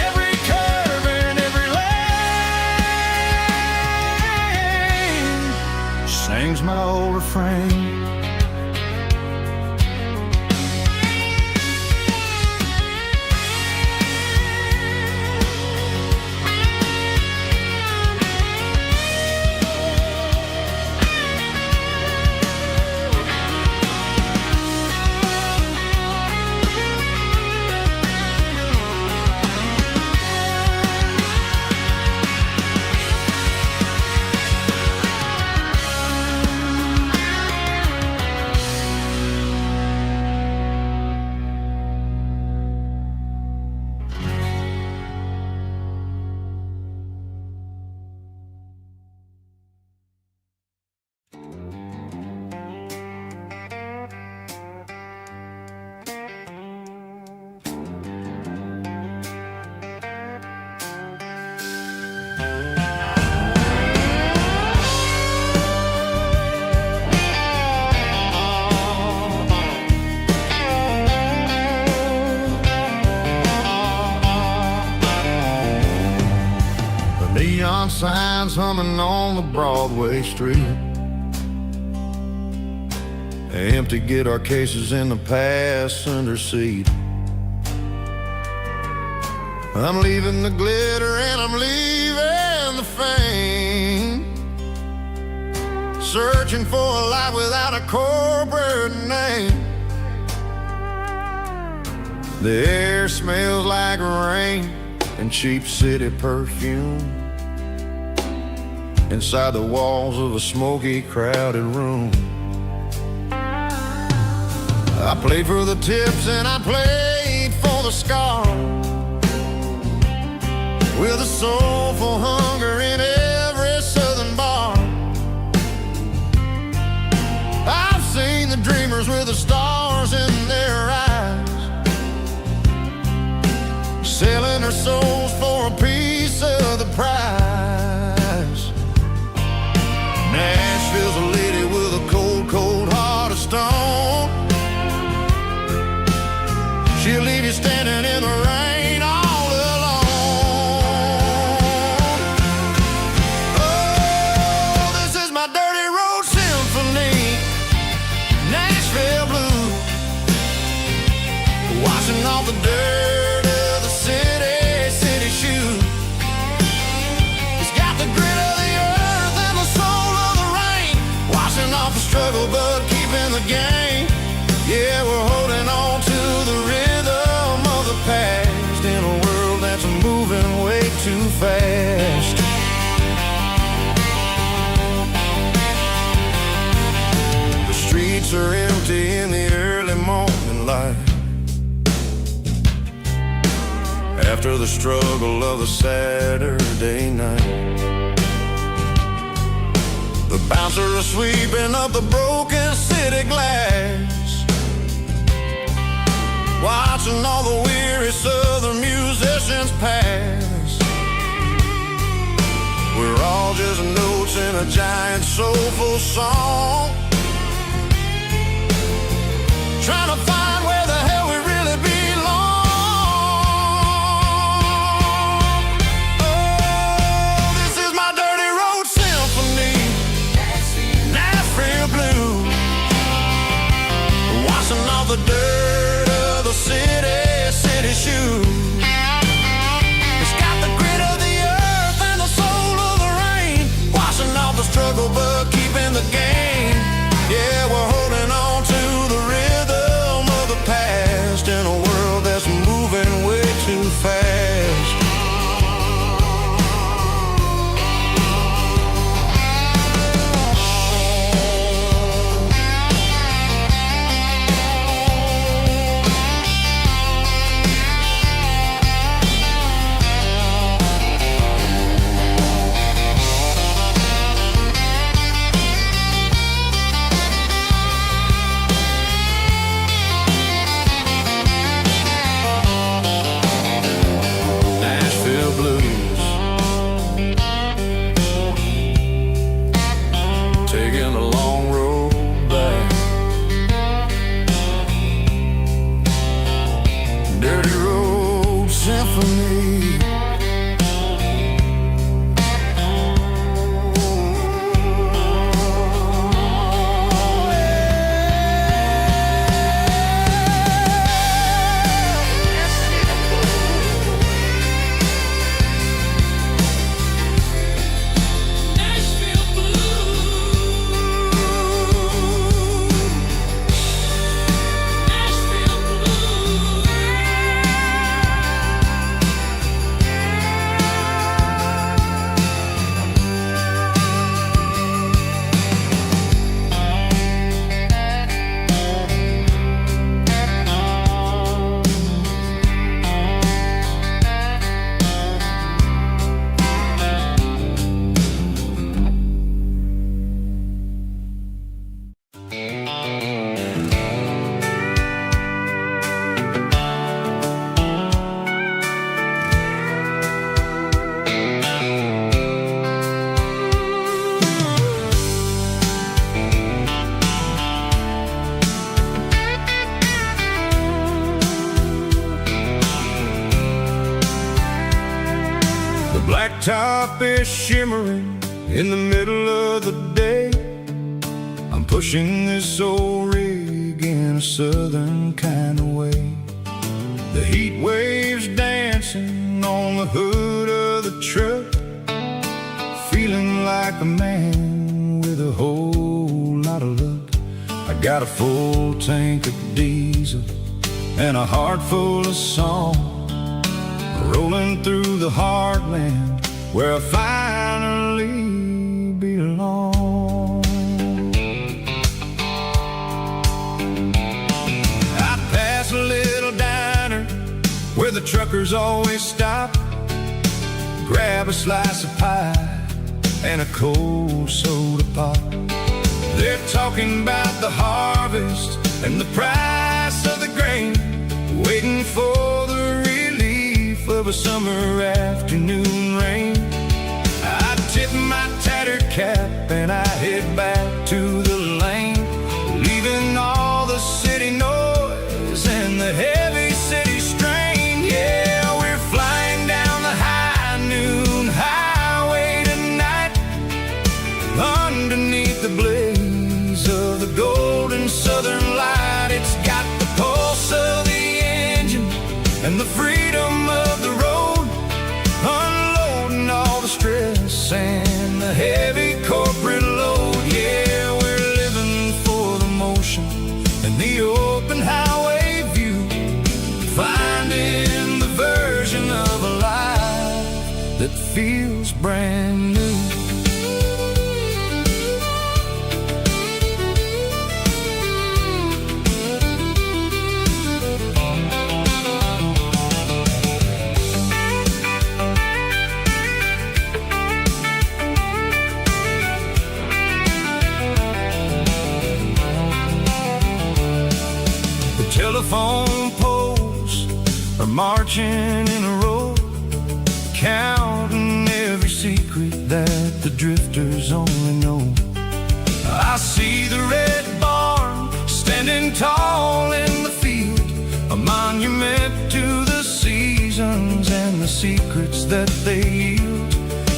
Every curve and every lane sings my old refrain. Neon signs humming on the Broadway street, empty guitar cases in the passenger seat. I'm leaving the glitter and I'm leaving the fame, searching for a life without a corporate name. The air smells like rain and cheap city perfume inside the walls of a smoky, crowded room. I played for the tips and I played for the scars, with a soulful hunger in every southern bar. I've seen the dreamers with the stars in their eyes, selling their souls for a piece of the prize. Nashville's a lady with a cold, cold heart of stone. She'll leave you standing in the rain all alone. Oh, this is my dirty road symphony, Nashville blues, washing off the dirt of the city shoes. It's got the grit of the earth and the soul of the rain, washing off the struggle but keeping the game. Yeah, we're holding on to the rhythm of the past in a world that's moving way too fast. The streets are empty in the early morning light, after the struggle of the Saturday night. The bouncers are sweeping up the broken city glass, watching all the weary southern musicians pass. We're all just notes in a giant soulful song, trying to find where the hell we really belong. Oh, this is my dirty road symphony, Nashville blues, washing off the dirt of the city shoes. It's got the grit of the earth and the soul of the rain, washing off the struggle but keeping the game. Yeah, we're holding on to the rhythm of the past in a world that's moving way too fast. Nashville blues, taking a long road back. Dirty road symphony. Blacktop is shimmering in the middle of the day. I'm pushing this old rig in a southern kind of way. The heat waves dancing on the hood of the truck, feeling like a man with a whole Got a full tank of diesel and a heart full of song, rolling through the heartland where I finally belong. I pass a little diner where the truckers always stop, grab a slice of pie and a cold soda pop. They're talking about the harvest and the price of the grain, waiting for the relief of a summer afternoon rain. I tip my tattered cap and I head back to the lane, leaving all the city noise and the heavy city strain. Yeah, we're flying down the high noon highway tonight, underneath the blaze of the golden southern light. It's got the pulse of the engine and the freedom of the road, unloading all the stress and the heavy corporate load. Yeah, we're living for the motion and the open highway view, finding the version of a life that feels brand new. Telephone poles are marching in a row, counting every secret that the drifters only know. I see the red barn standing tall in the field, a monument to the seasons and the secrets that they yield.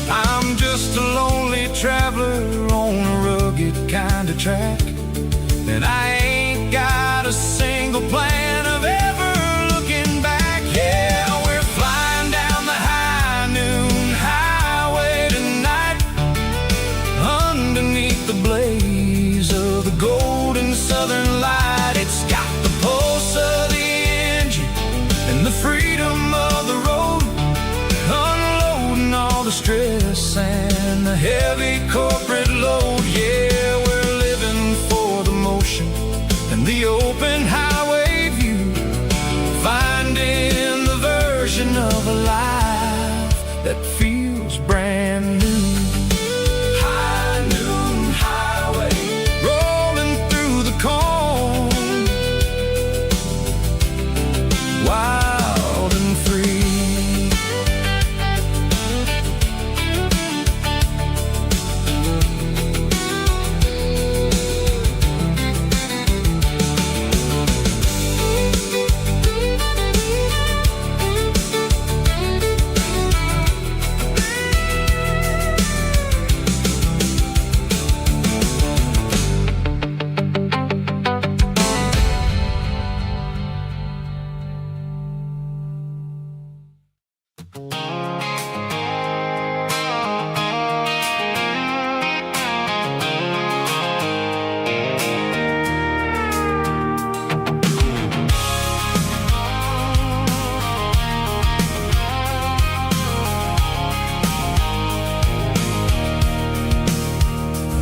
I'm just a lonely traveler on a rugged kind of track, and I ain't got a single plan of ever looking back. Yeah, we're flying down the high noon highway tonight, underneath the blaze of the golden southern light. It's got the pulse of the engine and the freedom of the road, unloading all the stress and the heavy corporate load. Yeah, we're living for the motion and the open highway view, finding the version of a life that feels brand new. High noon highway, rolling through the corn, wild and free.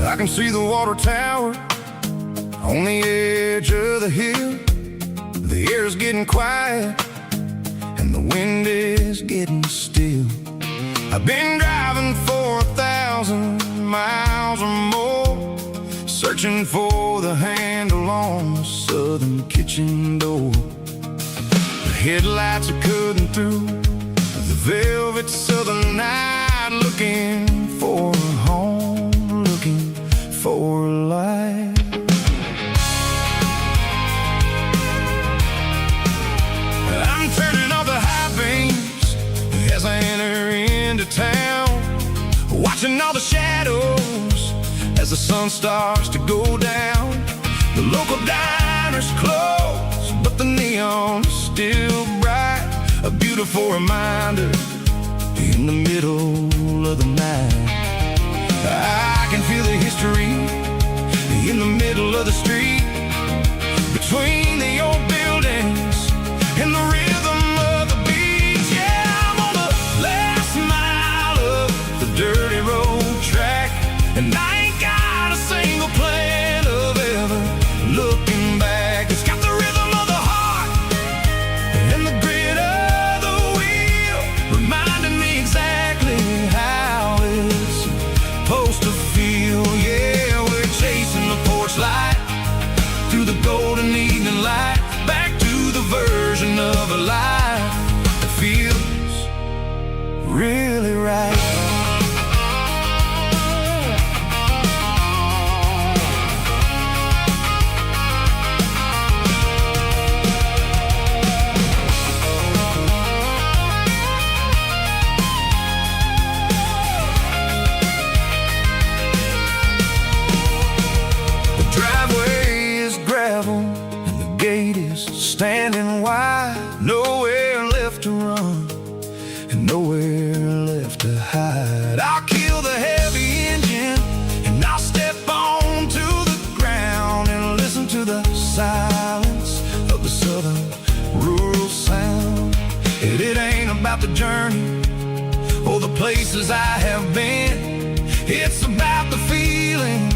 I can see the water tower on the edge of the hill. The air's getting quiet and the wind is getting still. I've been driving for 1,000 miles or more, searching for the handle on the southern kitchen door. The headlights are cutting through the velvet southern night, looking for a home, looking for a life. I'm turning off the high beams as I enter into town, watching all the shadows as the sun starts to go down. The local diner's closed, but the neon is still bright, a beautiful reminder in the middle of the night. I can feel the history in the middle of the street, between the old buildings and the rhythm of the beach. Yeah, I'm on the last mile of the dirty road track, and I ain't got a single plan of ever looking back. It's got the rhythm of the heart and the grit of the wheel, reminding me exactly how it's supposed to feel. Yeah, we're chasing the porch light through the golden evening light, back to the version of a life that feels really right. Standing wide, nowhere left to run and nowhere left to hide. I'll kill the heavy engine and I'll step onto the ground and listen to the silence of the southern rural sound. And it ain't about the journey or the places I have been, it's about the feeling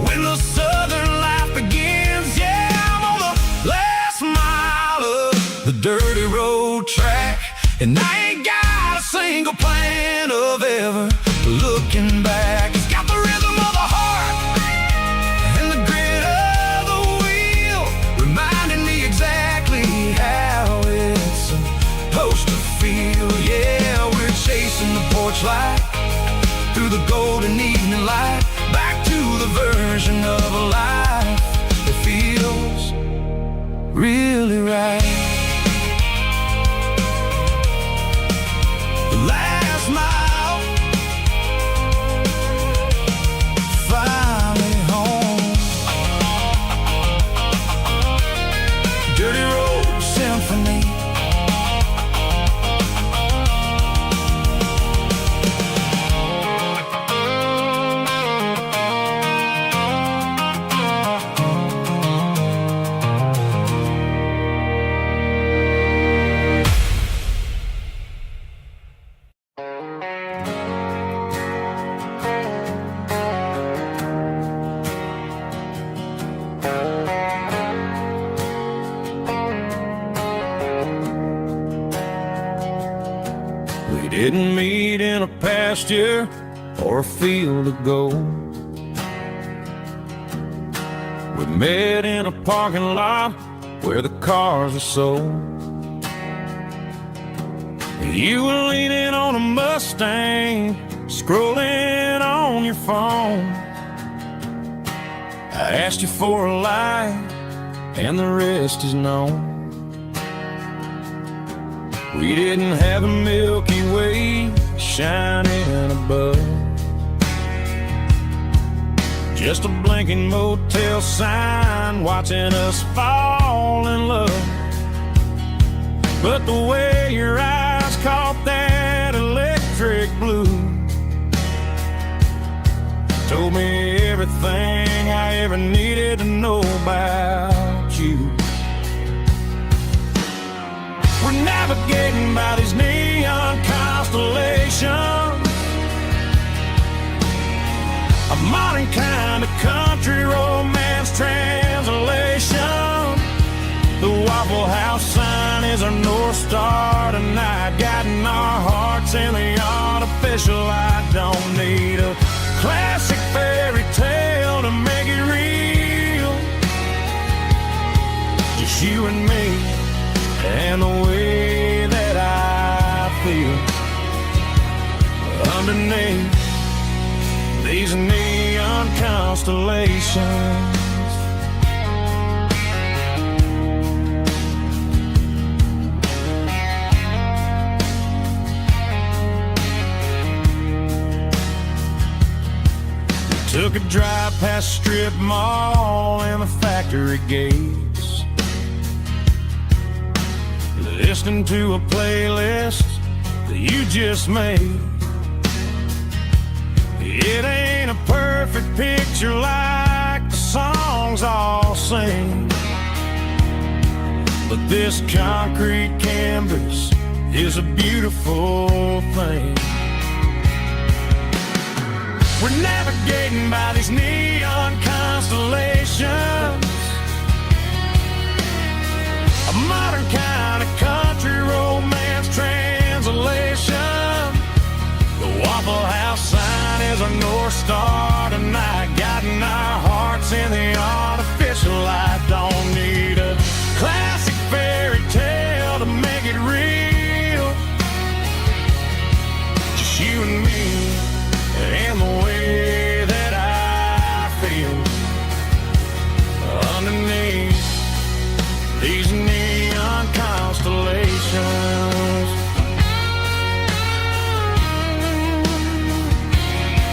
when the southern life begins. Yeah, I'm on the last mile of the dirty road track, and I ain't got a single plan of ever looking back. It's got the rhythm of the heart and the grit of the wheel, reminding me exactly how it's supposed to feel. Yeah, we're chasing the porch light through the golden evening light, back to the version of a life that feels really right. The last mile, finally home. Dirty Road Symphony. We didn't meet in a pasture or a field of gold. We met in a parking lot where the cars are sold. You were leaning on a Mustang, scrolling on your phone. I asked you for a light, and the rest is known. We didn't have a Milky Way shining above, just a blinking motel sign watching us fall in love. But the way your eyes caught that electric blue told me everything I ever needed to know about you. We're navigating by these neon constellations, a modern kind of country romance translation. The Waffle House sign is our North Star tonight, guiding our hearts in the artificial light. Don't need a classic fairy tale to make it real, just you and me and the way that I feel underneath these neon constellations. Took a drive past strip mall and the factory gates, listening to a playlist that you just made. It ain't a perfect picture like the songs all sing, But this concrete canvas is a beautiful thing. We're navigating by these neon constellations, a modern kind of country romance translation. The Waffle House sign is a North Star tonight, guiding our hearts in the artificial light. Don't need a classic fairy tale to make it real. Just you and me and the way that I feel underneath these neon constellations.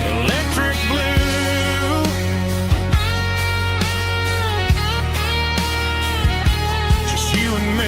Electric blue, just you and me.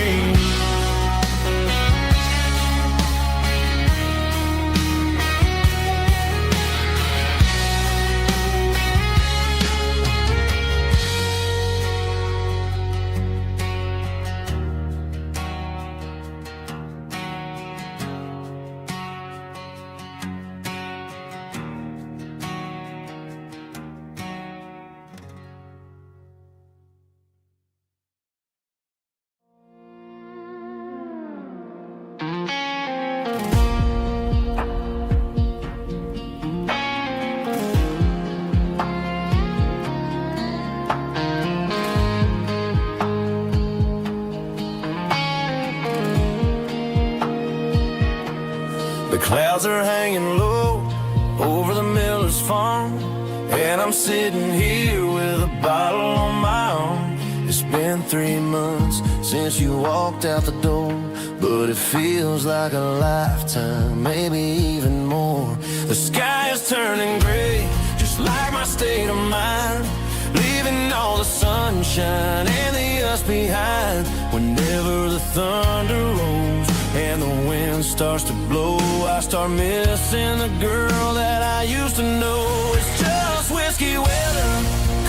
The clouds are hanging low over the miller's farm, and I'm sitting here with a bottle on my arm. It's been 3 months since you walked out the door, but it feels like a lifetime, maybe even more. The sky is turning gray, just like my state of mind, leaving all the sunshine and the us behind. Whenever the thunder rolls and the wind starts to blow, I start missing the girl that I used to know. It's just whiskey weather,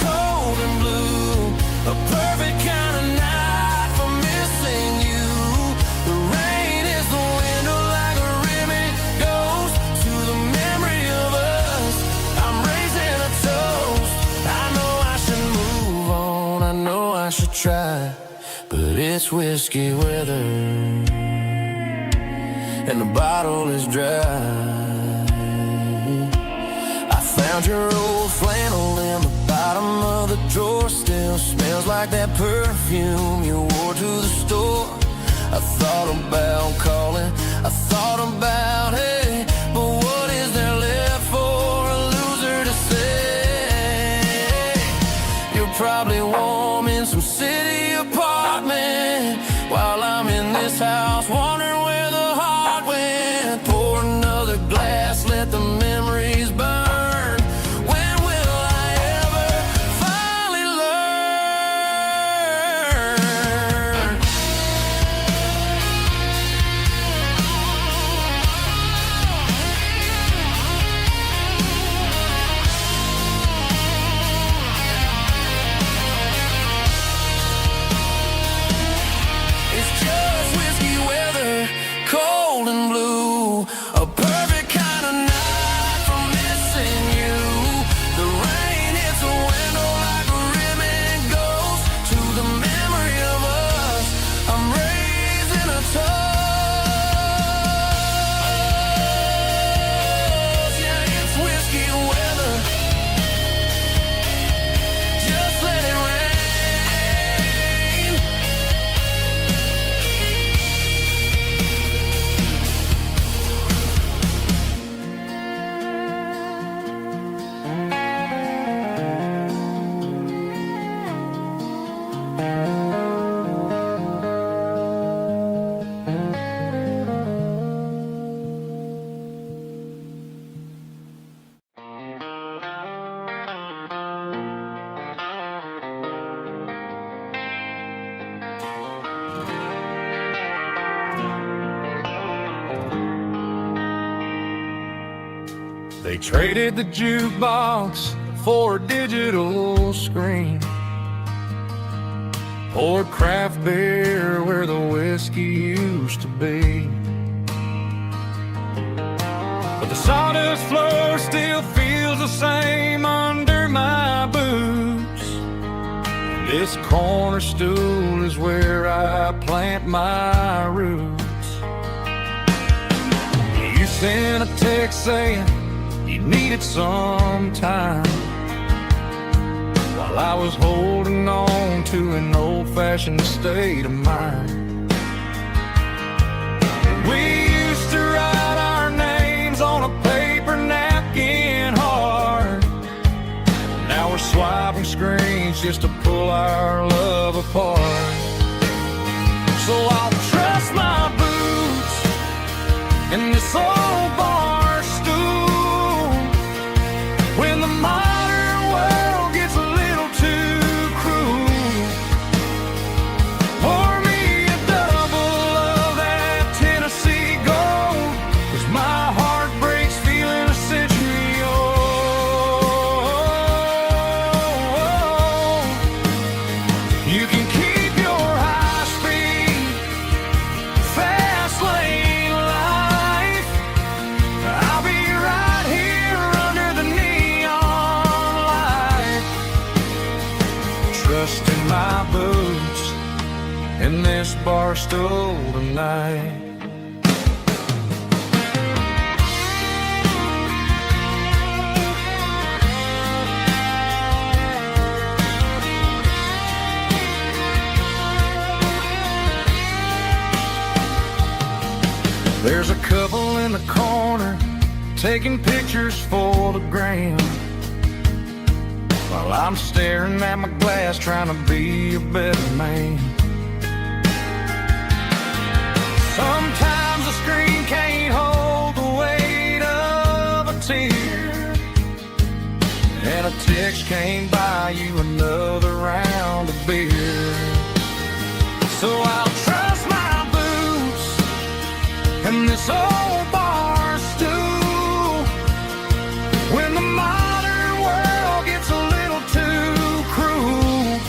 cold and blue, a perfect kind of night for missing you. The rain is the window like a ribbon goes to the memory of us. I'm raising a toast. I know I should move on, I know I should try, but it's whiskey weather and the bottle is dry. I found your old flannel in the bottom of the drawer, still smells like that perfume you wore to the store. I thought about calling, I thought about, hey, but what is there left for a loser to say? You're probably warm in some city apartment while I'm in this house wondering where the heart went. Pour another glass, let the memories burn. When will I ever finally learn? It's just whiskey weather, cold and blue, a perfect kind of night for missing you. The rain hits the window like a ribbon goes to the memory of us. I'm raising a toast. Yeah, it's whiskey weather. Just let it rain. They traded the jukebox for a digital screen. poured craft beer where the whiskey used to be. But the sawdust floor still feels the same under my boots. This corner stool is where I plant my roots. You sent a text saying you needed some time, while I was holding on to an old-fashioned state of mind. We used to write our names on a paper napkin hard. Now we're swiping screens just to pull our love apart. So I'll trust my boots in this old bar stool when the modern world gets a little too cruel. Pour me a double of that Tennessee Gold, 'cause my heart breaks feeling a century old. You can keep your high-speed fast lane life. I'll be right here under the neon light, trusting my boots in this bar stool tonight. There's a couple in the corner taking pictures for the gram, while I'm staring at my glass trying to be a better man. Sometimes the screen can't hold the weight of a tear, and a text can't buy you another round of beer. So I'll trust my boots in this old bar stool when the modern world gets a little too cruel.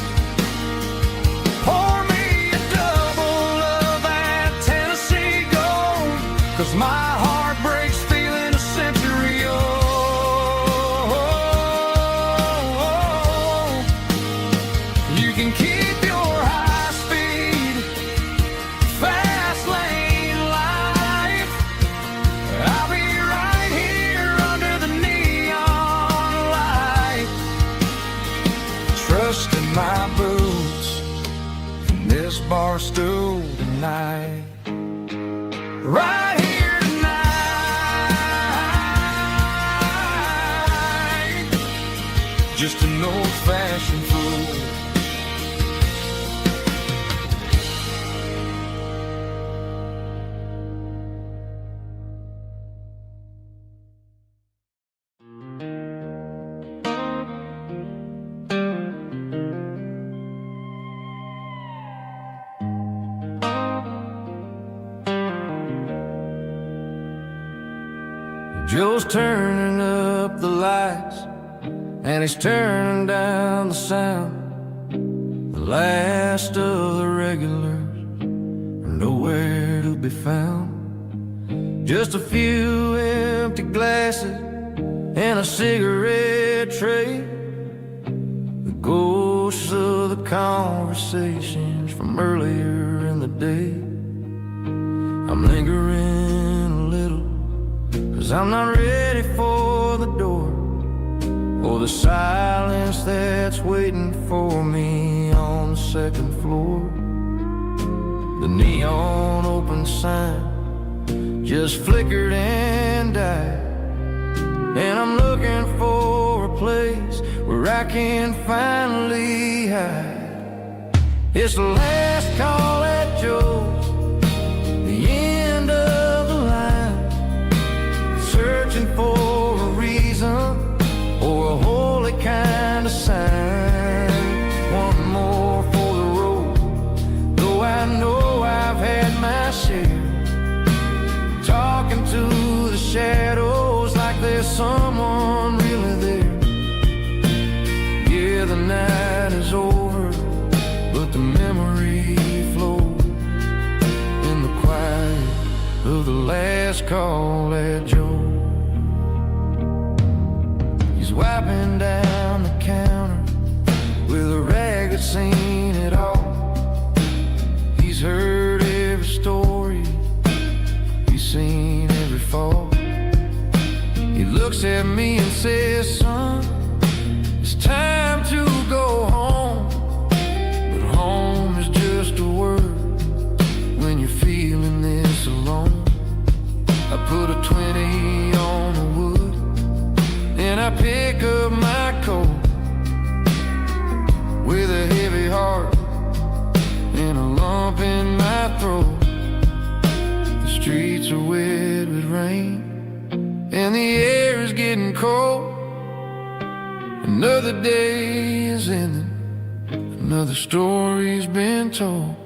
Pour me a double of that Tennessee Gold, 'cause my heart breaks feeling a century old. You can keep your high-speed fast lane life. I'll be right here under the neon light, trusting my boots in this bar stool tonight. Right here tonight, just an old-fashioned fool. Joe's turning up the lights and he's turning down the sound. The last of the regulars are nowhere to be found. Just a few empty glasses and a cigarette tray, the ghosts of the conversations from earlier in the day. I'm lingering a little, 'cause I'm not ready for the door, or the silence that's waiting for me on the second floor. The neon open sign just flickered and died, and I'm looking for a place where I can finally hide. It's the last call at Joe's, the end of the line, searching for a reason or a holy kind of sign. One more for the road, though I know I've had my share, talking to the shadows like there's someone really there. Yeah, the night is over, but the memory of the last call at Joe. He's wiping down the counter with a rag that's seen it all. He's heard every story, he's seen every fall. He looks at me and says, son, it's time to go home. But home is just a word when you're feeling this alone. I put a 20 on the wood and I pick up my coat with a heavy heart and a lump in my throat. The streets are wet with rain and the air is getting cold. Another day is ending, another story's been told.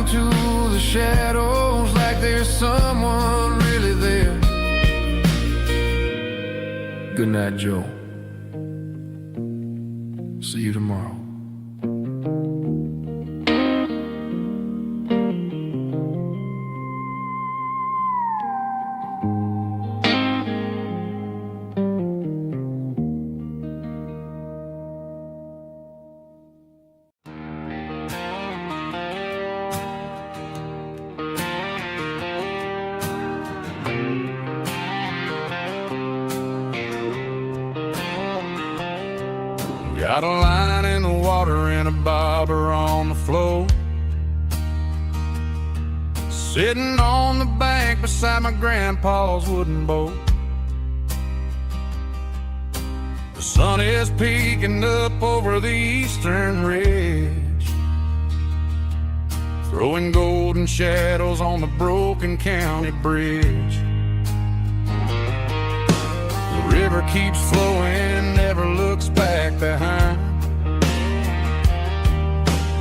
To the shadows like there's someone really there. Good night, Joe. See you tomorrow. Got a line in the water and a bobber on the floor, sitting on the bank beside my grandpa's wooden boat. The sun is peeking up over the eastern ridge, throwing golden shadows on the broken county bridge. The river keeps flowing, never looks back behind,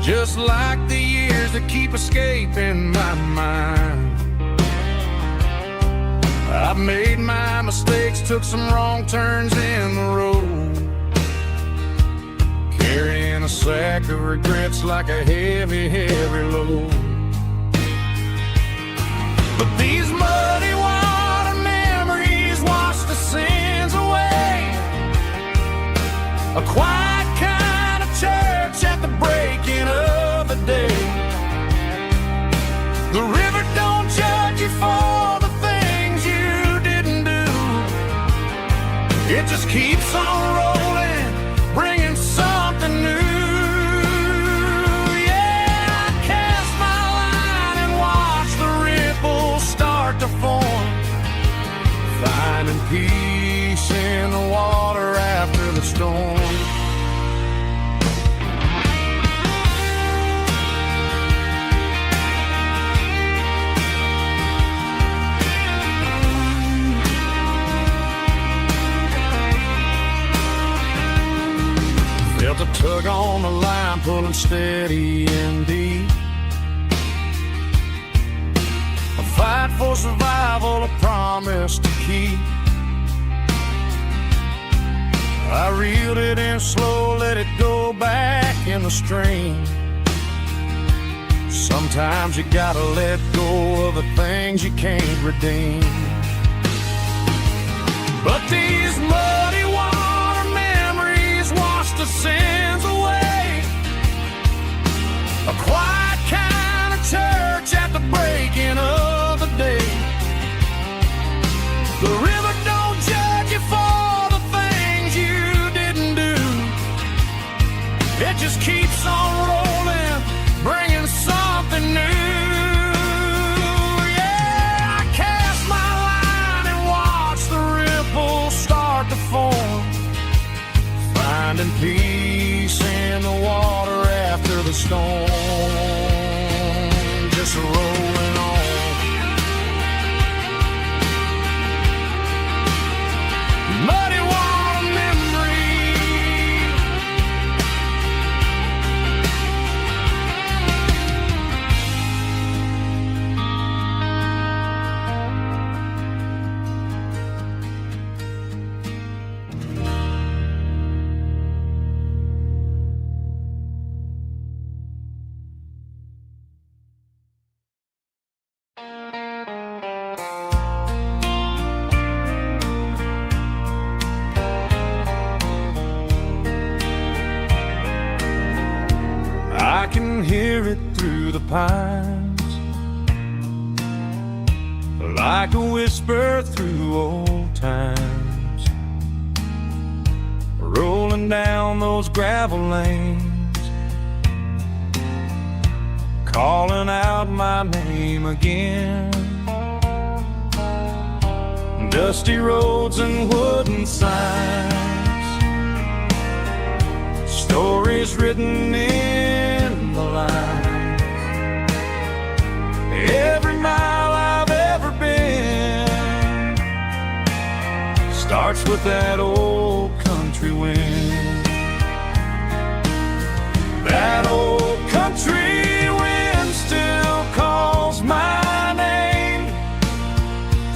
just like the years that keep escaping my mind. I've made my mistakes, took some wrong turns in the road, carrying a sack of regrets like a heavy, heavy load. But these muddy water memories wash the sins away. A quiet kind of church at the breaking of the day. The river don't judge you for the things you didn't do. It just keeps on rolling, bringing something new. Yeah, I cast my line and watch the ripples start to form, finding peace in the water after the storm. Felt a tug on the line, pulling steady and deep. A fight for survival, a promise to keep. I reeled it in slow, let it go back in the stream. Sometimes you gotta let go of the things you can't redeem. But these muddy water memories wash the sins away. A quiet kind of church at the breaking of the day. The river don't judge you for the things you didn't do. It just keeps on rolling, bringing something new. stone, just rolling on. Muddy water memory, I can hear it through the pines, like a whisper through old times, rolling down those gravel lanes, calling out my name again. Dusty roads and wooden signs, stories written in the lines. Every mile I've ever been starts with that old country wind. That old country wind still calls my name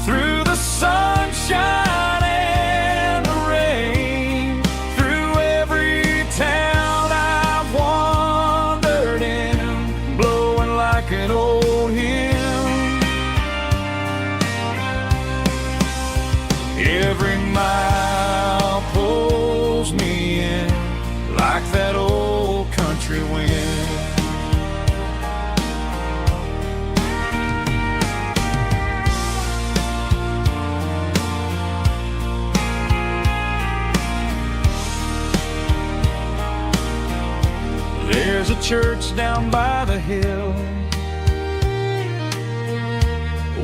through the sunshine and the rain, through every town I've wandered in, blowing like an old hymn. Every mile pulls me in like that old country wind. There's a church down by the hill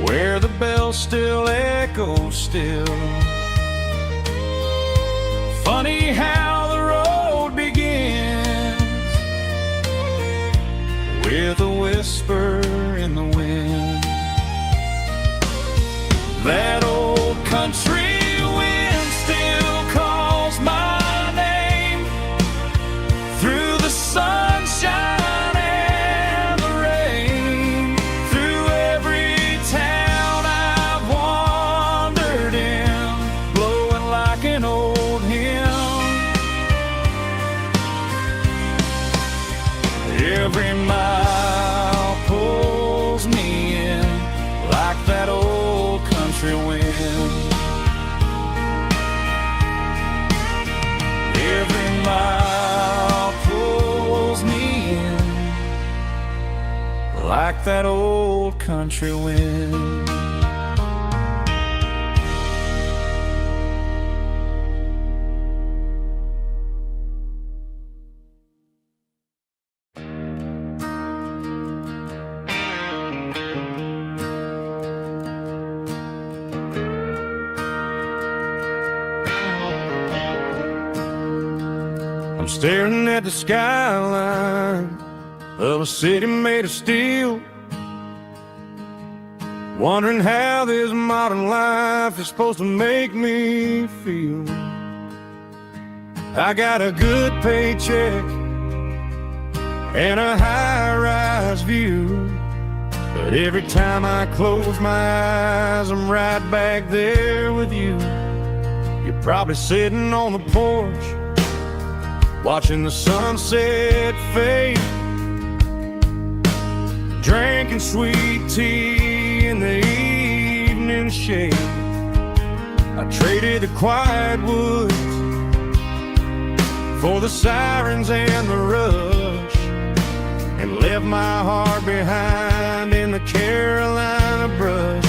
where the bells still echo still. Funny how the road begins with a whisper in the wind. That old country wind still calls my name through the sunshine and the rain, through every town I've wandered in, blowing like an old hymn. Every mile pulls me in like that old country wind. Every mile pulls me in like that old country wind. I'm staring at the skyline of a city made of steel, wondering how this modern life is supposed to make me feel. I got a good paycheck and a high-rise view, but every time I close my eyes, I'm right back there with you. You're probably sitting on the porch watching the sunset fade, drinking sweet tea in the evening shade. I traded the quiet woods for the sirens and the rush, and left my heart behind in the Carolina brush.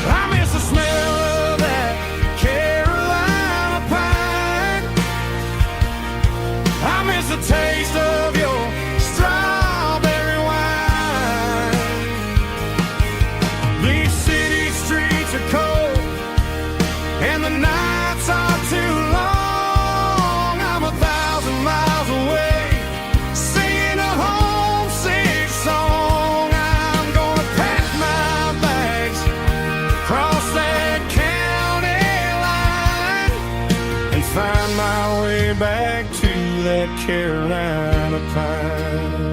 I miss the smell of that Carolina pine. I miss the taste of your strawberry wine. These city streets are cold and the nights are too long. I'm 1,000 miles away. Carolina pine.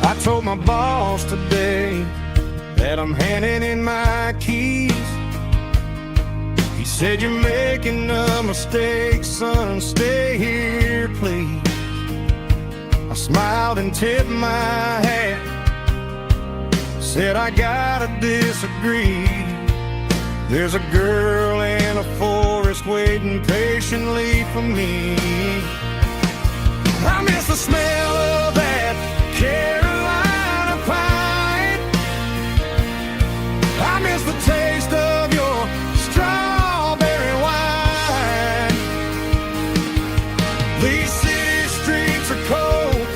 I told my boss today that I'm handing in my keys. He said, "You're making a mistake, son, stay here, please." I smiled and tipped my hat, said, "I gotta disagree. There's a girl in a forest waiting patiently for me. I miss the smell of that Carolina pine. I miss the taste of your strawberry wine. These city streets are cold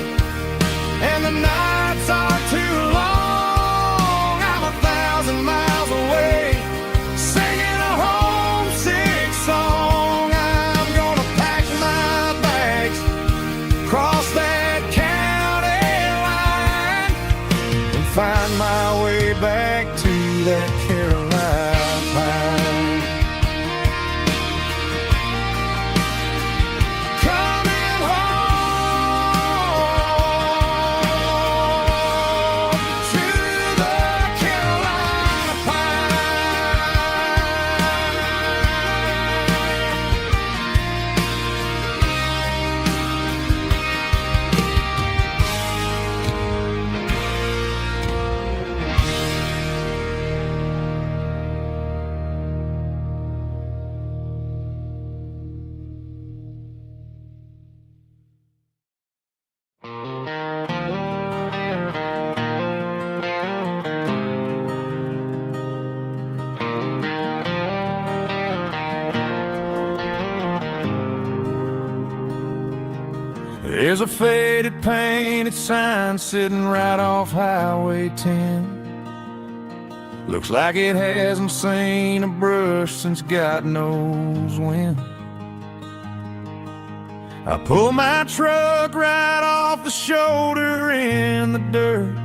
and the nights are too long. I'm 1,000 miles away, singing a homesick song. I'm gonna pack my bags, cross that county line, and find my way back to that Carolina pine. Coming home to the Carolina There's a faded painted sign sitting right off Highway 10. Looks like it hasn't seen a brush since God knows when. I pull my truck right off the shoulder in the dirt,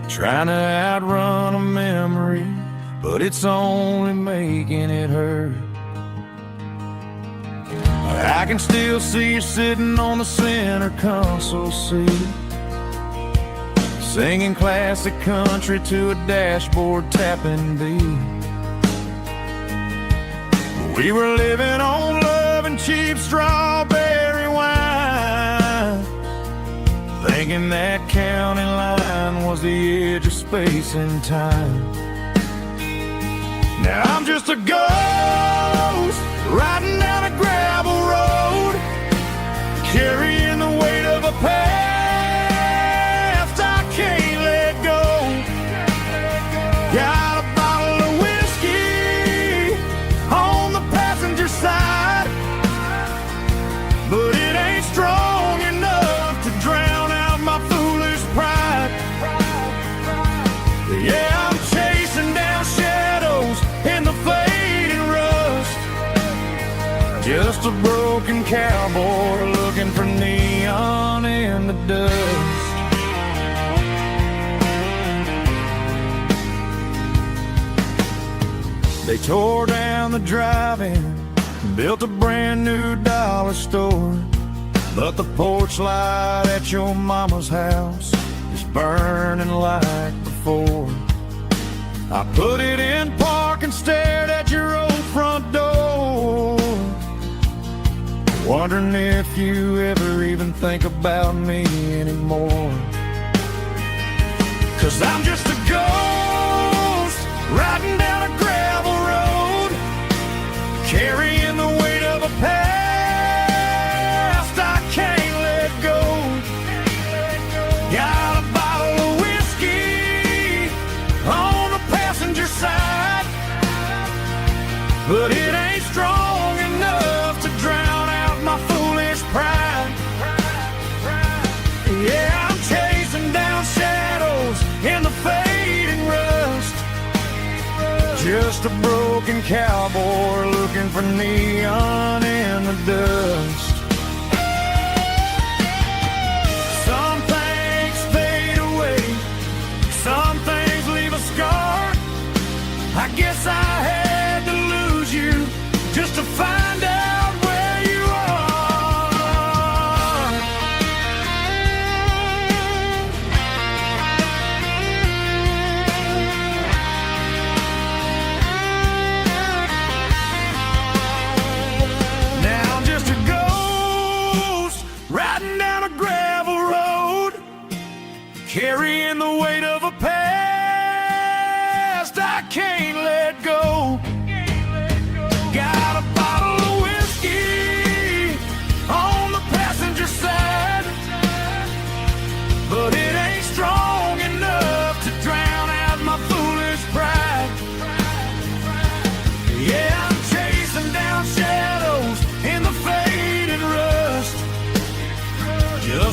trying to outrun a memory, but it's only making it hurt. I can still see you sitting on the center console seat, singing classic country to a dashboard tapping beat. We were living on love and cheap strawberry wine, thinking that county line was the edge of space and time. Now I'm just a ghost riding down a gravel road, carrying the weight of a past I can't let go. Got a bottle of whiskey on the passenger side, but it ain't strong enough to drown out my foolish pride. Yeah, I'm chasing down shadows in the fading rust, just a broken cowboy looking for neon in the dust. They tore down the drive-in, built a brand new dollar store, but the porch light at your mama's house is burning like before. I put it in park and stared at your old front door, wondering if you ever even think about me anymore. 'Cause I'm just a ghost riding down a gravel road, carrying the weight of a past I can't let go. Got a bottle of whiskey on the passenger side, but it ain't strong enough to drown out my foolish pride. Yeah, I'm chasing down shadows in the fading rust, just a broken cowboy looking for neon in the dust. Some things fade away, some things leave a scar. I guess I had to lose you just to find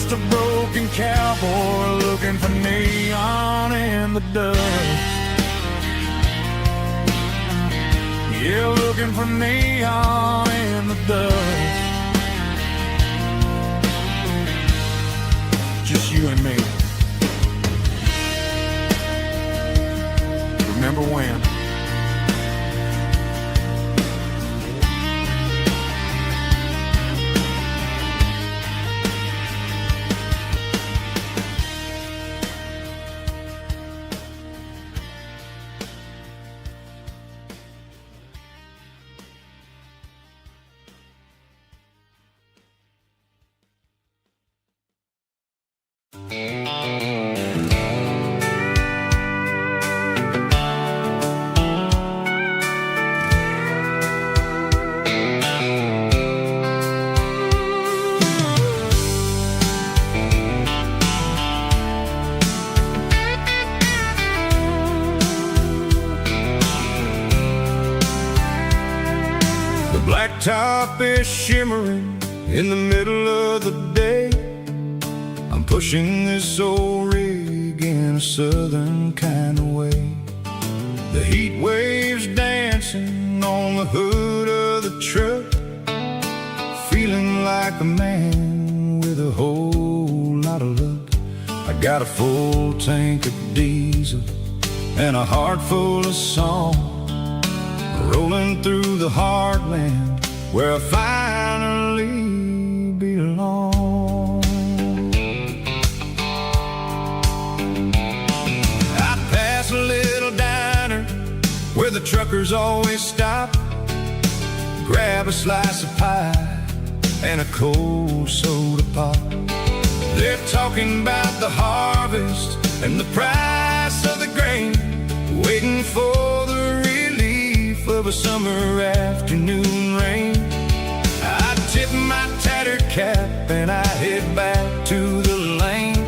just a broken cowboy looking for neon in the dust. Yeah, looking for neon in the dust. Just you and me. Remember when? Blacktop is shimmering in the middle of the day. I'm pushing this old rig in a southern kind of way. The heat waves dancing on the hood of the truck, feeling like a man with a whole lot of luck. I got a full tank of diesel and a heart full of song, rolling through the heartland where I finally belong. I pass a little diner where the truckers always stop, grab a slice of pie and a cold soda pop. They're talking about the harvest and the price of the grain, waiting for the relief of a summer afternoon rain. I tip my tattered cap and I head back to the lane,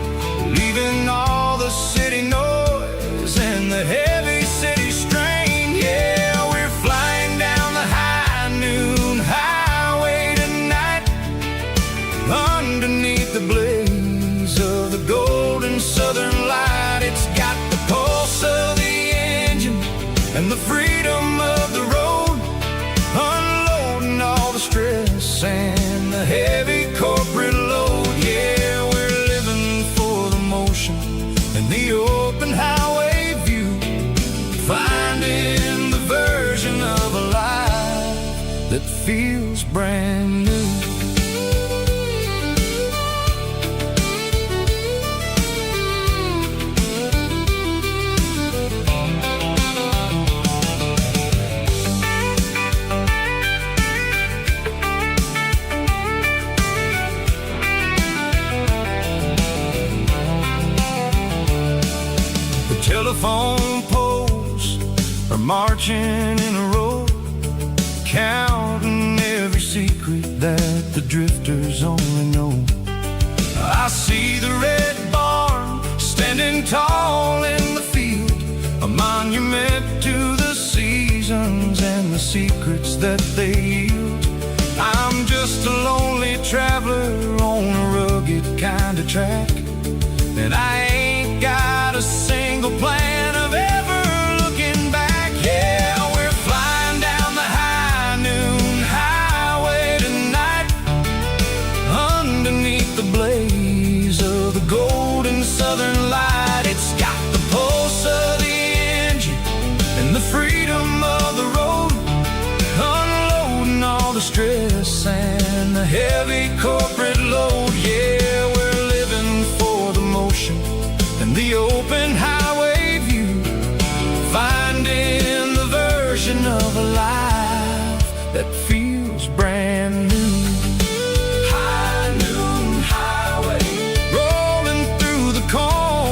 leaving all the city noise and the heavy city strain. Yeah, we're flying down the high noon highway tonight, underneath the blaze of the golden southern light. It's got the pulse of the engine and the freedom of the road, unloading all the stress and the heavy corporate load. Yeah, we're living for the motion and the open highway view, finding the version of a life that feels brand new. Telephone poles are marching in a row, counting every secret that the drifters only know. I see the red barn standing tall in the field, a monument to the seasons and the secrets that they yield. I'm just a lonely traveler on a rugged kind of track, and I ain't got a single plan of ever looking back. Yeah, we're flying down the high noon highway tonight, underneath the blaze of the golden southern light. It's got the pulse of the engine and the freedom of the road, unloading all the stress and the heavy corporate load. Yeah, we're living for the motion and the open highway view, finding the version of a life that feels brand new. High noon highway, rolling through the corn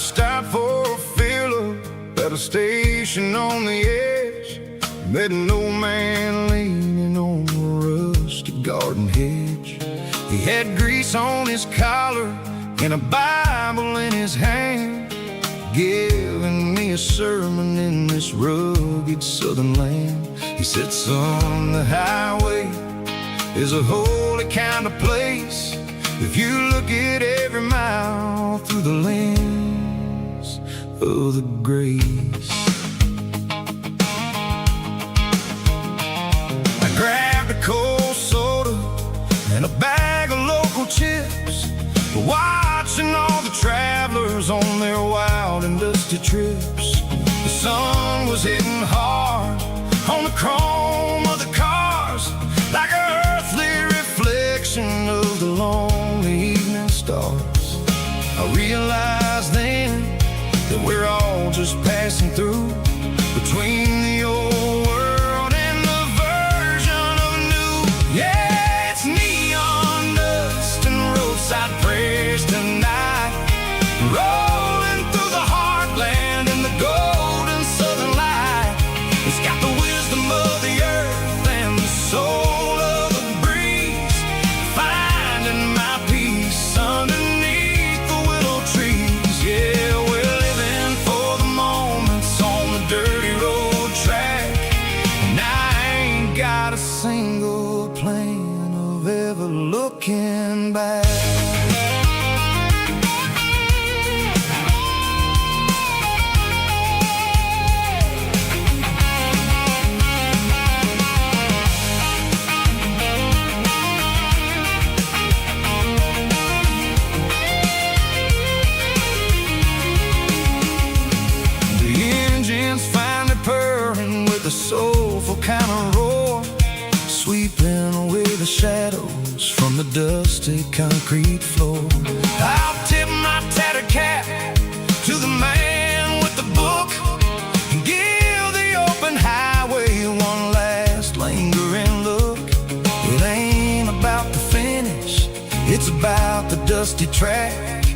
stopped for a fill-up at a station on the edge. Met an old man leaning on a rusty garden hedge. He had grease on his collar and a Bible in his hand, giving me a sermon in this rugged southern land. He said, son, the highway is a holy kind of place if you look at every mile through the lens of the grace. I grabbed a cold soda and a bag of local chips, watching all the travelers on their wild and dusty trips. The sun was hitting hard on the chrome of the cars, like an earthly reflection of the lonely evening stars. I realized then that we're all just passing through between the old world and the version of new. Yeah, it's neon dust and roadside prayers tonight, rolling through the heartland in the golden southern light. It's got the wisdom of the earth and the soul of the breeze, finding my peace underneath the willow trees. Yeah, we're living for the moments on the dirty road track, and I ain't got a single plan of ever looking back. Soulful kind of roar, sweeping away the shadows from the dusty concrete floor. I'll tip my tattered cap to the man with the book and give the open highway one last lingering look. It ain't about the finish, it's about the dusty track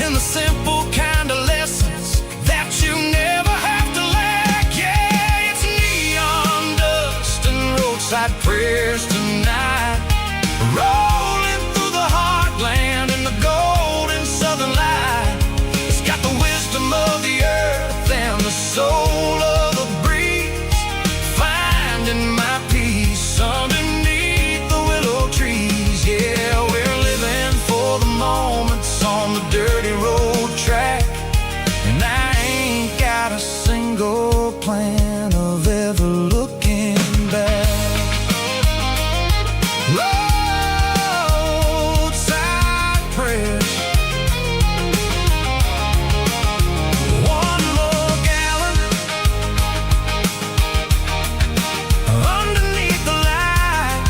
and the simple kind of lessons that you never have to lack. Roadside prayers tonight, rolling through the heartland in the golden southern light. It's got the wisdom of the earth and the soul of the breeze, finding my peace underneath the willow trees. Yeah, we're living for the moments on the dirty road track, and I ain't got a single plan of ever looking back. Roadside prayers, one more gallon underneath the light.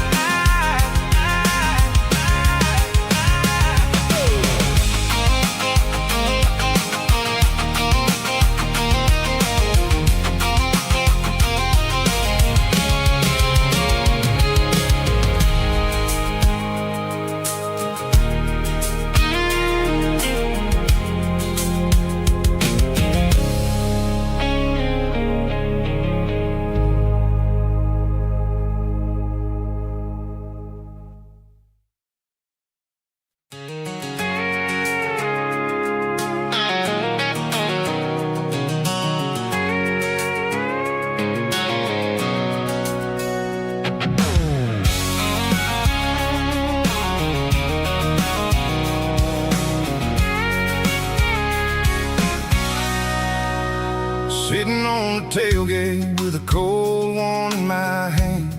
Sitting on the tailgate with a cold one in my hand,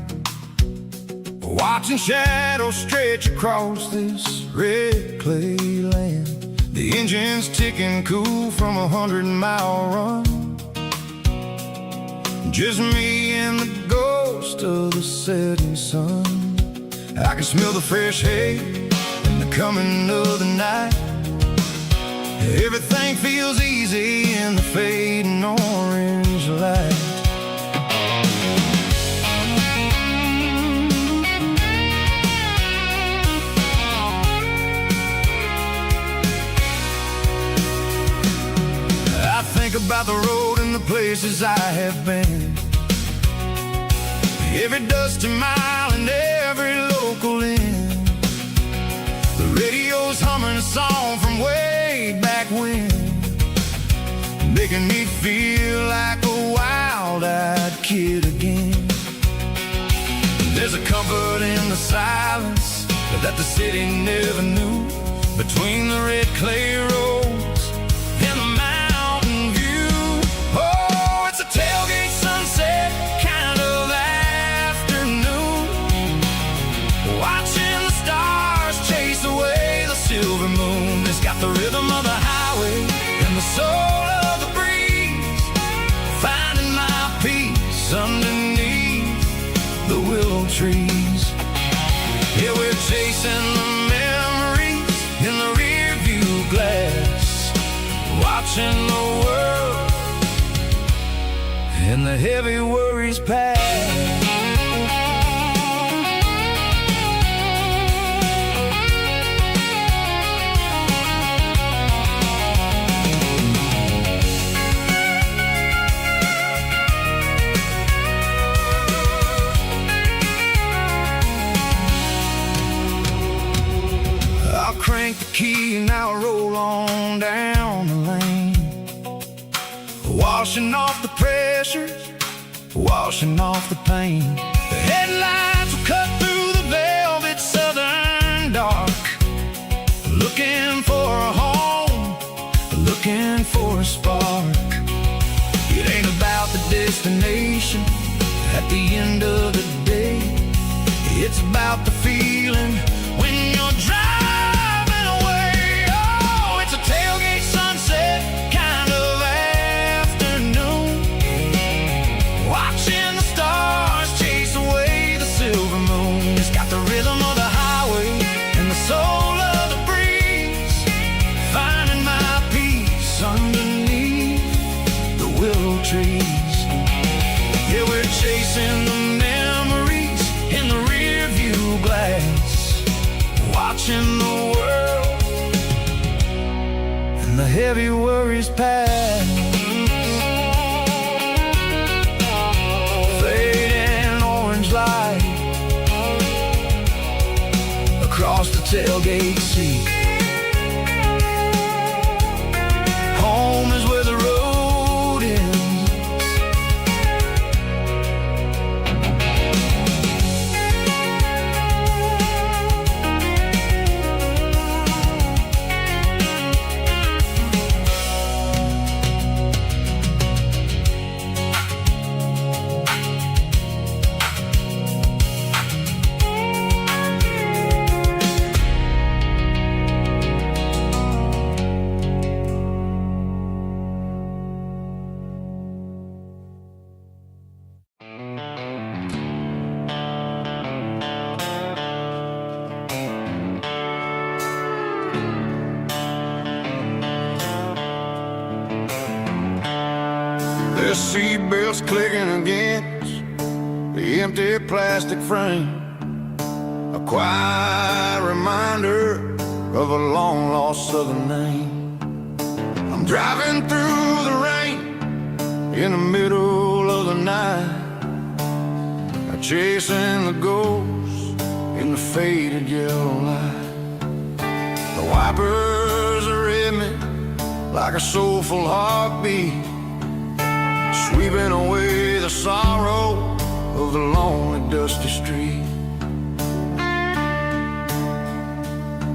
watching shadows stretch across this red clay land. The engine's ticking cool from a 100-mile run, just me and the ghost of the setting sun. I can smell the fresh hay and the coming of the night. Everything feels easy in the fading orange light. about the road and the places I have been. Every dusty mile and every local inn. The radio's humming a song from way back when, making me feel like a wild-eyed kid again. There's a comfort in the silence that the city never knew, between the red clay roads and the mountain view. Oh, it's a tailgate sunset kind of afternoon, watching the stars chase away the silver moon. It's got the rhythm of the highway and the soul of the breeze, finding my peace underneath the willow trees. Yeah, we're chasing the memories in the rear view glass, watching the world and the heavy worries pass. Crank the key and I'll roll on down the lane, washing off the pressure, washing off the pain. The headlights will cut through the velvet southern dark, looking for a home, looking for a spark. It ain't about the destination at the end of the day, it's about the feeling when you're driving. Tailgate sunset kind of afternoon, watching the stars chase away the silver moon. It's got the rhythm of the highway and the soul of the breeze, finding my peace underneath the willow trees. Yeah, we're chasing the memories in the rear view glass, watching the world the heavy worries pass. Fading orange light across the tailgate seat. Home is where the road ends. The seatbelts clicking against the empty plastic frame, a quiet reminder of a long-lost southern name. I'm driving through the rain in the middle of the night, chasing the ghosts in the faded yellow light. The wipers are in me like a soulful heartbeat, sweeping away the sorrow of the lonely, dusty street.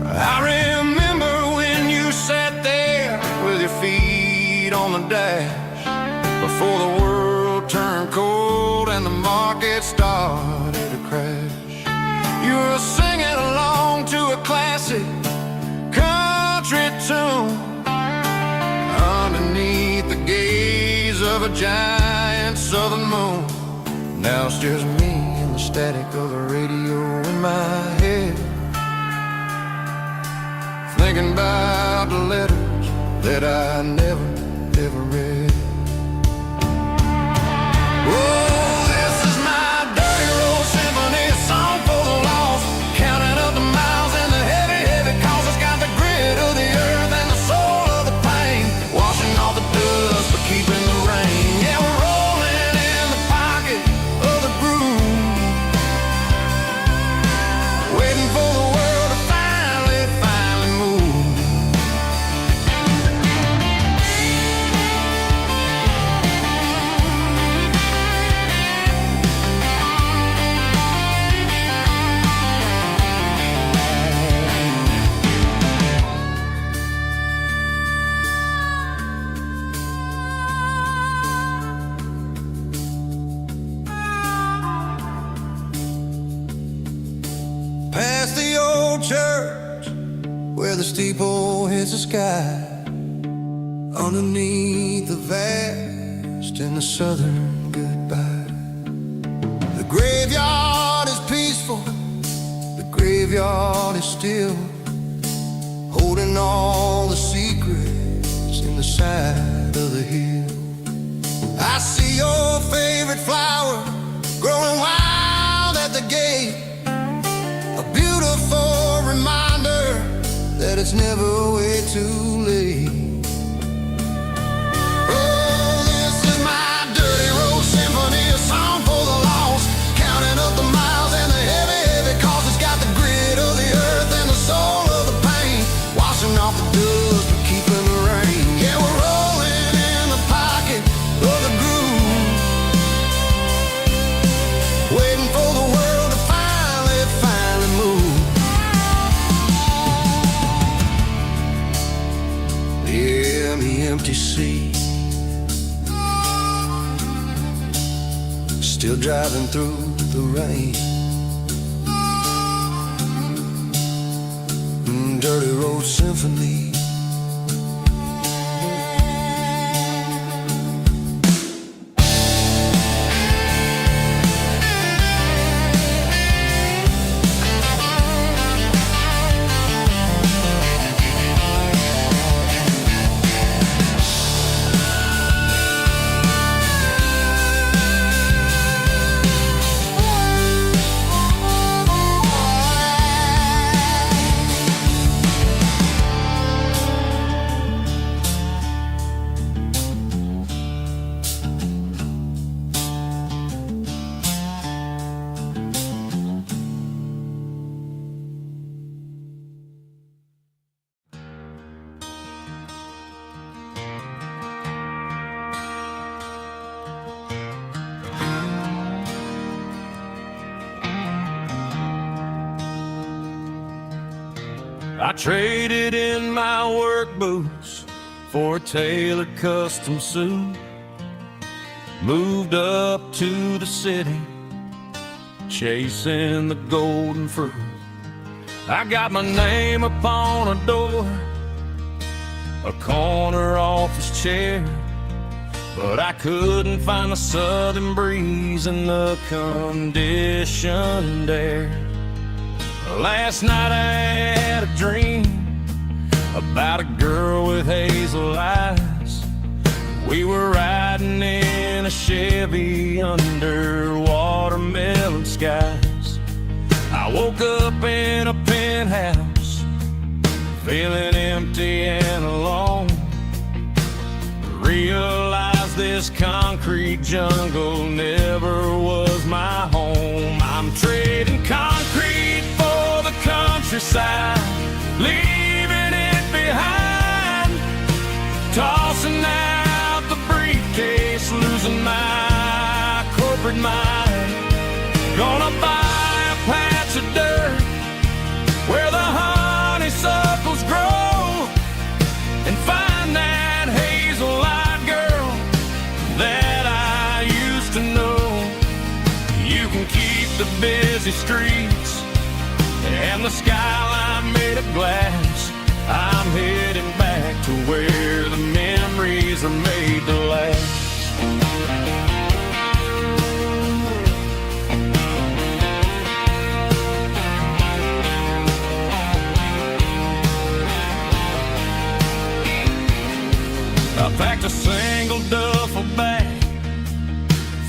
I remember when you sat there with your feet on the dash, before the world turned cold and the market started to crash. You were singing along to a classic country tune underneath the gaze of a giant southern moon. Now it's just me and the static of the radio in my head, thinking about the letters that I never, ever read. Oh, this is my dirty road symphony, a song for the lost, counting up the miles and the heavy, heavy cause. It's got the grit of the earth and the soul of the pain, washing all the dust but keep the steeple hits the sky. Underneath the vast and the southern goodbye. The graveyard is peaceful, the graveyard is still, holding all the secrets in the side of the hill. I see your favorite flower growing wild at the gate, a beautiful reminder that it's never way too late. Oh, this is my dirty road symphony, a song for the lost, counting up the miles and the heavy, heavy cost. It's got the grit of the earth and the soul of the pain, washing off the dust but keeping the rain. Yeah, we're rolling in the pocket of the groove, waiting for the world to finally move. Yeah, the empty sea, still driving through the rain. Dirty road symphony. I traded in my work boots for a tailored custom suit. Moved up to the city, chasing the golden fruit. I got my name upon a door, a corner office chair, but I couldn't find the southern breeze in the conditioned air. Last night I had a dream about a girl with hazel eyes. We were riding in a Chevy under watermelon skies. I woke up in a penthouse, feeling empty and alone. Realized this concrete jungle never was my home. I'm trading concrete for the countryside, leaving it behind, tossing out the briefcase, losing my corporate mind. Gonna buy a patch of dirt where the honeysuckles grow and find that hazel-eyed girl that I used to know. You can keep the busy streets and the skyline made of glass. I'm heading back to where the memories are made to last. I packed a single duffel bag,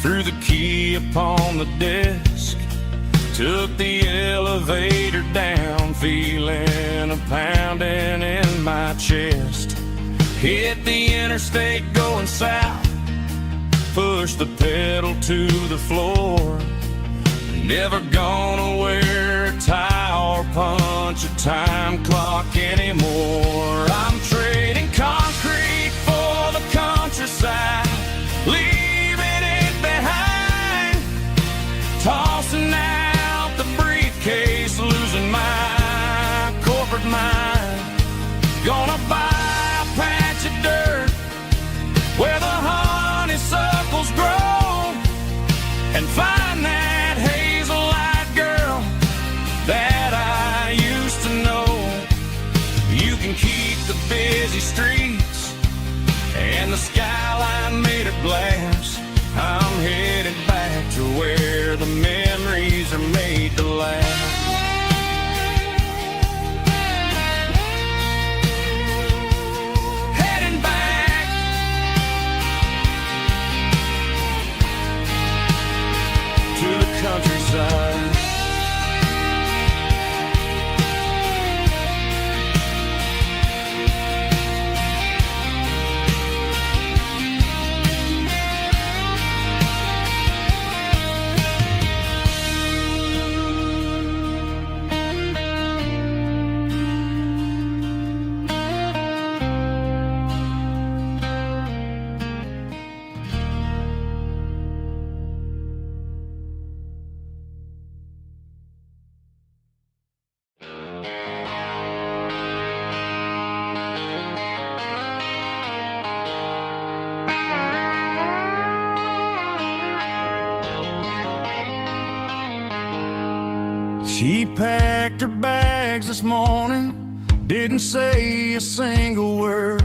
threw the key upon the desk, took the elevator down, feeling a pounding in my chest. Hit the interstate going south, pushed the pedal to the floor. Never gonna wear a tie or punch a time clock anymore. I'm trading concrete for the countryside, leaving it behind, tossing out the briefcase, losing my corporate mind. Gonna buy a patch of dirt where the honeysuckles grow and find that hazel-eyed girl that I used to know. You busy streets and the skyline made of glass. I'm headed back to where the memories are made to last. Heading back to the countryside. She packed her bags this morning, didn't say a single word,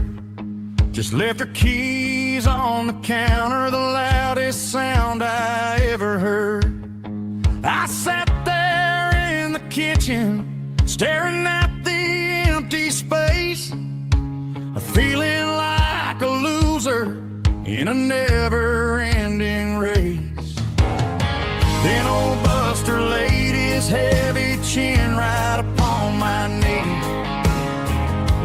just left her keys on the counter, the loudest sound I ever heard. I sat there in the kitchen, staring at the empty space, feeling like a loser in a never-ending race. Then old Buster laid his heavy chin right upon my knee,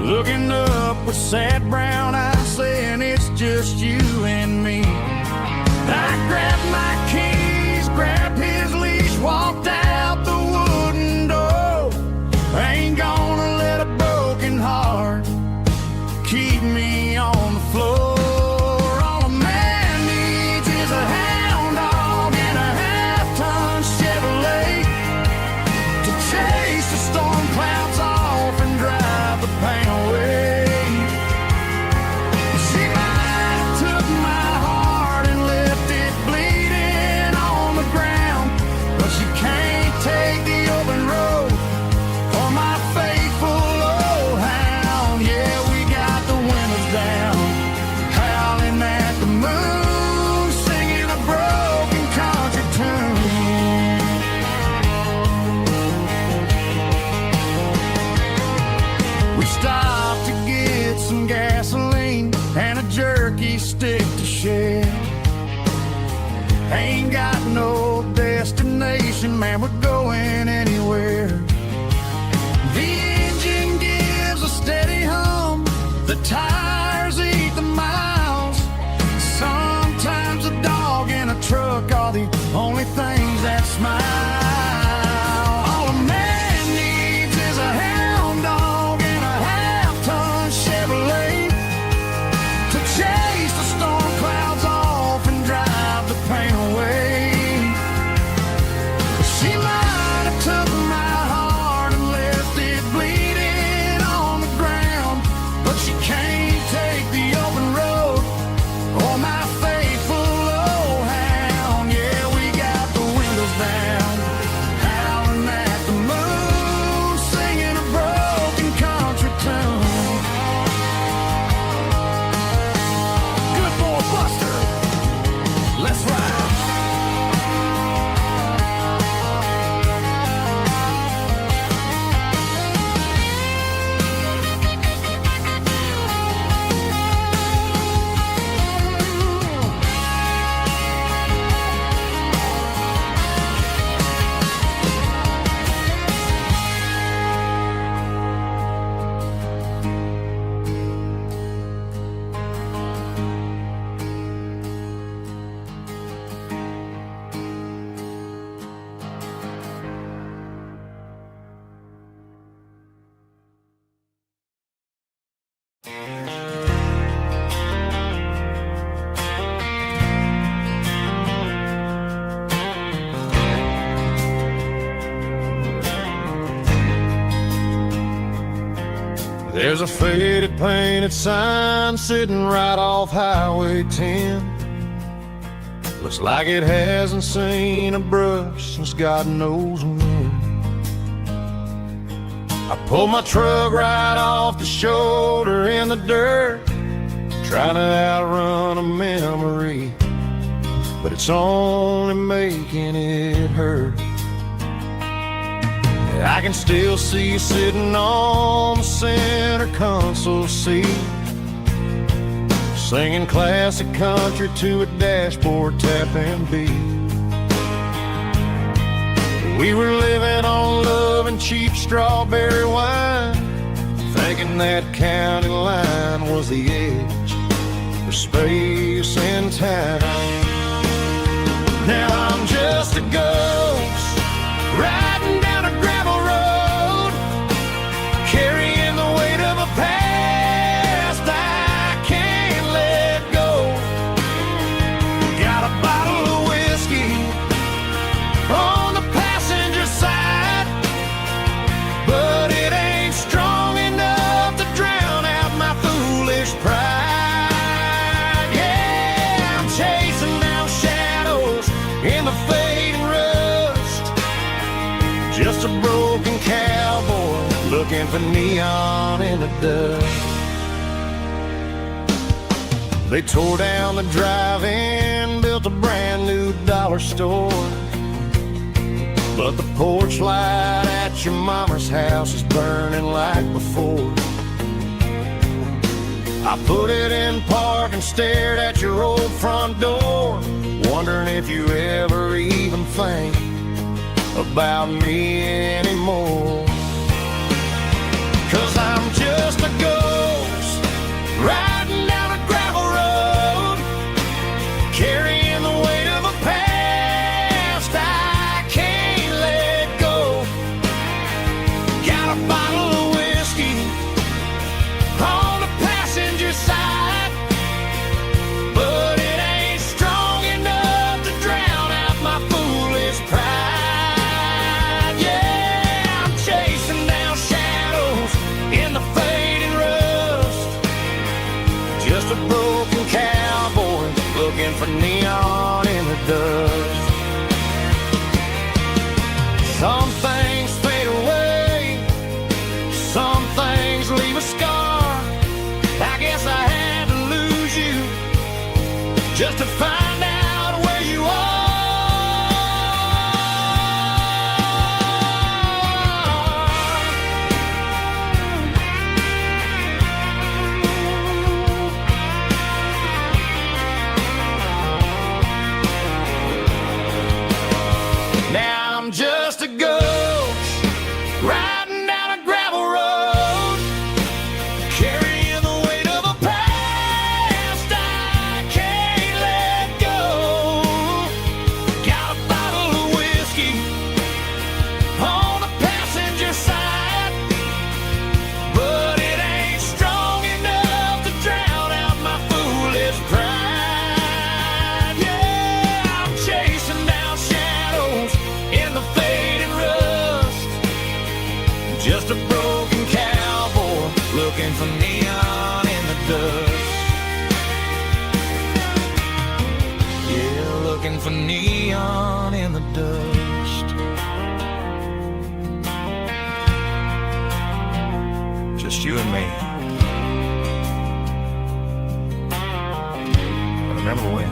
looking up with sad brown eyes, saying it's just you and me. I grabbed my keys, grabbed his leash, walked out the wooden door. I ain't gonna let a broken heart keep me on the floor. All a man needs is a hound dog and a half-ton Chevrolet to chase the storm clouds off and drive the pain away. She might have took my heart and left it bleeding on the ground, but she can't take the open road for my faithful old hound. Yeah, we got the windows down, howling at the moon, singing a broken country tune. We stopped to get some gasoline and a jerky stick to share. Ain't got no destination, man, we're going anywhere. The engine gives a steady hum, the tires eat the miles. Sometimes a dog and a truck are the only things that smile. All a man needs is a hound dog and a half-ton Chevrolet to chase the storm clouds off and drive the pain away. She might have took my heart and left it bleeding on the ground, but she can't take the open road or my faithful old hound. Yeah, we got the windows down, howling at the moon, singing a broken country tune. Good boy Buster, let's ride. There's a faded painted sign sitting right off Highway 10. Looks like it hasn't seen a brush since God knows when. I pulled my truck right off the shoulder in the dirt, trying to outrun a memory, but it's only making it hurt. I can still see you sitting on the center console seat, singing classic country to a dashboard tapping beat. We were living on love and cheap strawberry wine, thinking that county line was the edge for space and time. Now I'm just a ghost riding down a gravel road, carrying the weight of a past I can't let go. Got a bottle of whiskey on the passenger side, but it ain't strong enough to drown out my foolish pride. Yeah, I'm chasing down shadows in the fading rust, just a broken cowboy looking for neon in the dust. They tore down the drive-in, built a brand new dollar store, but the porch light at your mama's house is burning like before. I put it in park and stared at your old front door, wondering if you ever even think about me anymore. 'Cause I'm just a ghost riding down a gravel road, carrying the weight of a past I can't let go. Got a bottle of whiskey on the passenger side, but it ain't strong enough to drown out my foolish pride. Yeah, I'm chasing down shadows in the fading rust, just a broken cowboy looking for neon in the dust. Some things fade away, some things leave a scar. I guess I had to lose you just to find out where you are. Now I'm just a ghost riding down a gravel road, carrying the weight of a past I can't let go. Got a bottle of whiskey on the passenger side, but it ain't strong enough to drown out my foolish pride. Yeah, I'm chasing down shadows in the fading rust, just a broken cowboy looking for neon in the dust. Yeah, looking for neon in the dust. Just you and me. I remember when.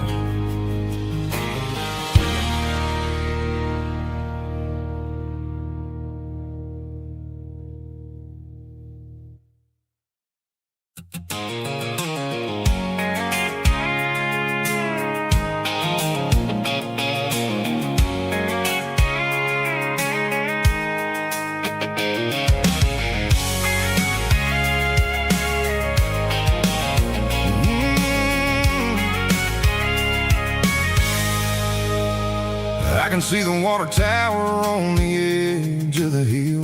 I can see the water tower on the edge of the hill.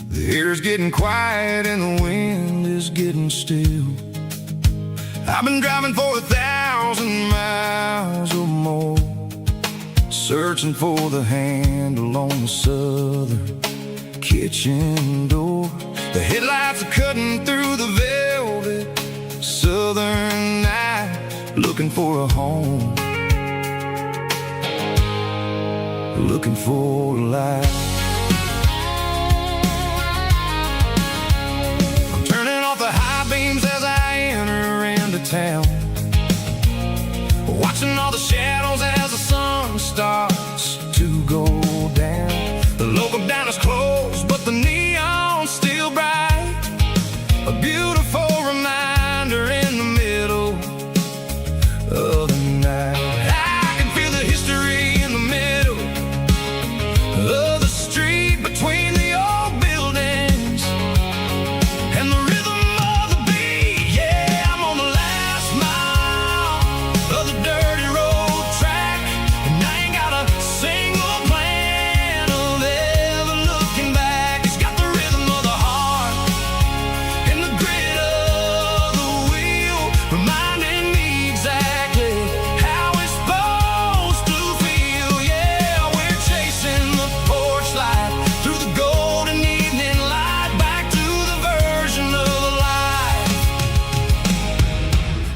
The air's getting quiet and the wind is getting still. I've been driving for 1,000 miles or more, searching for the handle on the southern kitchen door. The headlights are cutting through the velvet southern night, looking for a home, looking for a life.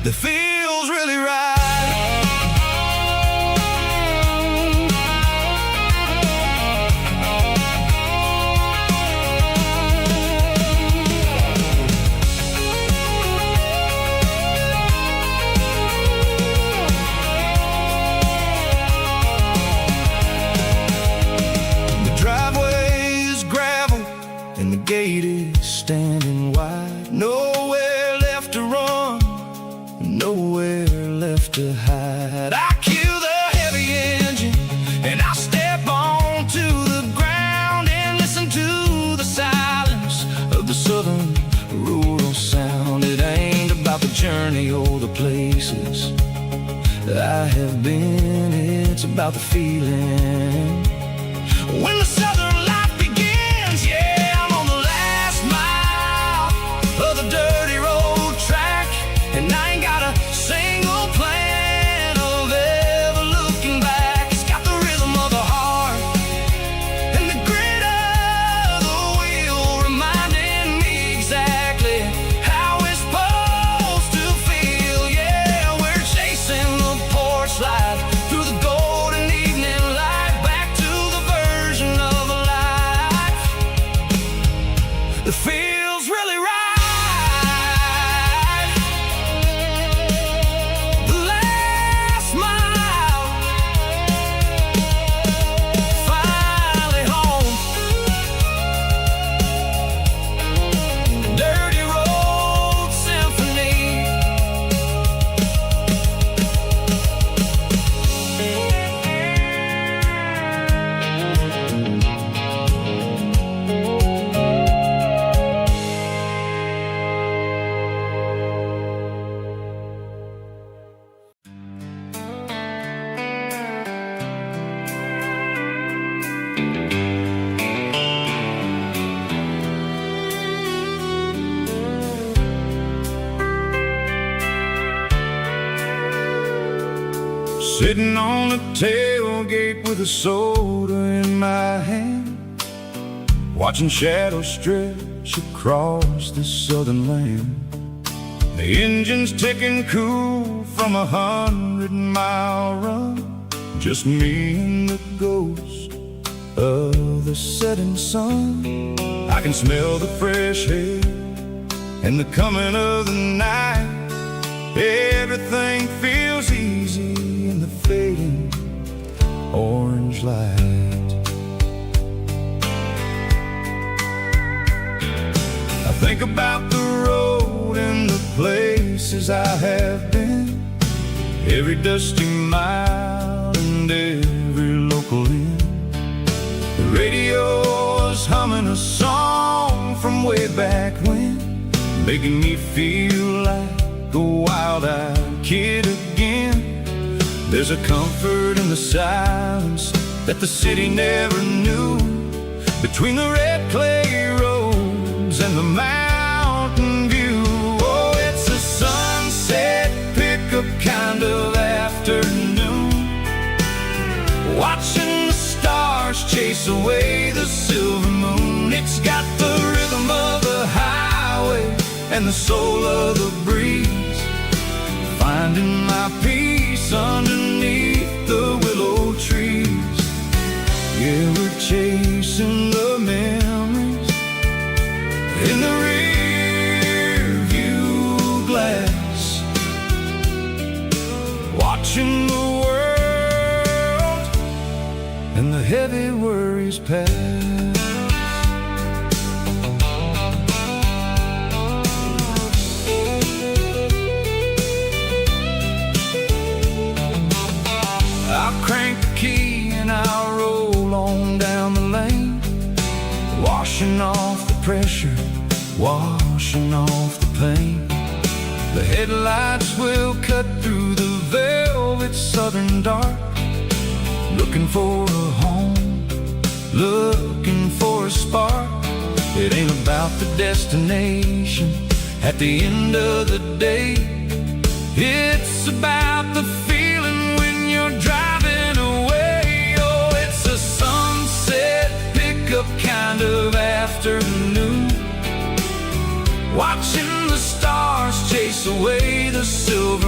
that feels really right. The driveway is gravel and the gate is standing wide. Nowhere left to run, nowhere left to hide. I kill the heavy engine and I step onto the ground and listen to the silence of the southern rural sound. It ain't about the journey or the places I have been, it's about the feeling when the southern life begins. Yeah, I'm on the last mile of the dirty road track, and I ain't got a single plan of ever looking back. It's got the rhythm of the heart and the grit of the wheel, reminding me exactly how it's supposed to feel. Yeah, we're chasing the porch light through the golden evening light, back to the version of a life that feels really right. The last mile, finally home. Dirty Road Symphony. Sitting on the tailgate with a soda in my hand, watching shadows stretch across the southern land. The engine's ticking cool from 100-mile run, just me and the ghost of the setting sun. I can smell the fresh air and the coming of the night. Everything feels easy in the fading orange light. I think about the road and the places I have been, every dusty mile and every local inn. The radio is humming a song from way back when, making me feel like a wild-eyed kid again. There's a comfort in the silence that the city never knew, between the red clay roads and the mountain view. Oh, it's a sunset pickup kind of afternoon, watching the stars chase away the silver moon. It's got the rhythm of the highway and the soul of the breeze, finding my peace underneath the willow trees. Yeah, we're chasing the memories in the rear view glass, watching the world and the heavy worries pass. I'll crank the key and I'll roll on down the lane, washing off the pressure, washing off the pain. The headlights will cut through the velvet southern dark, looking for a home, looking for a spark. It ain't about the destination at the end of the day, it's about the feeling when you're driving away. Oh, it's a sunset pickup kind of afternoon, watching the stars chase away the silver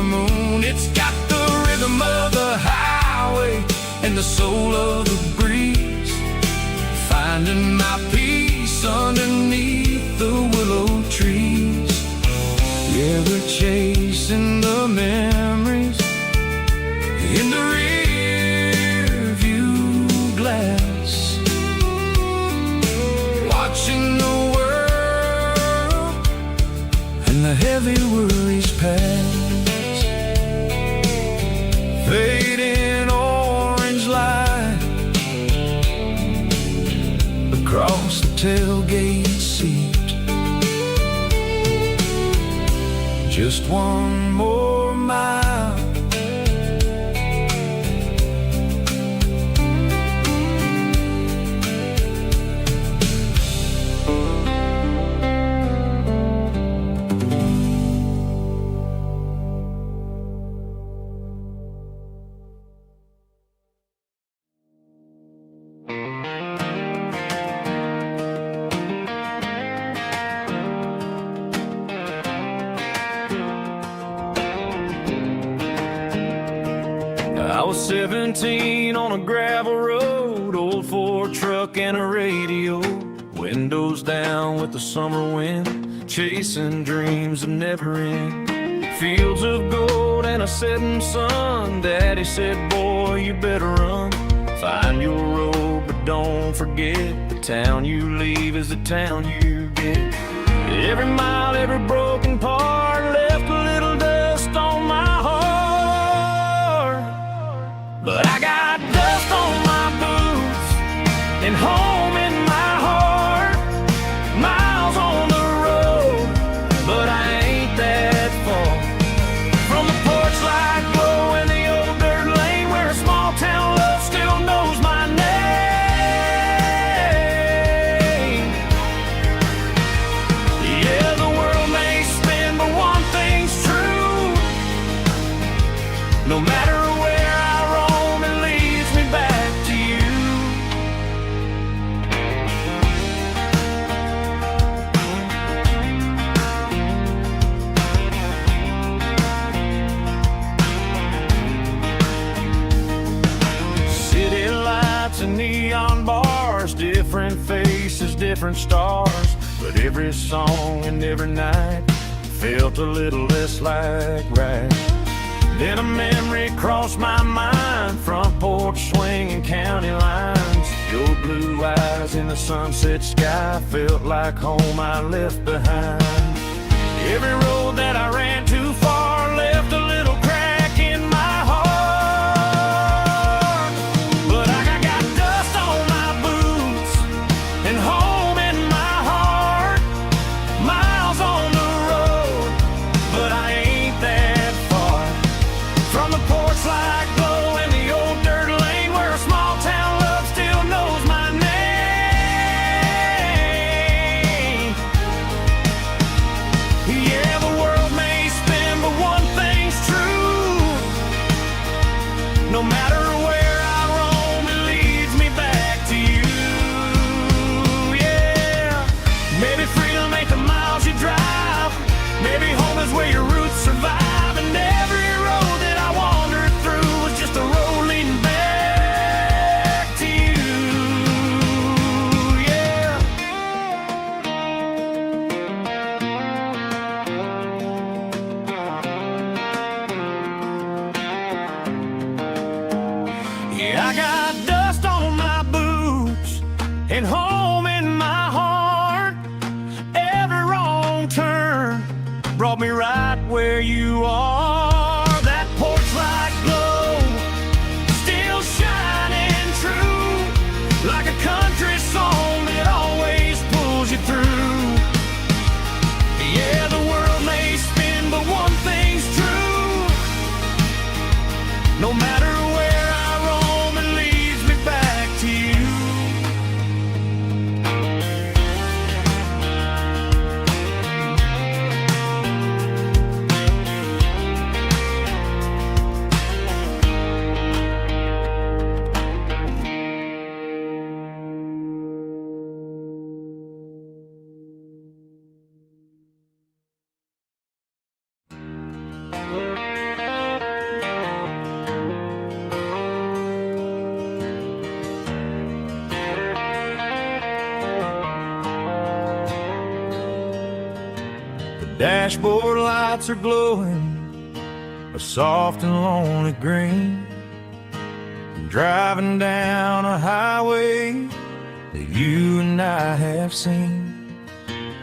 It's got the rhythm of the highway and the soul of the breeze. Finding my peace underneath the willow trees. Yeah, we're chasing the memories in the rear view glass, watching the world and the heavy worries pass. Fading orange light across the tailgate seat. Just one more mile. I was 17 on a gravel road, old Ford truck and a radio, windows down with the summer wind, chasing dreams that never end. Fields of gold and a setting sun. Daddy said, boy, you better run. Find your road, but don't forget, the town you leave is the town you get. Every mile, every broken part left a little dust on my heart. But I got dust on my boots and home in my heart. Miles on the road, but I ain't that far from the porch light glow in the old dirt lane where a small town love still knows my name. Yeah, the world may spin, but one thing's true. No matter where I roam, it leads me back to you. City lights and neon bars, different faces, different stars, but every song and every night felt a little less like right. Then a memory crossed my mind, front porch swinging county lines. Your blue eyes in the sunset sky felt like home I left behind. Every road that I ran too far left a little crack in my heart. But I got dust on my boots and home in my heart. Miles on the road, but I ain't that far from the porch light glow in the old dirt lane where a small town love still knows my name. Yeah, the world may spin, but one thing's true. No matter where I roam, it leads me back to you. Yeah, maybe freedom ain't the miles you drive. Maybe home is where your roots survive. And every road that I wandered through was just a road leading back to you. Yeah. Yeah, I got dust on my boots and home in my heart. Every wrong turn brought me right where you are. That porch light glow still shining true, like a country song that always pulls you through. Yeah, the world may spin, but one thing's true. No matter where I roam, it leads me back to you. Dashboard lights are glowing a soft and lonely green. Driving down a highway that you and I have seen.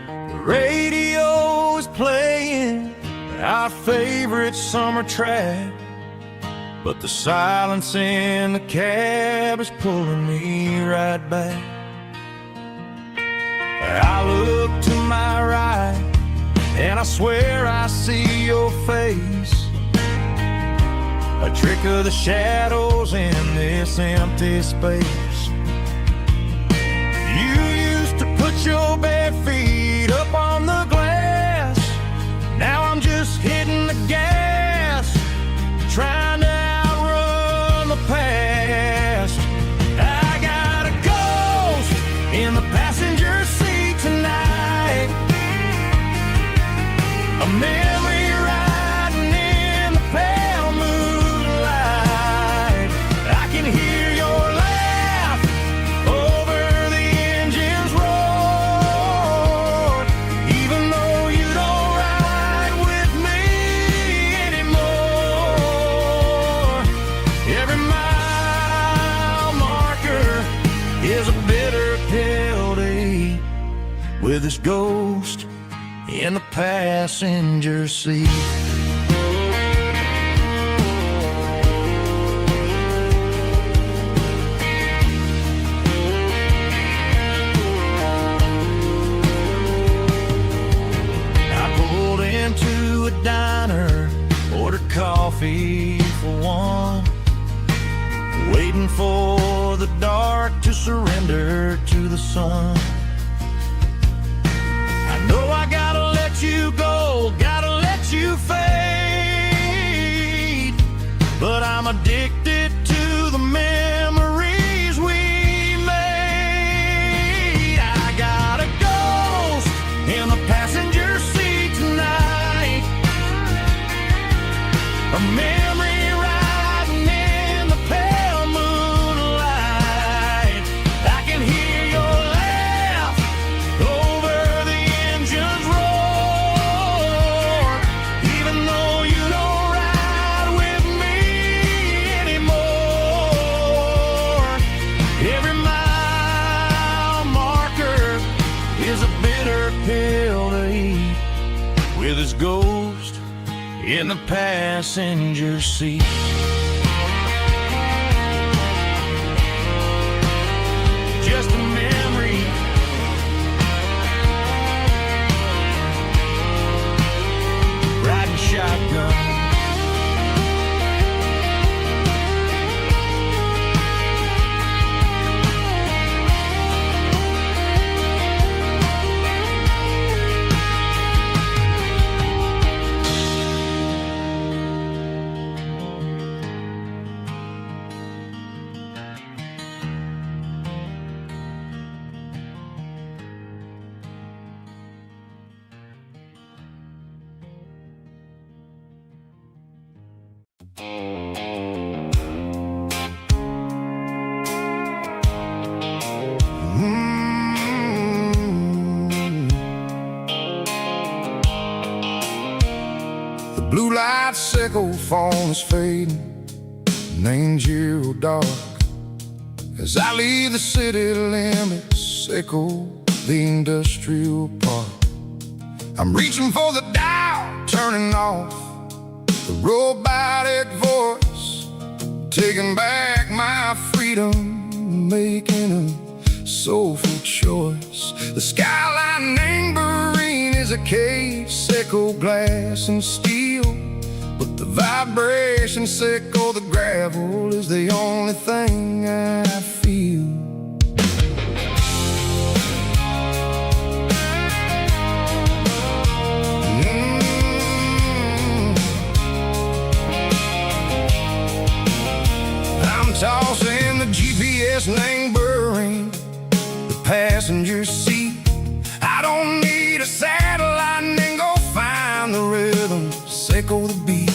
The radio is playing our favorite summer track, but the silence in the cab is pulling me right back. I look to my right and I swear I see your face, a trick of the shadows in this empty space. You used to put your bare feet up on the glass. Now I'm just hitting the gas, trying to outrun the past. I got a ghost in the passenger seat tonight, a memory riding in the pale moonlight. I can hear your laugh over the engine's roar, even though you don't ride with me anymore. Every mile marker is a bitter pill to eat, with this ghost in the passenger seat. I pulled into a diner, ordered coffee for one, waiting for the dark to surrender to the sun. I know I gotta let you go, gotta let you fade, but I'm addicted to the memories we made. I got a ghost in the passenger seat tonight, a memory riding in the pale moonlight. I can hear your laugh over the engine's roar, even though you don't ride with me anymore. Every mile marker is a bitter pill to eat, with his ghost in the passenger seat. Just a memory, riding shotgun. The blue light sickle phone is fading, and angel dark. As I leave the city limits, sickle the industrial park. I'm reaching for the dial, turning off the robotic voice, taking back my freedom, making a soulful choice. The skyline Marine is a cave, sickle glass and steel, but the vibration sickle the gravel is the only thing I feel. I'm tossing the GPS neighboring the passenger seat. I don't need a satellite and go find the rhythm, sickle the beat.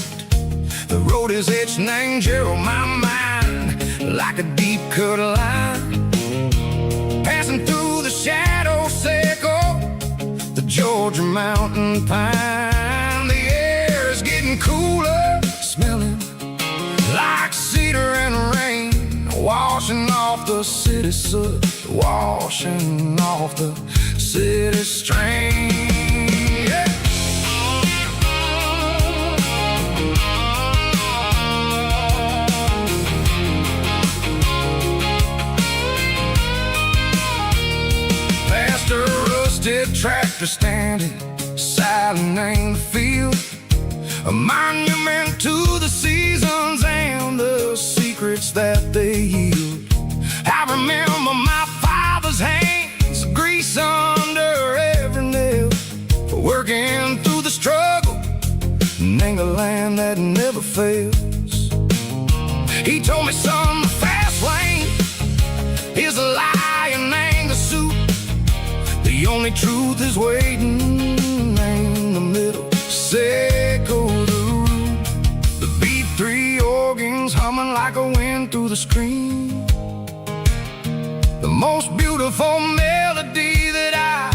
The road is etched and angel on my mind like a deep cut line, passing through the shadow sickle, the joy Georgia mountain pine. The air is getting cooler, smelling like cedar and rain, washing off the city soot, washing off the city strain. Yeah. Past a rusted tractor standing silent in the field, a monument to the seasons and the secrets that they yield. I remember my father's hands, grease under every nail, for working through the struggle in the land that never fails. He told me, son, the fast lane is a lie and ain't the suit. The only truth is waiting in the middle. Say, go the root. The B3 organs humming like a wind through the screen. The most beautiful melody that I